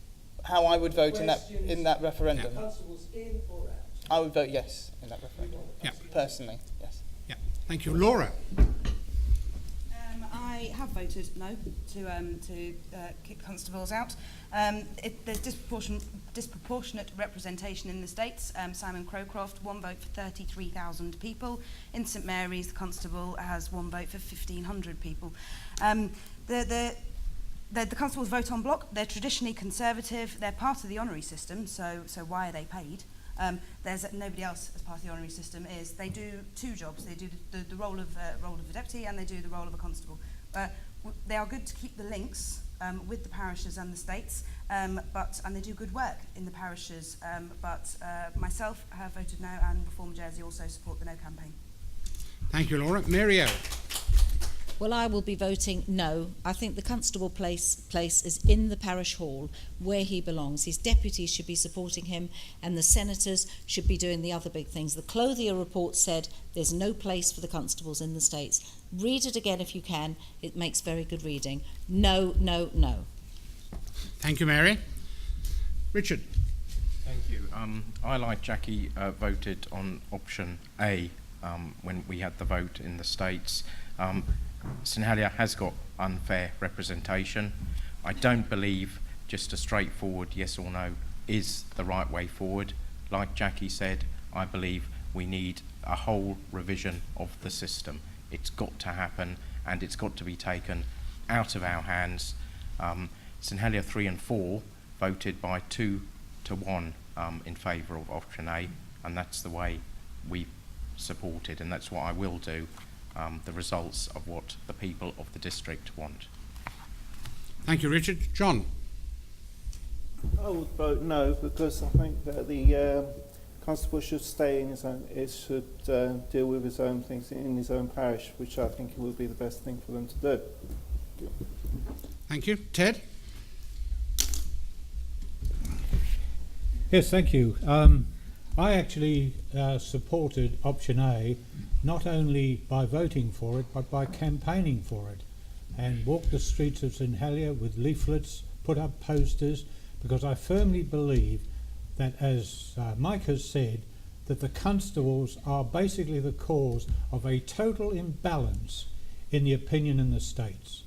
how I would vote in that referendum. Constables in or out? I would vote yes in that referendum. Yeah. Personally, yes. Yeah. Thank you. Laura. I have voted no to kick constables out. There's disproportionate representation in the States. Simon Crowcroft, 1 vote for 33,000 people. In St Mary's, the constable has 1 vote for 1,500 people. The constables vote en bloc. They're traditionally conservative. They're part of the honorary system, so why are they paid? There's nobody else as part of the honorary system. They do 2 jobs. They do the role of a deputy, and they do the role of a constable. They are good to keep the links with the parishes and the states, and they do good work in the parishes. But myself have voted no, and Reform Jersey also support the no campaign. Thank you, Laura. Mary-O. Well, I will be voting no. I think the constable place is in the parish hall where he belongs. His deputies should be supporting him, and the senators should be doing the other big things. The Clothier report said there's no place for the constables in the States. Read it again if you can. It makes very good reading. No, no, no. Thank you, Mary. Richard. Thank you. I, like Jackie, voted on option A when we had the vote in the States. St Helier has got unfair representation. I don't believe just a straightforward yes or no is the right way forward. Like Jackie said, I believe we need a whole revision of the system. It's got to happen, and it's got to be taken out of our hands. St Helier 3 and 4 voted by 2 to 1 in favour of option A, and that's the way we supported, and that's what I will do, the results of what the people of the district want. Thank you, Richard. John. I would vote no, because I think that the constable should stay in his own, it should deal with his own things in his own parish, which I think will be the best thing for them to do. Thank you. Ted? Yes, thank you. I actually supported option A, not only by voting for it, but by campaigning for it, and walked the streets of St Helier with leaflets, put up posters, because I firmly believe that, as Mike has said, that the constables are basically the cause of a total imbalance in the opinion in the states.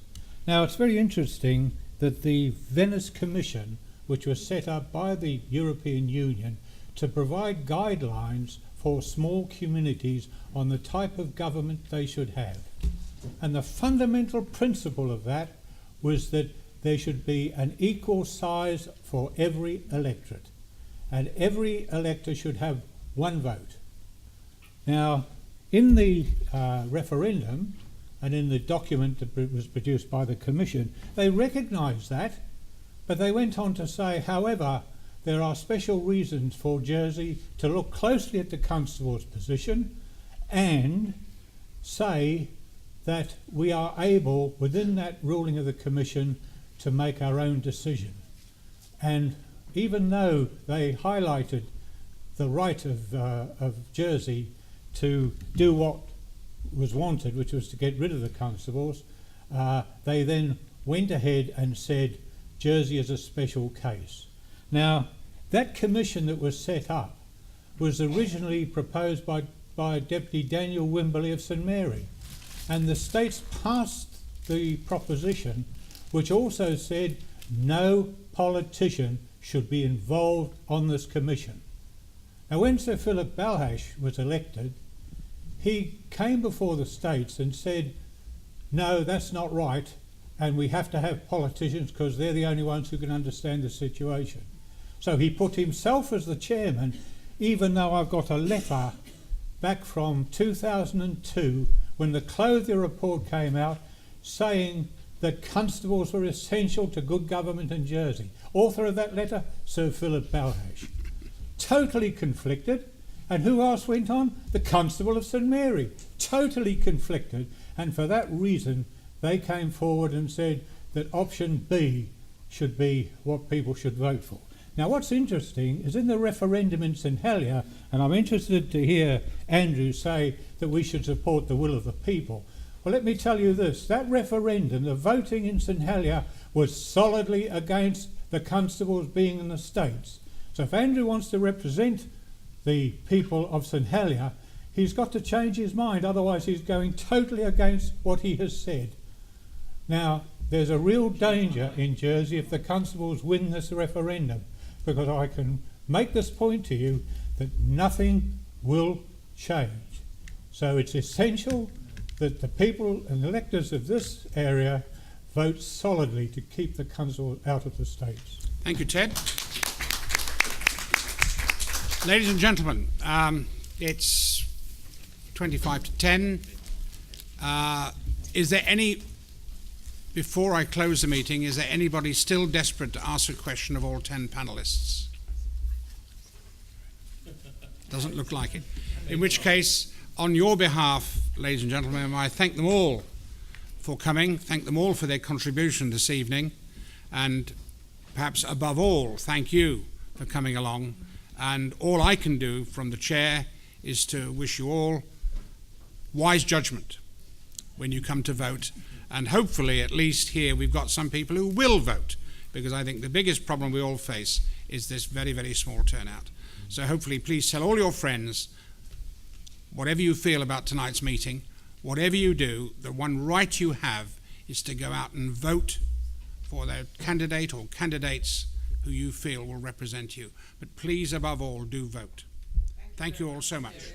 Now, it's very interesting that the Venice Commission, which was set up by the European Union to provide guidelines for small communities on the type of government they should have. And the fundamental principle of that was that there should be an equal size for every electorate, and every elector should have one vote. Now, in the referendum and in the document that was produced by the Commission, they recognised that, but they went on to say, however, there are special reasons for Jersey to look closely at the constable's position and say that we are able, within that ruling of the Commission, to make our own decision. And even though they highlighted the right of Jersey to do what was wanted, which was to get rid of the constables, they then went ahead and said Jersey is a special case. Now, that commission that was set up was originally proposed by Deputy Daniel Wimberley of St Mary, and the states passed the proposition, which also said no politician should be involved on this commission. Now, when Sir Philip Balhash was elected, he came before the states and said, no, that's not right, and we have to have politicians because they're the only ones who can understand the situation. So he put himself as the chairman, even though I've got a letter back from 2002 when the Clothier report came out saying that constables were essential to good government in Jersey. Author of that letter, Sir Philip Balhash. Totally conflicted. And who else went on? The Constable of St Mary. Totally conflicted. And for that reason, they came forward and said that option B should be what people should vote for. Now, what's interesting is in the referendum in St Helier, and I'm interested to hear Andrew say that we should support the will of the people. Well, let me tell you this, that referendum, the voting in St Helier was solidly against the constables being in the States. So if Andrew wants to represent the people of St Helier, he's got to change his mind, otherwise he's going totally against what he has said. Now, there's a real danger in Jersey if the constables win this referendum, because I can make this point to you that nothing will change. So it's essential that the people and electors of this area vote solidly to keep the constable out of the states. Thank you, Ted. Ladies and gentlemen, it's 25 to 10. Is there any, before I close the meeting, is there anybody still desperate to ask a question of all 10 panellists? Doesn't look like it. In which case, on your behalf, ladies and gentlemen, I thank them all for coming, thank them all for their contribution this evening, and perhaps above all, thank you for coming along. And all I can do from the chair is to wish you all wise judgment when you come to vote. And hopefully, at least here, we've got some people who will vote, because I think the biggest problem we all face is this very, very small turnout. So hopefully please tell all your friends, whatever you feel about tonight's meeting, whatever you do, the one right you have is to go out and vote for the candidate or candidates who you feel will represent you. But please, above all, do vote. Thank you all so much.